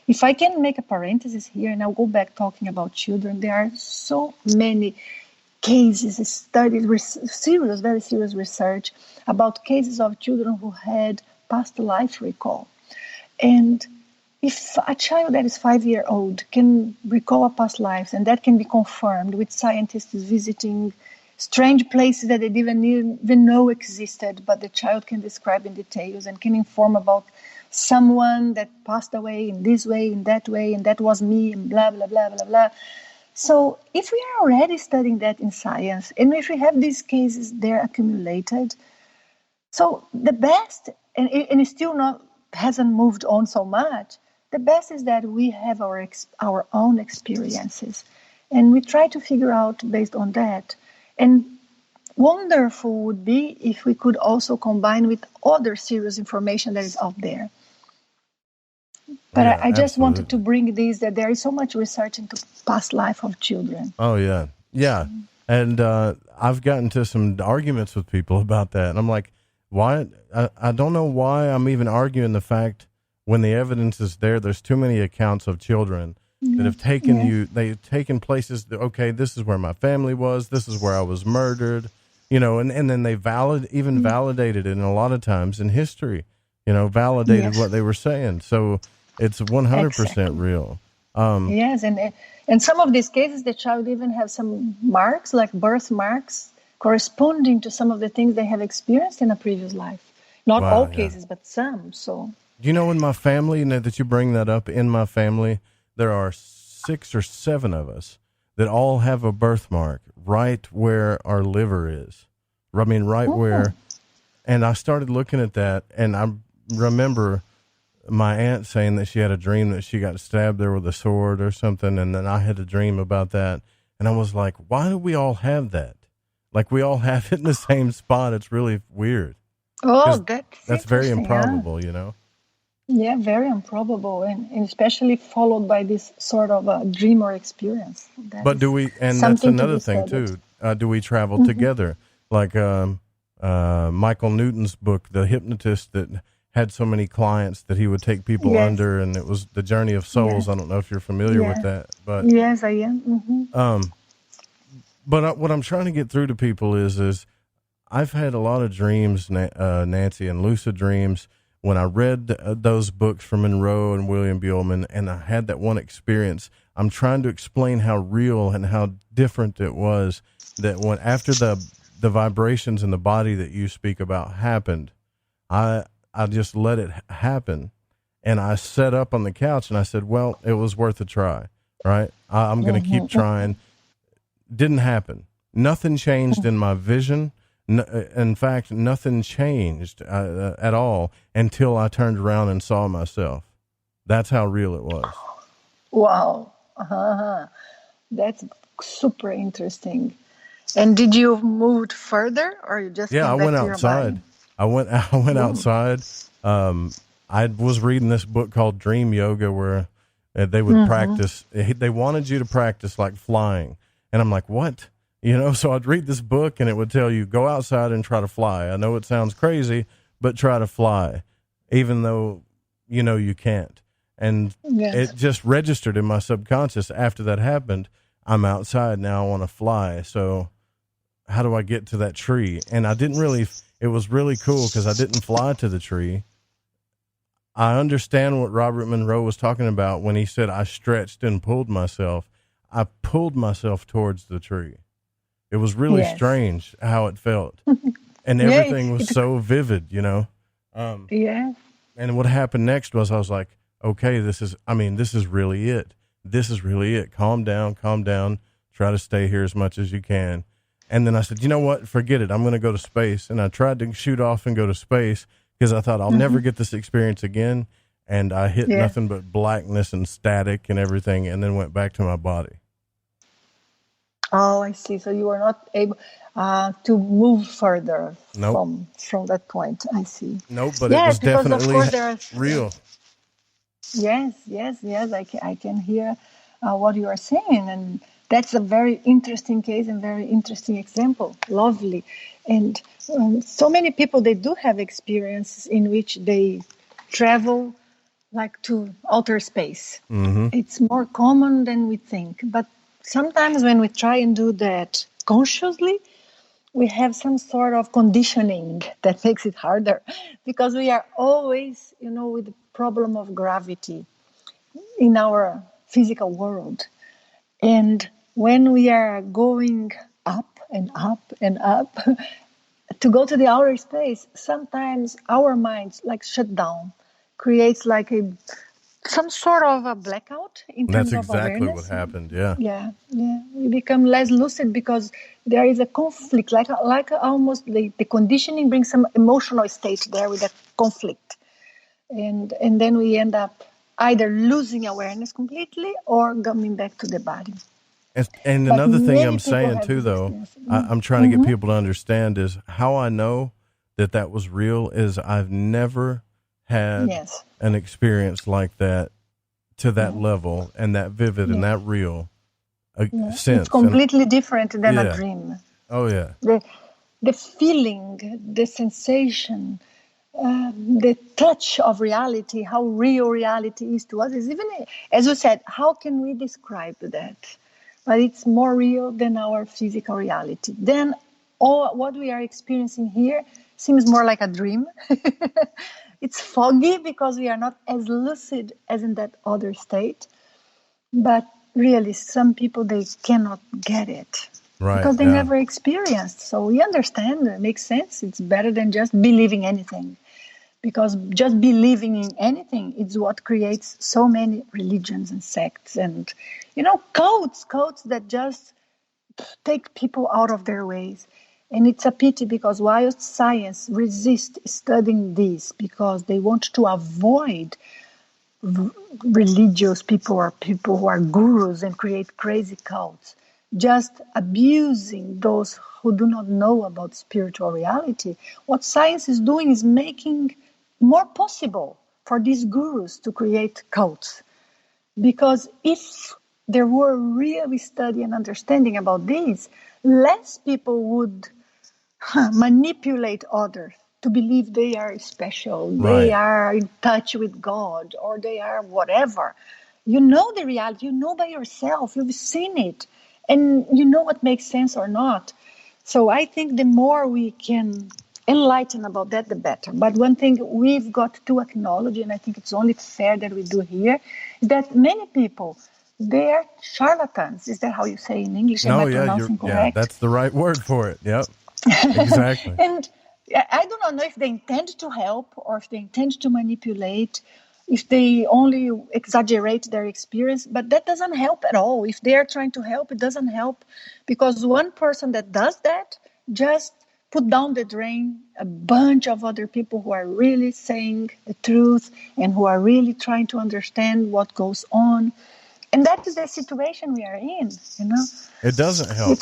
Speaker 8: If I can make a parenthesis here, and I'll go back talking about children, there are so many cases, studies, very serious research about cases of children who had past life recall. And if a child that is 5-year-old can recall a past life, and that can be confirmed with scientists visiting strange places that they didn't even know existed, but the child can describe in details and can inform about someone that passed away in this way, in that way, and that was me, and blah, blah, blah, blah, blah. So if we are already studying that in science, and if we have these cases there accumulated, so the best, and it still hasn't moved on so much, the best is that we have our own experiences, and we try to figure out based on that. And wonderful would be if we could also combine with other serious information that is out there. But
Speaker 7: Yeah,
Speaker 8: I just wanted
Speaker 7: absolutely.
Speaker 8: to bring this, that there is so much research into past life of children.
Speaker 7: Oh, yeah. Yeah. And I've gotten to some arguments with people about that. And I'm like, why? I don't know why I'm even arguing the fact when the evidence is there. There's too many accounts of children that have taken they've taken places that, okay, this is where my family was. This is where I was murdered, and then they validated it. And a lot of times in history, validated what they were saying. So it's 100% real.
Speaker 8: Yes, and some of these cases, the child even has some marks, like birth marks, corresponding to some of the things they have experienced in a previous life. Not all cases, but some. So,
Speaker 7: in my family, that you bring that up, in my family, there are 6 or 7 of us that all have a birthmark right where our liver is. I mean, where. And I started looking at that, and I remember my aunt saying that she had a dream that she got stabbed there with a sword or something, and then I had a dream about that. And I was like, why do we all have that? Like, we all have it in the same spot. It's really weird.
Speaker 8: Oh,
Speaker 7: that's very improbable,
Speaker 8: Yeah, very improbable, and especially followed by this sort of a dream or experience.
Speaker 7: But do we, and that's another thing too, do we travel together? Like Michael Newton's book, The Hypnotist, that had so many clients that he would take people under, and it was The Journey of Souls. I don't know if you're familiar with that. But
Speaker 8: yes, I am.
Speaker 7: But what I'm trying to get through to people is I've had a lot of dreams, Nanci, and lucid dreams. When I read those books from Monroe and William Buellman, and I had that one experience, I'm trying to explain how real and how different it was, that when after the vibrations in the body that you speak about happened, I just let it happen. And I sat up on the couch and I said, well, it was worth a try, right? I'm going to keep trying. Didn't happen. Nothing changed in my vision. In fact, nothing changed at all until I turned around and saw myself. That's how real it was.
Speaker 8: Wow. That's super interesting. And did you move further, or you just
Speaker 7: Yeah,
Speaker 8: came
Speaker 7: I
Speaker 8: back
Speaker 7: went
Speaker 8: to your
Speaker 7: outside.
Speaker 8: body?
Speaker 7: I went outside. I was reading this book called Dream Yoga, where they would practice. They wanted you to practice like flying, and I'm like, what? So I'd read this book, and it would tell you, go outside and try to fly. I know it sounds crazy, but try to fly, even though you can't. And it just registered in my subconscious. After that happened, I'm outside now. I want to fly. So how do I get to that tree? And I didn't really. It was really cool because I didn't fly to the tree. I understand what Robert Monroe was talking about when he said I stretched and pulled myself. I pulled myself towards the tree. It was really strange how it felt. And everything was so vivid,
Speaker 8: Yeah.
Speaker 7: And what happened next was I was like, okay, this is really it. This is really it. Calm down. Try to stay here as much as you can. And then I said, you know what? Forget it. I'm going to go to space. And I tried to shoot off and go to space because I thought I'll never get this experience again. And I hit nothing but blackness and static and everything, and then went back to my body.
Speaker 8: Oh, I see. So you were not able to move further from that point. I see.
Speaker 7: Nope, but it was definitely real.
Speaker 8: Yes. I can hear what you are saying, and that's a very interesting case and very interesting example. Lovely. And so many people, they do have experiences in which they travel like to outer space. It's more common than we think. But sometimes when we try and do that consciously, we have some sort of conditioning that makes it harder, because we are always, with the problem of gravity in our physical world. And when we are going up and up and up to go to the outer space, sometimes our minds like shut down, creates like some sort of a blackout in terms of awareness.
Speaker 7: That's exactly what happened. Yeah. We become less lucid because there is a conflict, like almost the conditioning brings some emotional state there with that conflict, and then we end up either losing awareness completely or coming back to the body. And another thing I'm saying too, though, I'm trying to get people to understand is how I know that was real is I've never had an experience like that to that level and that vivid and that real since.
Speaker 8: It's completely different than a dream.
Speaker 7: Oh, yeah.
Speaker 8: The feeling, the sensation, the touch of reality, how real reality is to us is even, as you said, how can we describe that? But it's more real than our physical reality. Then what we are experiencing here seems more like a dream. It's foggy because we are not as lucid as in that other state. But really, some people, they cannot get it.
Speaker 7: Right,
Speaker 8: because they never experienced. So we understand, it makes sense. It's better than just believing anything. Because just believing in anything is what creates so many religions and sects and, cults that just take people out of their ways. And it's a pity because while science resists studying this because they want to avoid religious people or people who are gurus and create crazy cults, just abusing those who do not know about spiritual reality, what science is doing is making more possible for these gurus to create cults. Because if there were really study and understanding about this, less people would manipulate others to believe they are special, they are in touch with God, or they are whatever. You know the reality, you know by yourself, you've seen it, and you know what makes sense or not. So I think the more we can enlighten about that, the better. But one thing we've got to acknowledge, and I think it's only fair that we do here, is that many people, they're charlatans. Is that how you say in English?
Speaker 7: No, yeah, that's the right word for it. Yep, exactly.
Speaker 8: And I do not know if they intend to help or if they intend to manipulate, if they only exaggerate their experience, but that doesn't help at all. If they're trying to help, it doesn't help, because one person that does that just put down the drain a bunch of other people who are really saying the truth and who are really trying to understand what goes on. And that is the situation we are in, you know.
Speaker 7: It doesn't help.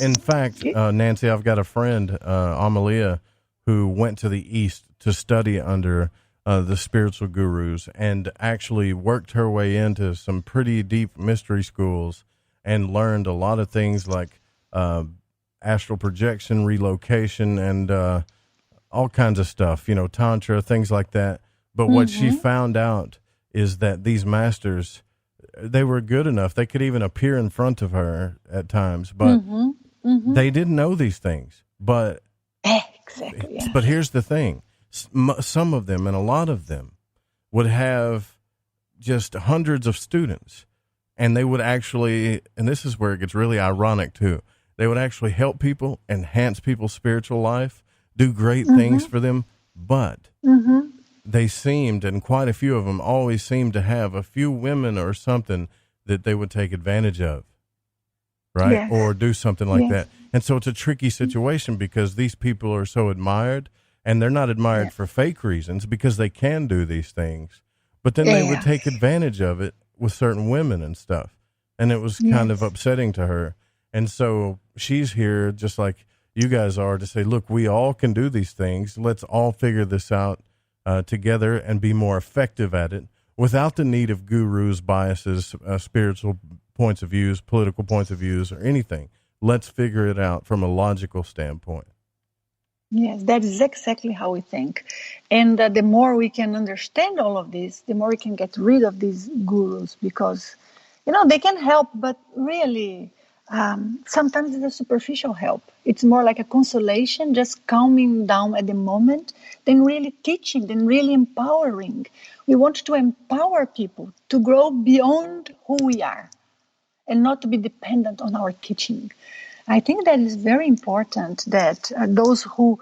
Speaker 7: In fact, Nancy, I've got a friend, Amalia, who went to the East to study under the spiritual gurus and actually worked her way into some pretty deep mystery schools and learned a lot of things like astral projection, relocation, and all kinds of stuff, you know, tantra, things like that. But what she found out is that these masters, they were good enough. They could even appear in front of her at times, but they didn't know these things. But
Speaker 8: exactly. Yeah.
Speaker 7: But here's the thing: some of them, and a lot of them, would have just hundreds of students, and they would actually, and this is where it gets really ironic too. They would actually help people, enhance people's spiritual life, do great things for them, but they seemed, and quite a few of them always seemed to have a few women or something that they would take advantage of, right?
Speaker 8: Yes.
Speaker 7: Or do something like that. And so it's a tricky situation because these people are so admired, and they're not admired for fake reasons because they can do these things, but then they would take advantage of it with certain women and stuff. And it was kind of upsetting to her. And so she's here just like you guys are to say, look, we all can do these things. Let's all figure this out together and be more effective at it without the need of gurus, biases, spiritual points of views, political points of views, or anything. Let's figure it out from a logical standpoint.
Speaker 8: Yes, that is exactly how we think. And the more we can understand all of this, the more we can get rid of these gurus because, you know, they can help, but really sometimes it's a superficial help. It's more like a consolation, just calming down at the moment, than really teaching, than really empowering. We want to empower people to grow beyond who we are and not to be dependent on our teaching. I think that is very important that those who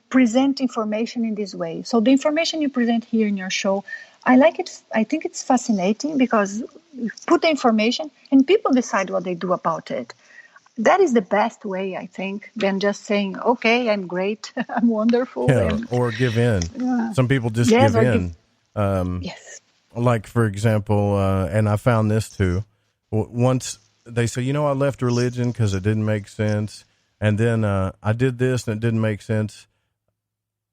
Speaker 8: present information in this way. So the information you present here in your show, I like it. I think it's fascinating because you put the information and people decide what they do about it. That is the best way, I think, than just saying, okay, I'm great, I'm wonderful.
Speaker 7: Yeah, or give in. Some people just give in. Like, for example, and I found this too, once they say, you know, I left religion because it didn't make sense. And then I did this and it didn't make sense.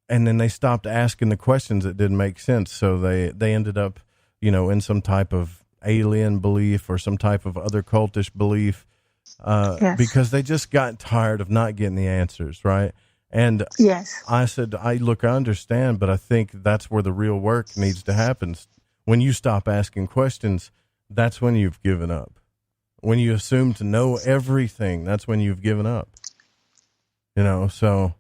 Speaker 7: And then they stopped asking the questions that didn't make sense. So they ended up, you know, in some type of alien belief or some type of other cultish belief because they just got tired of not getting the answers, right? And I said, I understand, but I think that's where the real work needs to happen. When you stop asking questions, that's when you've given up. When you assume to know everything, that's when you've given up. You know, so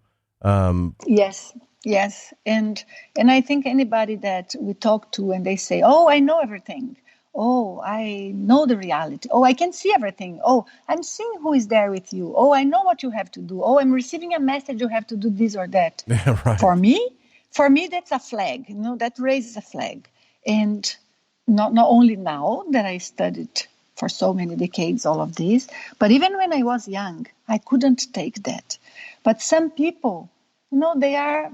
Speaker 8: Yes. And I think anybody that we talk to and they say, oh, I know everything. Oh, I know the reality. Oh, I can see everything. Oh, I'm seeing who is there with you. Oh, I know what you have to do. Oh, I'm receiving a message. You have to do this or that.
Speaker 7: Right.
Speaker 8: For me, that's a flag. You know, that raises a flag. And not only now that I studied for so many decades, all of this, but even when I was young, I couldn't take that. But some people, you know, they are,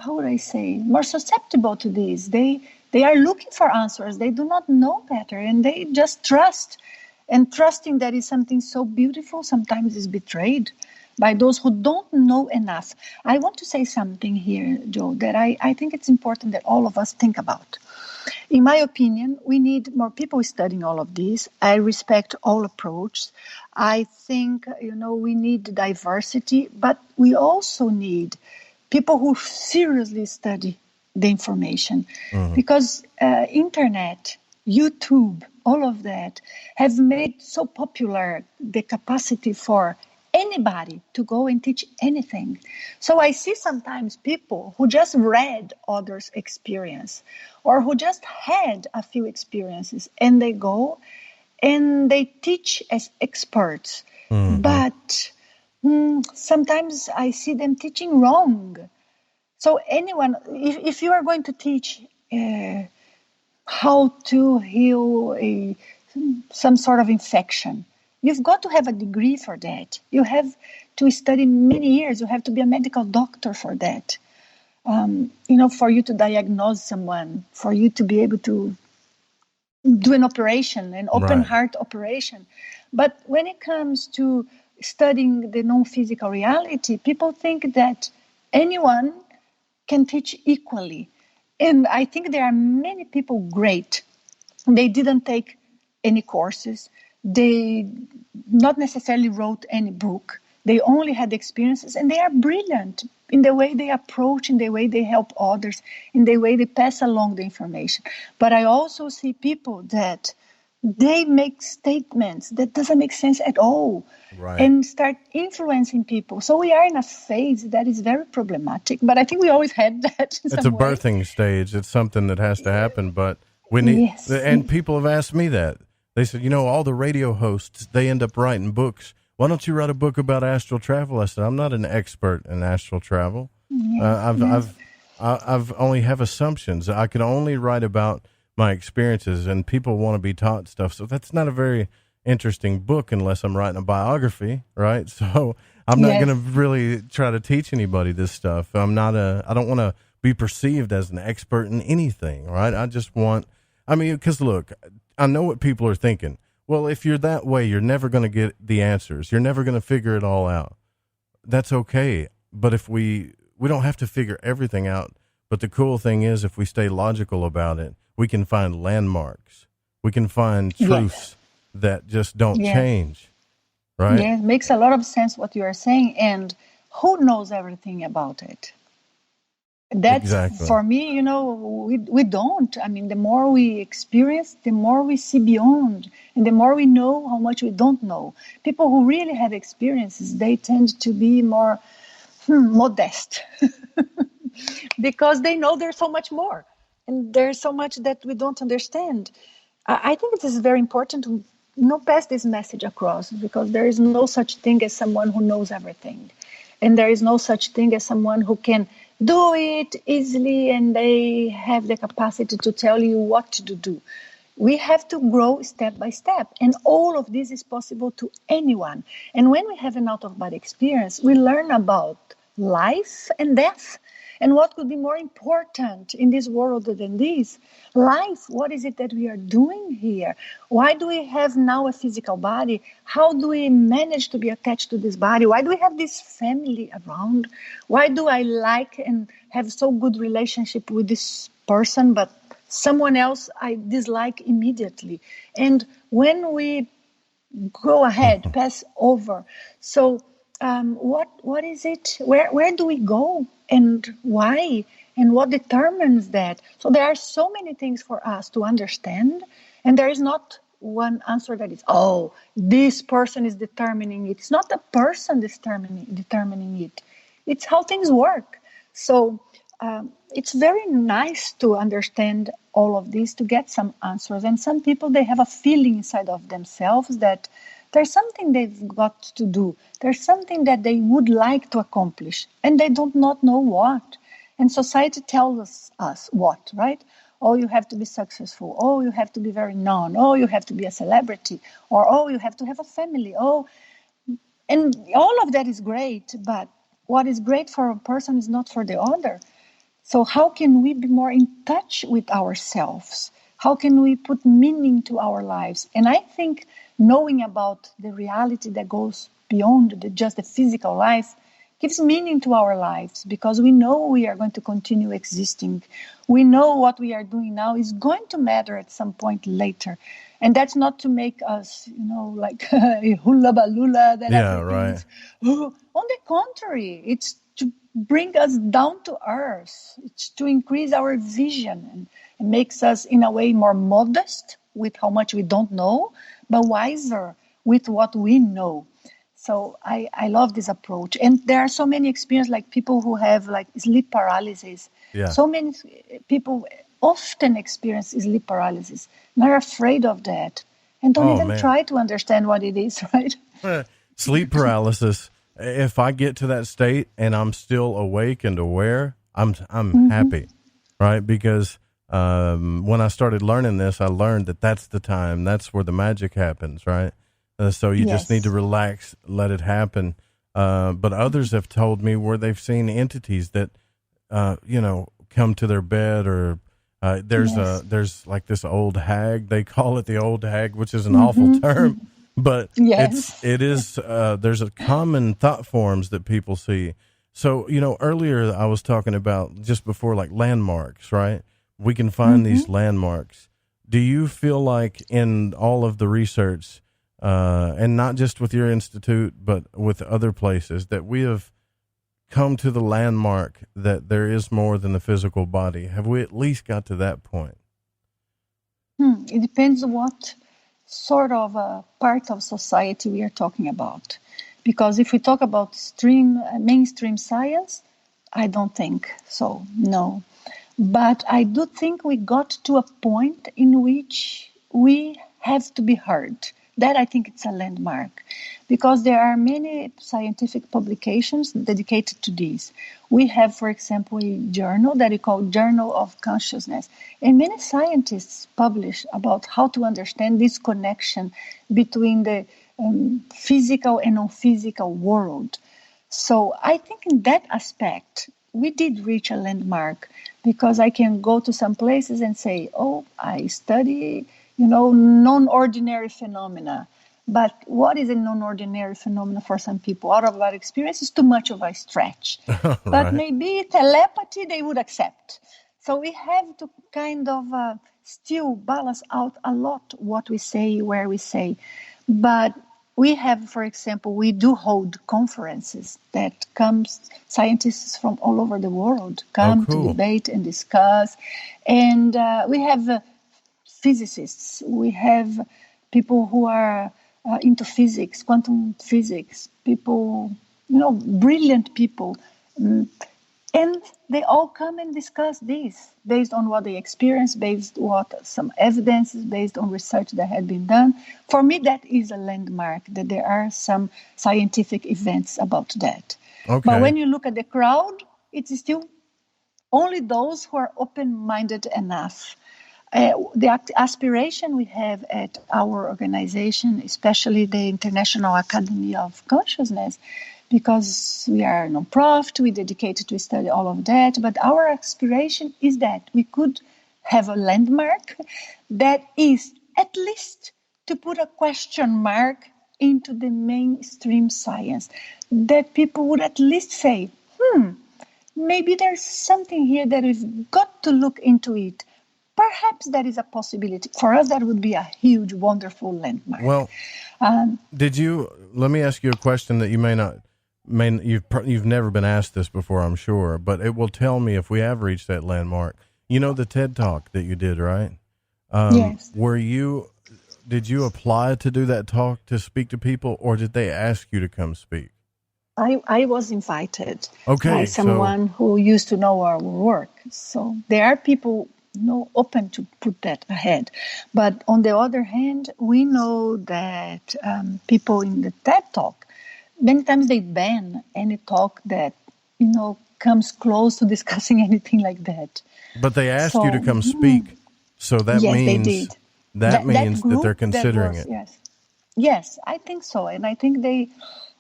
Speaker 8: how would I say, more susceptible to this. They are looking for answers. They do not know better, and they just trust. And trusting that is something so beautiful sometimes is betrayed by those who don't know enough. I want to say something here, Joe, that I think it's important that all of us think about. In my opinion, we need more people studying all of this. I respect all approaches. I think, you know, we need diversity, but we also need people who seriously study the information. Because internet, YouTube, all of that have made so popular the capacity for anybody to go and teach anything. So I see sometimes people who just read others' experience or who just had a few experiences and they go and they teach as experts. But sometimes I see them teaching wrong. So anyone, if you are going to teach how to heal some sort of infection, you've got to have a degree for that. You have to study many years. You have to be a medical doctor for that. You know, for you to diagnose someone, for you to be able to do an operation, an open heart operation. But when it comes to studying the non-physical reality, people think that anyone can teach equally. And I think there are many people great. They didn't take any courses. They not necessarily wrote any book. They only had experiences, and they are brilliant in the way they approach, in the way they help others, in the way they pass along the information. But I also see people that they make statements that doesn't make sense at all, and start influencing people. So we are in a phase that is very problematic, but I think we always had that.
Speaker 7: It's a birthing stage. It's something that has to happen, but we need, and people have asked me that. They said, all the radio hosts, they end up writing books. Why don't you write a book about astral travel? I said, I'm not an expert in astral travel. I've only have assumptions. I can only write about my experiences, and people want to be taught stuff. So that's not a very interesting book unless I'm writing a biography, right? So I'm not going to really try to teach anybody this stuff. I don't want to be perceived as an expert in anything, right? Because look, I know what people are thinking. Well, if you're that way, you're never going to get the answers. You're never going to figure it all out. That's okay. But if we don't have to figure everything out. But the cool thing is, if we stay logical about it, we can find landmarks. We can find truths that just don't change. Right?
Speaker 8: Yeah, it makes a lot of sense what you are saying. And who knows everything about it? That's for me, we don't. I mean, the more we experience, the more we see beyond, and the more we know how much we don't know. People who really have experiences, they tend to be more modest because they know there's so much more, and there's so much that we don't understand. I think it is very important to pass this message across, because there is no such thing as someone who knows everything, and there is no such thing as someone who can do it easily and they have the capacity to tell you what to do. We have to grow step by step, and all of this is possible to anyone. And when we have an out-of-body experience, we learn about life and death. And what could be more important in this world than this? Life, what is it that we are doing here? Why do we have now a physical body? How do we manage to be attached to this body? Why do we have this family around? Why do I like and have so good relationship with this person, but someone else I dislike immediately? And when we go ahead, pass over, so what is it? Where do we go? And why? And what determines that? So there are so many things for us to understand, and there is not one answer that is, this person is determining it. It's not the person determining it. It's how things work. So it's very nice to understand all of this, to get some answers. And some people, they have a feeling inside of themselves that there's something they've got to do. There's something that they would like to accomplish, and they don't not know what. And society tells us what, right? Oh, you have to be successful. Oh, you have to be very known. Oh, you have to be a celebrity. Or, oh, you have to have a family. Oh, and all of that is great, but what is great for a person is not for the other. So how can we be more in touch with ourselves? How can we put meaning to our lives? And I think knowing about the reality that goes beyond just the physical life gives meaning to our lives, because we know we are going to continue existing. We know what we are doing now is going to matter at some point later. And that's not to make us, like hula balula.
Speaker 7: Right.
Speaker 8: On the contrary, it's to bring us down to earth. It's to increase our vision and makes us, in a way, more modest with how much we don't know, but wiser with what we know. So I love this approach. And there are so many experiences, like people who have sleep paralysis.
Speaker 7: Yeah.
Speaker 8: So many people often experience sleep paralysis. And are afraid of that. And don't try to understand what it is, right?
Speaker 7: Sleep paralysis. If I get to that state and I'm still awake and aware, I'm happy, right? Because when I started learning this, I learned that that's the time. That's where the magic happens, right? So you just need to relax, let it happen. But others have told me where they've seen entities that, come to their bed or There's like this old hag. They call it the old hag, which is an awful term, but there's a common thought forms that people see. So, earlier I was talking about just before, like landmarks, right? We can find these landmarks. Do you feel like in all of the research, and not just with your institute, but with other places, that we have come to the landmark that there is more than the physical body? Have we at least got to that point?
Speaker 8: It depends what sort of a part of society we are talking about. Because if we talk about mainstream science, I don't think so, no. But I do think we got to a point in which we have to be heard. That, I think, it's a landmark, because there are many scientific publications dedicated to this. We have, for example, a journal that we call Journal of Consciousness, and many scientists publish about how to understand this connection between the physical and non-physical world. So I think in that aspect, we did reach a landmark, because I can go to some places and say, oh, I study non-ordinary phenomena. But what is a non-ordinary phenomena for some people? Out of our experience, is too much of a stretch. Right. But maybe telepathy they would accept. So we have to kind of still balance out a lot what we say, where we say. But we have, for example, we do hold conferences that scientists from all over the world come to debate and discuss. And we have physicists, we have people who are into physics, quantum physics, people, brilliant people. And they all come and discuss this based on what they experience, based on some evidence, based on research that had been done. For me, that is a landmark, that there are some scientific events about that. Okay. But when you look at the crowd, it's still only those who are open-minded enough. The aspiration we have at our organization, especially the International Academy of Consciousness, because we are a non-profit, we dedicated to study all of that, but our aspiration is that we could have a landmark that is at least to put a question mark into the mainstream science, that people would at least say, maybe there's something here that we've got to look into it. Perhaps that is a possibility. For us, that would be a huge, wonderful landmark.
Speaker 7: Well, let me ask you a question that you you've never been asked this before, I'm sure, but it will tell me if we have reached that landmark. The TED Talk that you did, right?
Speaker 8: Yes.
Speaker 7: Did you apply to do that talk to speak to people, or did they ask you to come speak?
Speaker 8: I was invited by someone who used to know our work. So there are people open to put that ahead. But on the other hand, we know that people in the TED Talk, many times they ban any talk that, comes close to discussing anything like that.
Speaker 7: But they asked you to come speak. So that means
Speaker 8: they did.
Speaker 7: That means that they're considering it.
Speaker 8: Yes, I think so. And I think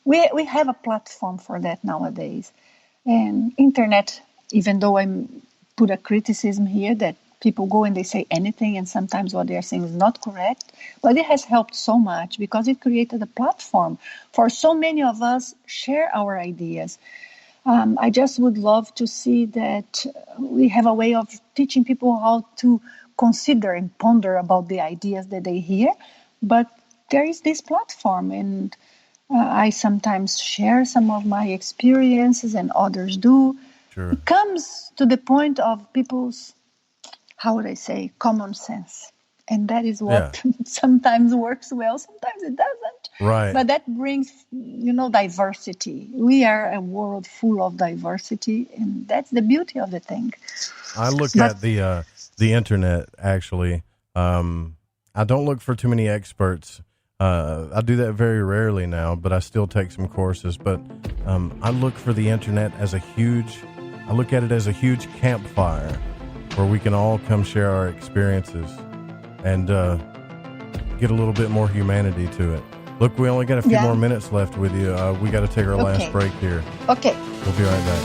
Speaker 8: we have a platform for that nowadays. And internet, even though I put a criticism here that people go and they say anything, and sometimes what they are saying is not correct, but it has helped so much because it created a platform for so many of us share our ideas. I just would love to see that we have a way of teaching people how to consider and ponder about the ideas that they hear, but there is this platform, and I sometimes share some of my experiences and others do. Sure. It comes to the point of people's, how would I say, common sense. And that is what sometimes works well, sometimes it doesn't.
Speaker 7: Right.
Speaker 8: But that brings, diversity. We are a world full of diversity, and that's the beauty of the thing.
Speaker 7: I look at the internet, actually. I don't look for too many experts. I do that very rarely now, but I still take some courses. But I look for the internet as I look at it as a huge campfire where we can all come share our experiences and get a little bit more humanity to it. Look, we only got a few more minutes left with you. We got to take our last break here.
Speaker 8: Okay. We'll
Speaker 7: be right back.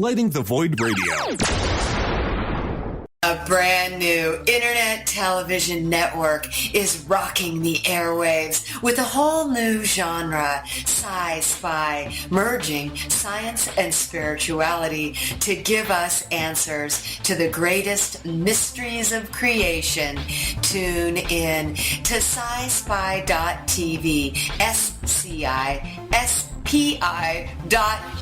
Speaker 21: Lighting the Void Radio.
Speaker 3: A brand new internet television network is rocking the airwaves with a whole new genre, sci-fi, merging science and spirituality to give us answers to the greatest mysteries of creation. Tune in to sci-spy.tv, SCISPI.TV.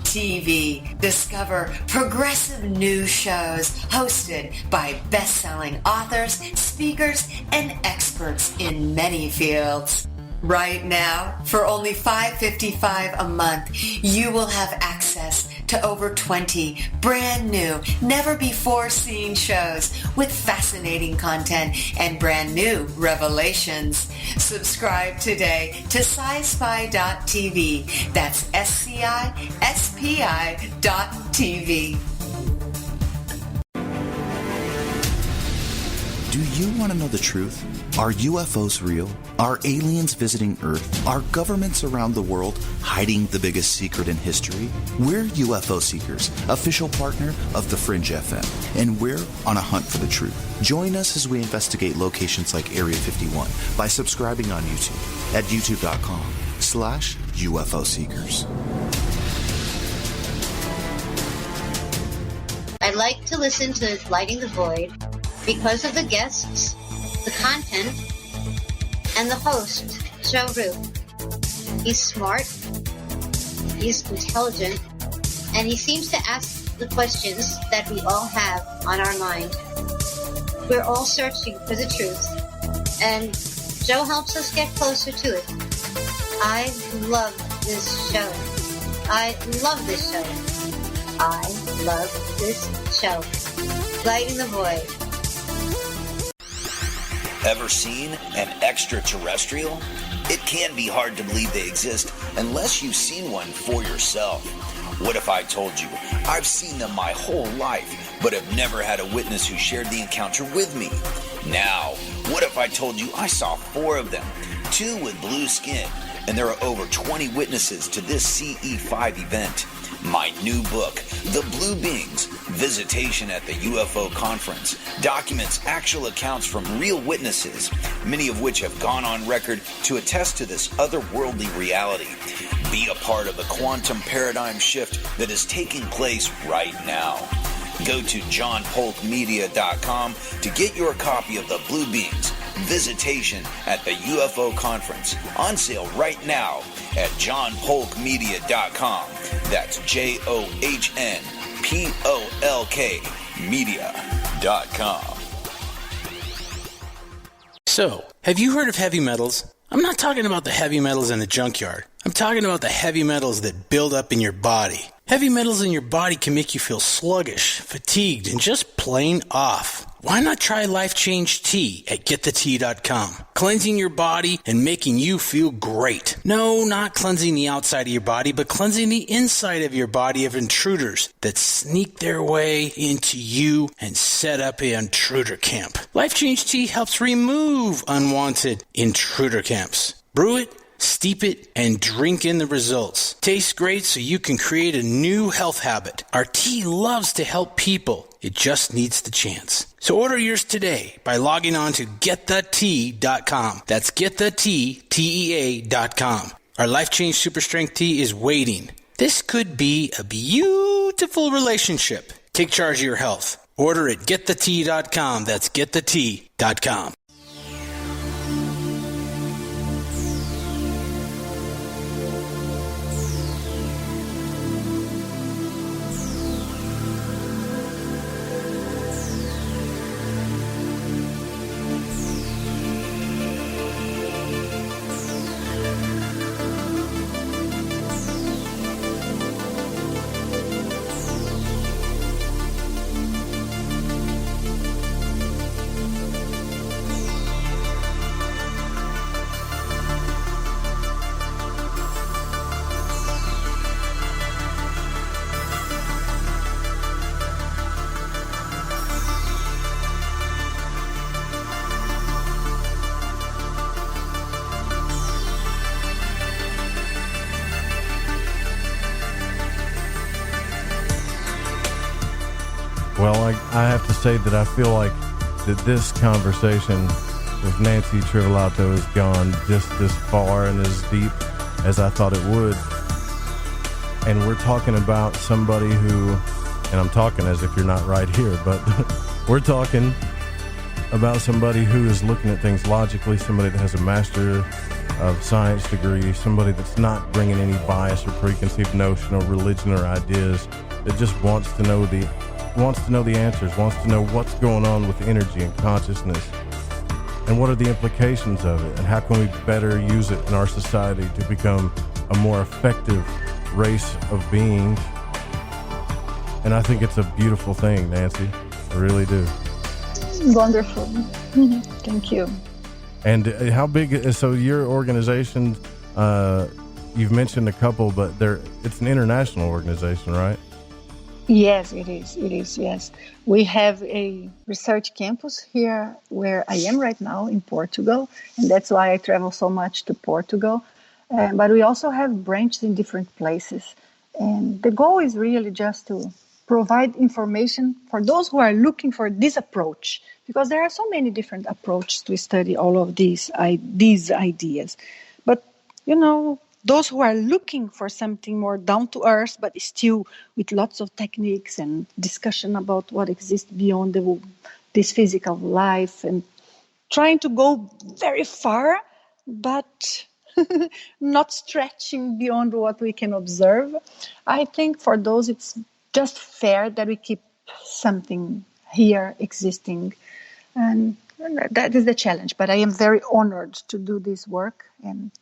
Speaker 3: Discover progressive news shows hosted by best-selling authors, speakers, and experts in many fields. Right now, for only $5.55 a month, you will have access to over 20 brand new, never-before-seen shows with fascinating content and brand new revelations. Subscribe today to SciSpy.tv. That's SCISPI.tv.
Speaker 4: Do you want to know the truth? Are UFOs real? Are aliens visiting Earth? Are governments around the world hiding the biggest secret in history? We're UFO Seekers, official partner of The Fringe FM, and we're on a hunt for the truth. Join us as we investigate locations like Area 51 by subscribing on YouTube at youtube.com/UFO Seekers.
Speaker 10: I like to listen to Lighting the Void because of the guests, the content, and the host, Joe Roop. He's smart, he's intelligent, and he seems to ask the questions that we all have on our mind. We're all searching for the truth, and Joe helps us get closer to it. I love this show. I love this show. I love this show. Lighting the Void.
Speaker 12: Ever seen an extraterrestrial? It can be hard to believe they exist unless you've seen one for yourself. What if I told you I've seen them my whole life, but have never had a witness who shared the encounter with me? Now, what if I told you I saw 4 of them, 2 with blue skin, and there are over 20 witnesses to this CE5 event? My new book, The Blue Beings, Visitation at the UFO Conference, documents actual accounts from real witnesses, many of which have gone on record to attest to this otherworldly reality. Be a part of the quantum paradigm shift that is taking place right now. Go to johnpolkmedia.com to get your copy of The Blue Beings, Visitation at the UFO Conference, on sale right now at johnpolkmedia.com. That's JOHNPOLK media.com.
Speaker 11: So, have you heard of heavy metals? I'm not talking about the heavy metals in the junkyard. I'm talking about the heavy metals that build up in your body. Heavy metals in your body can make you feel sluggish, fatigued, and just plain off. Why not try Life Change Tea at GetTheTea.com? Cleansing your body and making you feel great. No, not cleansing the outside of your body, but cleansing the inside of your body of intruders that sneak their way into you and set up an intruder camp. Life Change Tea helps remove unwanted intruder camps. Brew it, steep it, and drink in the results. Tastes great, so you can create a new health habit. Our tea loves to help people. It just needs the chance. So order yours today by logging on to GetTheTea.com. That's GetTheTea.com. Our Life Change Super Strength Tea is waiting. This could be a beautiful relationship. Take charge of your health. Order at GetTheTea.com. That's GetTheTea.com.
Speaker 7: I have to say that I feel like that this conversation with Nanci Trivellato has gone just as far and as deep as I thought it would. And we're talking about somebody who, and I'm talking as if you're not right here, but we're talking about somebody who is looking at things logically, somebody that has a Master of Science degree, somebody that's not bringing any bias or preconceived notion or religion or ideas, that just wants to know the answers, wants to know what's going on with energy and consciousness, and what are the implications of it, and how can we better use it in our society to become a more effective race of beings. And I think it's a beautiful thing, Nanci. I really do.
Speaker 8: Wonderful. Thank you.
Speaker 7: And how big is, so your organization, you've mentioned a couple, but it's an international organization, right?
Speaker 8: Yes, it is, yes. We have a research campus here where I am right now in Portugal, and that's why I travel so much to Portugal. But we also have branches in different places. And the goal is really just to provide information for those who are looking for this approach, because there are so many different approaches to study all of these ideas. But, those who are looking for something more down to earth, but still with lots of techniques and discussion about what exists beyond this physical life, and trying to go very far, but not stretching beyond what we can observe. I think for those, it's just fair that we keep something here existing. And that is the challenge. But I am very honored to do this work, and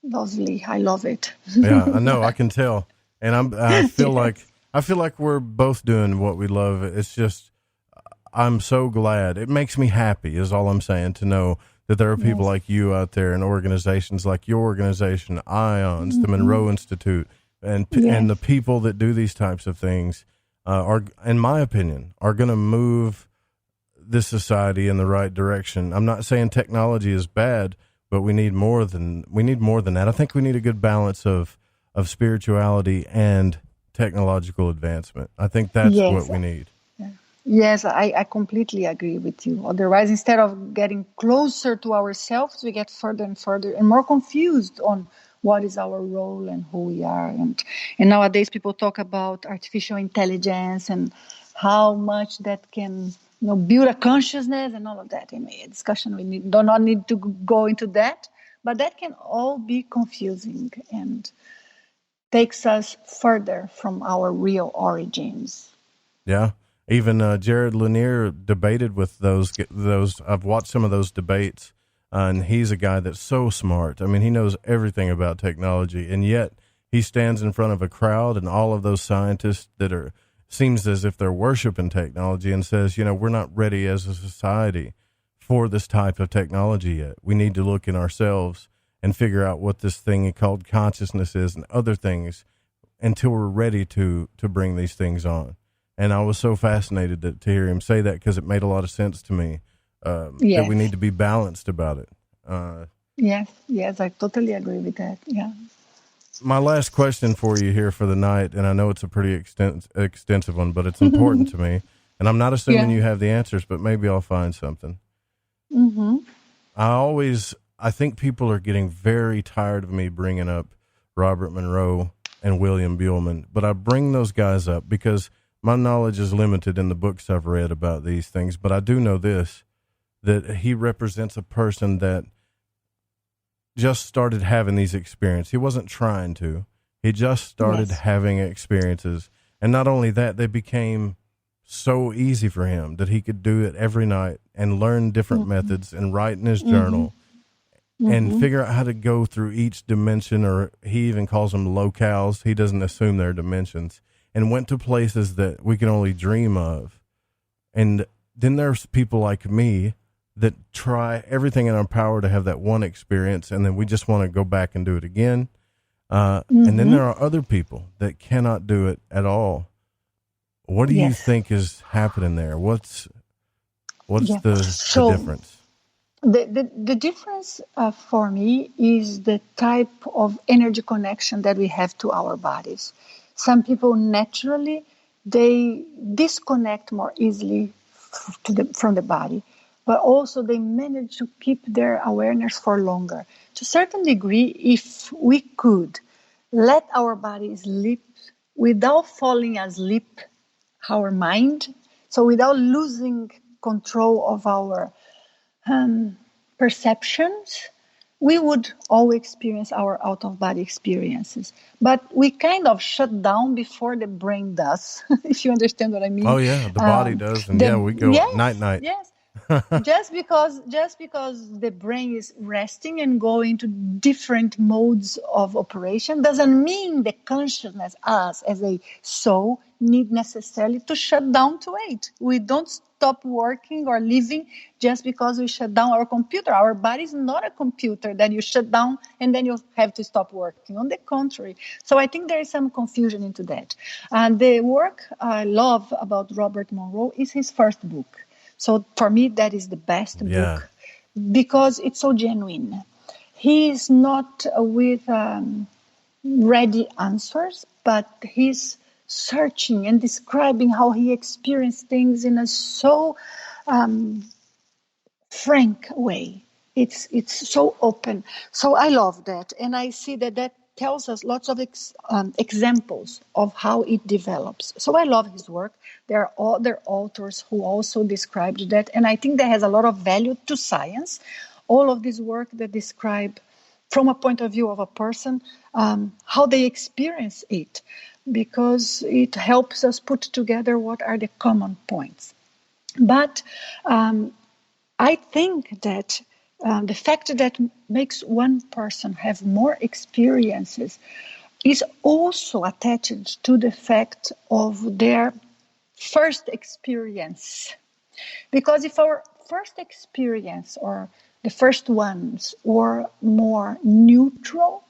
Speaker 8: lovely. I love it.
Speaker 7: Yeah, I know. I can tell. And I feel like we're both doing what we love. It's just, I'm so glad. It makes me happy is all I'm saying, to know that there are people like you out there, and organizations like your organization, IONS, the Monroe Institute, and the people that do these types of things are, in my opinion, are going to move this society in the right direction. I'm not saying technology is bad, but we need more than that. I think we need a good balance of spirituality and technological advancement. I think that's what we need.
Speaker 8: Yes, I completely agree with you. Otherwise, instead of getting closer to ourselves, we get further and further and more confused on what is our role and who we are. And nowadays, people talk about artificial intelligence and how much that can build a consciousness and all of that. In a discussion, we do not need to go into that, but that can all be confusing and takes us further from our real origins.
Speaker 7: Yeah. Even Jared Lanier debated with those. I've watched some of those debates, and he's a guy that's so smart. I mean, he knows everything about technology, and yet he stands in front of a crowd and all of those scientists that seems as if they're worshiping technology, and says, we're not ready as a society for this type of technology yet. We need to look in ourselves and figure out what this thing called consciousness is and other things until we're ready to bring these things on. And I was so fascinated to hear him say that, because it made a lot of sense to me, that we need to be balanced about it.
Speaker 8: Yes, I totally agree with that. Yeah.
Speaker 7: My last question for you here for the night, and I know it's a pretty extensive one, but it's important to me. And I'm not assuming you have the answers, but maybe I'll find something.
Speaker 8: Mm-hmm.
Speaker 7: I think people are getting very tired of me bringing up Robert Monroe and William Buhlman, but I bring those guys up because my knowledge is limited in the books I've read about these things, but I do know this, that he represents a person that just started having these experiences. He wasn't trying to. He just started having experiences. And not only that, they became so easy for him that he could do it every night and learn different methods and write in his journal and figure out how to go through each dimension, or he even calls them locales. He doesn't assume they're dimensions. And went to places that we can only dream of. And then there's people like me that try everything in our power to have that one experience, and then we just want to go back and do it again. And then there are other people that cannot do it at all. What do you think is happening there? What's the difference?
Speaker 8: The difference for me is the type of energy connection that we have to our bodies. Some people naturally they disconnect more easily from the body, but also they manage to keep their awareness for longer. To a certain degree, if we could let our body sleep without falling asleep our mind, so without losing control of our perceptions, we would all experience our out-of-body experiences. But we kind of shut down before the brain does, if you understand what I mean.
Speaker 7: Oh, yeah, the body does. And we go night-night.
Speaker 8: Yes. just because the brain is resting and going to different modes of operation doesn't mean the consciousness, us as a soul, need necessarily to shut down to wait. We don't stop working or living just because we shut down our computer. Our body is not a computer that you shut down and then you have to stop working. On the contrary. So I think there is some confusion into that. And the work I love about Robert Monroe is his first book. So for me, that is the best book because it's so genuine. He is not with ready answers, but he's searching and describing how he experienced things in a so frank way. It's so open. So I love that. And I see that tells us lots of examples of how it develops. So I love his work. There are other authors who also described that. And I think that has a lot of value to science. All of this work that describe from a point of view of a person, how they experience it, because it helps us put together what are the common points. But I think that the fact that makes one person have more experiences is also attached to the fact of their first experience. Because if our first experience or the first ones were more neutral,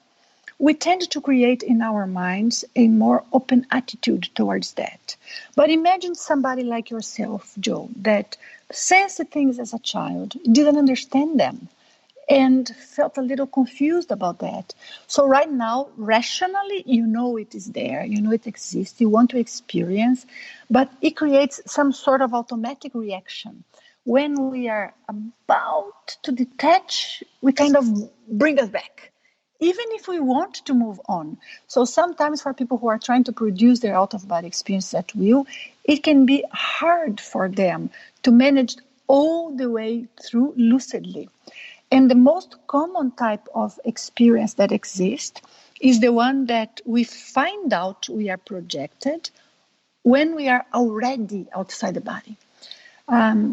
Speaker 8: we tend to create in our minds a more open attitude towards that. But imagine somebody like yourself, Joe, that sensed things as a child, didn't understand them, and felt a little confused about that. So right now, rationally, you know it is there, you know it exists, you want to experience, but it creates some sort of automatic reaction. When we are about to detach, we kind of bring us back, even if we want to move on. So sometimes for people who are trying to produce their out-of-body experience at will, it can be hard for them to manage all the way through lucidly. And the most common type of experience that exists is the one that we find out we are projected when we are already outside the body.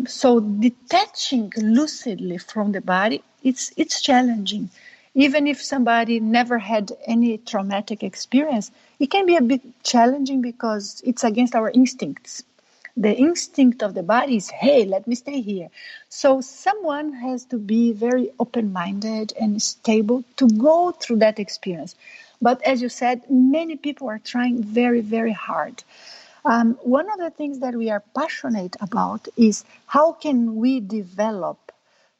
Speaker 8: So detaching lucidly from the body, it's challenging. Even if somebody never had any traumatic experience, it can be a bit challenging because it's against our instincts. The instinct of the body is, hey, let me stay here. So someone has to be very open-minded and stable to go through that experience. But as you said, many people are trying very, very hard. One of the things that we are passionate about is how can we develop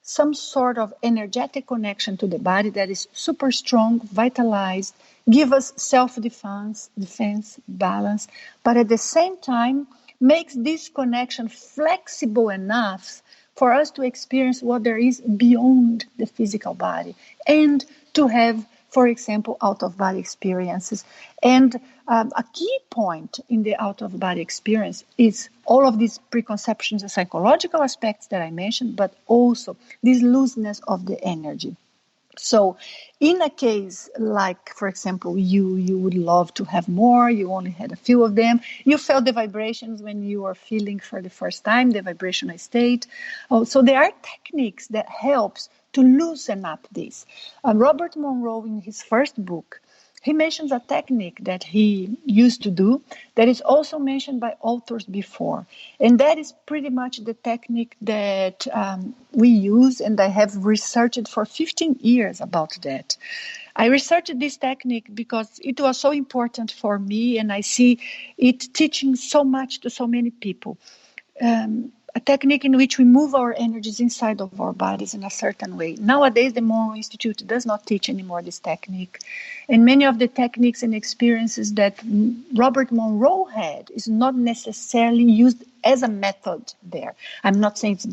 Speaker 8: some sort of energetic connection to the body that is super strong, vitalized, give us self-defense, balance, but at the same time makes this connection flexible enough for us to experience what there is beyond the physical body and to have, for example, out-of-body experiences. And a key point in the out-of-body experience is all of these preconceptions and psychological aspects that I mentioned, but also this looseness of the energy. So in a case like, for example, you would love to have more, you only had a few of them, you felt the vibrations when you were feeling for the first time, the vibrational state. So there are techniques that helps to loosen up this. Robert Monroe, in his first book, he mentions a technique that he used to do that is also mentioned by authors before. And that is pretty much the technique that we use, and I have researched for 15 years about that. I researched this technique because it was so important for me, and I see it teaching so much to so many people. a technique in which we move our energies inside of our bodies in a certain way. Nowadays, the Monroe Institute does not teach anymore this technique. And many of the techniques and experiences that Robert Monroe had is not necessarily used as a method there. I'm not saying it's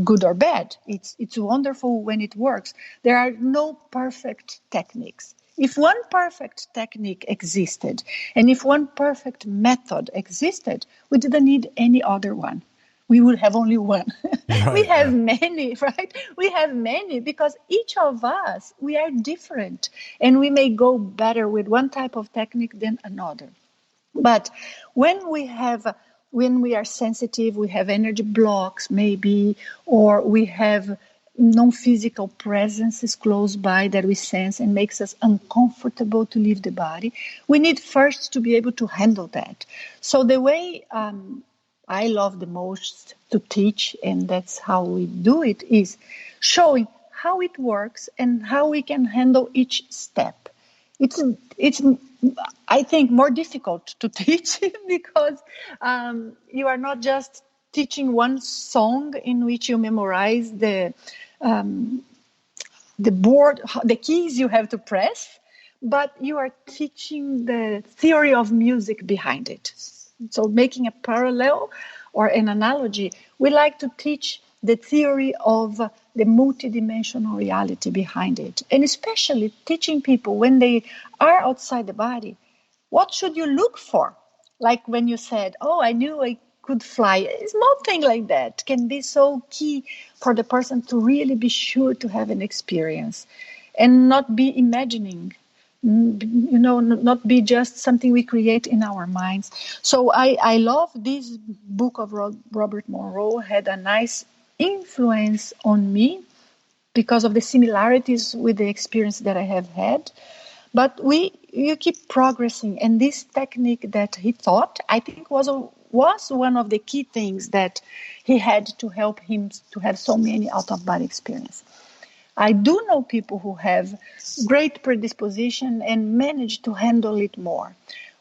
Speaker 8: good or bad. It's wonderful when it works. There are no perfect techniques. If one perfect technique existed, and if one perfect method existed, we didn't need any other one. We would have only one. Right, we have many, right? We have many because each of us, we are different, and we may go better with one type of technique than another. But when we are sensitive, we have energy blocks maybe, or we have non-physical presences close by that we sense and makes us uncomfortable to leave the body, we need first to be able to handle that. So the way I love the most to teach, and that's how we do it, is showing how it works and how we can handle each step. It's I think, more difficult to teach because you are not just teaching one song in which you memorize the board, the keys you have to press, but you are teaching the theory of music behind it. So making a parallel or an analogy, we like to teach the theory of the multidimensional reality behind it. And especially teaching people when they are outside the body, what should you look for? Like when you said, oh, I knew I could fly. A small thing like that can be so key for the person to really be sure to have an experience and not be imagining, not be just something we create in our minds. So I love this book of Robert Monroe, had a nice influence on me because of the similarities with the experience that I have had. But you keep progressing, and this technique that he taught, I think, was one of the key things that he had to help him to have so many out-of-body experiences. I do know people who have great predisposition and manage to handle it more.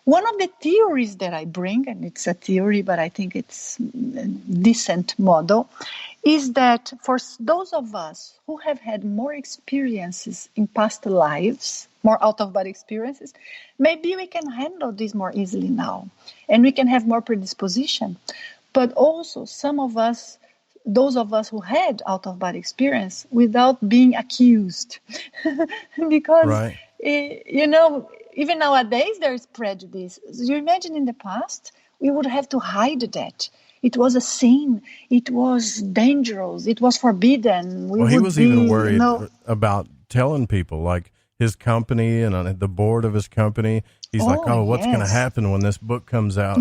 Speaker 8: One of the theories that I bring, and it's a theory, but I think it's a decent model, is that for those of us who have had more experiences in past lives, more out-of-body experiences, maybe we can handle this more easily now, and we can have more predisposition. But also some of us, those of us who had out-of-body experience without being accused, because, right. Even nowadays there is prejudice. You imagine in the past, we would have to hide that. It was a sin. It was dangerous. It was forbidden.
Speaker 7: He was even worried about telling people, like his company and on the board of his company. He's like, what's going to happen when this book comes out,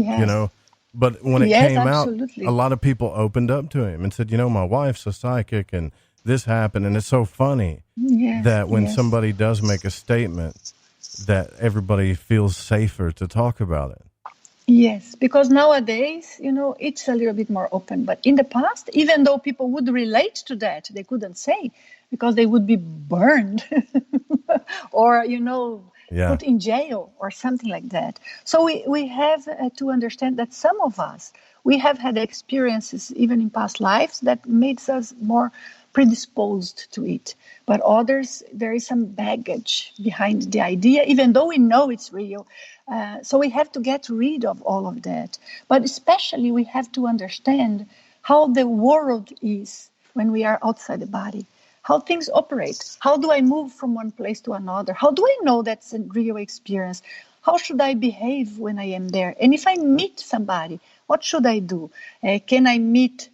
Speaker 7: But when it came absolutely. Out, a lot of people opened up to him and said, my wife's a psychic and this happened. And it's so funny that when somebody does make a statement, that everybody feels safer to talk about it.
Speaker 8: Yes, because nowadays, it's a little bit more open. But in the past, even though people would relate to that, they couldn't say because they would be burned or, put in jail or something like that. So we have to understand that some of us, we have had experiences even in past lives that makes us more predisposed to it. But others, there is some baggage behind the idea, even though we know it's real. So we have to get rid of all of that. But especially we have to understand how the world is when we are outside the body, how things operate. How do I move from one place to another? How do I know that's a real experience? How should I behave when I am there? And if I meet somebody, what should I do? Can I meet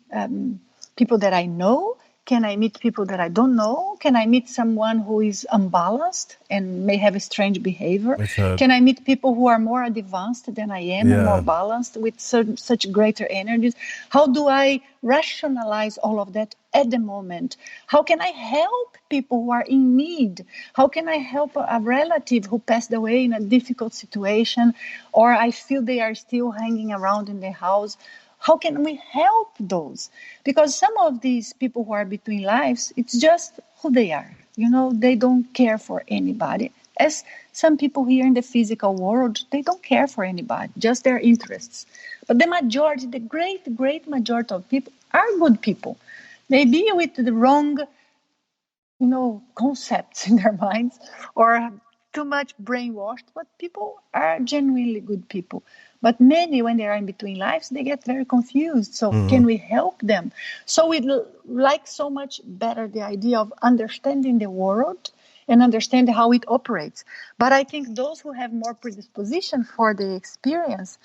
Speaker 8: people that I know? Can I meet people that I don't know? Can I meet someone who is unbalanced and may have a strange behavior? Can I meet people who are more advanced than I am and more balanced with such greater energies? How do I rationalize all of that at the moment? How can I help people who are in need? How can I help a relative who passed away in a difficult situation, or I feel they are still hanging around in the house? How can we help those? Because some of these people who are between lives, it's just who they are. They don't care for anybody. As some people here in the physical world, they don't care for anybody, just their interests. But the majority, the great majority of people are good people. Maybe with the wrong, concepts in their minds or too much brainwashed, but people are genuinely good people. But many, when they are in between lives, they get very confused. So can we help them? So we like so much better the idea of understanding the world and understand how it operates. But I think those who have more predisposition for the experience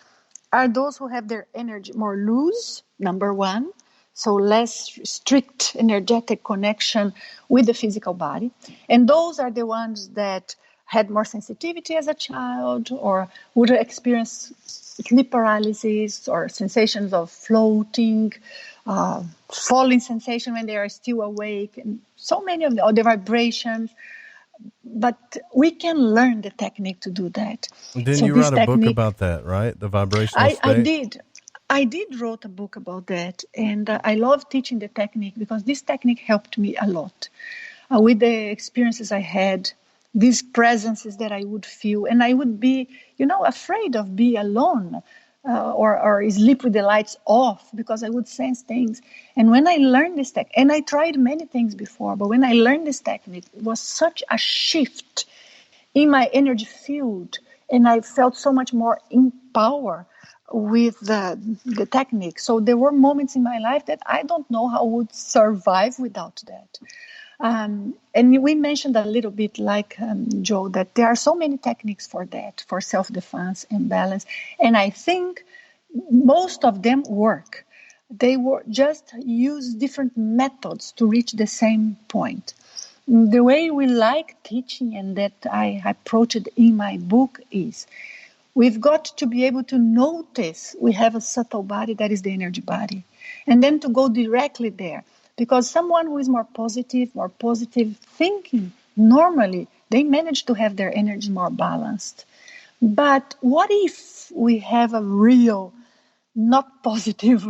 Speaker 8: are those who have their energy more loose, number one, so less strict energetic connection with the physical body. And those are the ones that had more sensitivity as a child or would experience sleep paralysis or sensations of floating, falling sensation when they are still awake, and so many of the vibrations. But we can learn the technique to do that.
Speaker 7: Didn't you write a book about that, right? The vibrational state?
Speaker 8: I did wrote a book about that, and I love teaching the technique because this technique helped me a lot with the experiences I had, these presences that I would feel, and I would be, afraid of being alone or sleep with the lights off because I would sense things. And when I learned this technique, and I tried many things before, but when I learned this technique, it was such a shift in my energy field, and I felt so much more in power with the technique. So there were moments in my life that I don't know how I would survive without that. And we mentioned a little bit, like Joe, that there are so many techniques for that, for self-defense and balance. And I think most of them work. They were just use different methods to reach the same point. The way we like teaching and that I approach it in my book is we've got to be able to notice we have a subtle body that is the energy body, and then to go directly there. Because someone who is more positive thinking, normally they manage to have their energy more balanced. But what if we have a real, not positive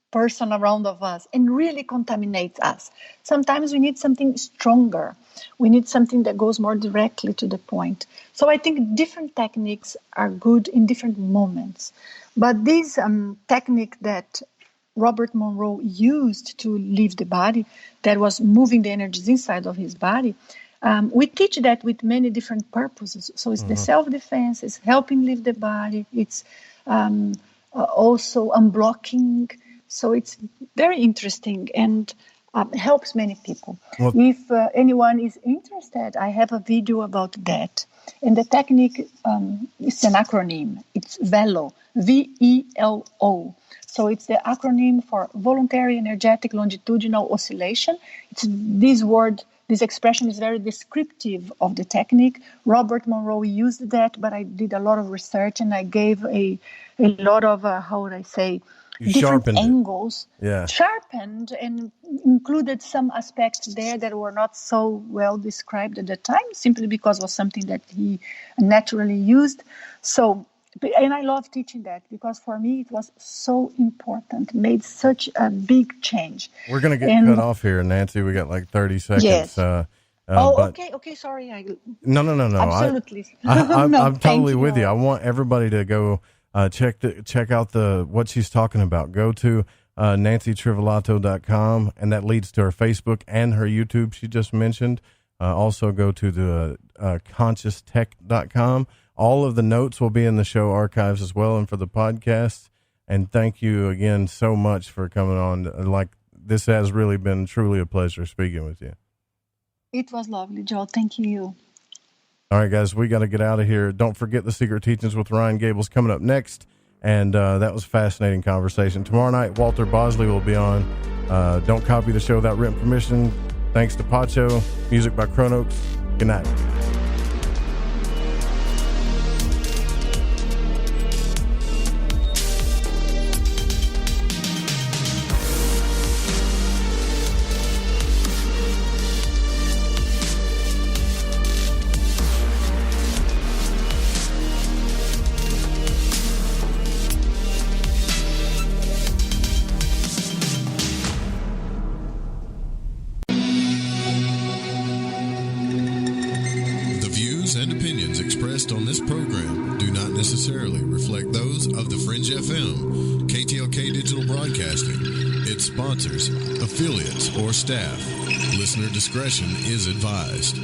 Speaker 8: person around of us and really contaminates us? Sometimes we need something stronger. We need something that goes more directly to the point. So I think different techniques are good in different moments. But this technique that Robert Monroe used to leave the body, that was moving the energies inside of his body, we teach that with many different purposes. So it's the self-defense, it's helping leave the body, it's also unblocking. So it's very interesting and helps many people. Well, if anyone is interested, I have a video about that. And the technique is an acronym. It's VELO, V-E-L-O. So it's the acronym for Voluntary Energetic Longitudinal Oscillation. It's this word, this expression is very descriptive of the technique. Robert Monroe used that, but I did a lot of research and I gave a lot of, different angles. Sharpened and included some aspects there that were not so well described at the time, simply because it was something that he naturally used. So, and I love teaching that because for me it was so important, made such a big change.
Speaker 7: We're going to get cut off here, Nancy. We got like 30 seconds.
Speaker 8: Yes. Okay, sorry.
Speaker 7: No.
Speaker 8: Absolutely.
Speaker 7: I'm totally with you. I want everybody to go check out what she's talking about. Go to NanciTrivellato.com, and that leads to her Facebook and her YouTube she just mentioned. Also go to the ConsciousTech.com. All of the notes will be in the show archives as well, and for the podcast. And thank you again so much for coming on. Like, this has really been truly a pleasure speaking with you.
Speaker 8: It was lovely, Joe. Thank you.
Speaker 7: All right, guys, we got to get out of here. Don't forget the Secret Teachings with Ryan Gable's coming up next. And that was a fascinating conversation. Tomorrow night, Walter Bosley will be on. Don't copy the show without written permission. Thanks to Pacho. Music by Chronox. Good night.
Speaker 9: views and opinions expressed on this program do not necessarily reflect those of the Fringe FM, KTLK Digital Broadcasting, its sponsors, affiliates, or staff. Listener discretion is advised.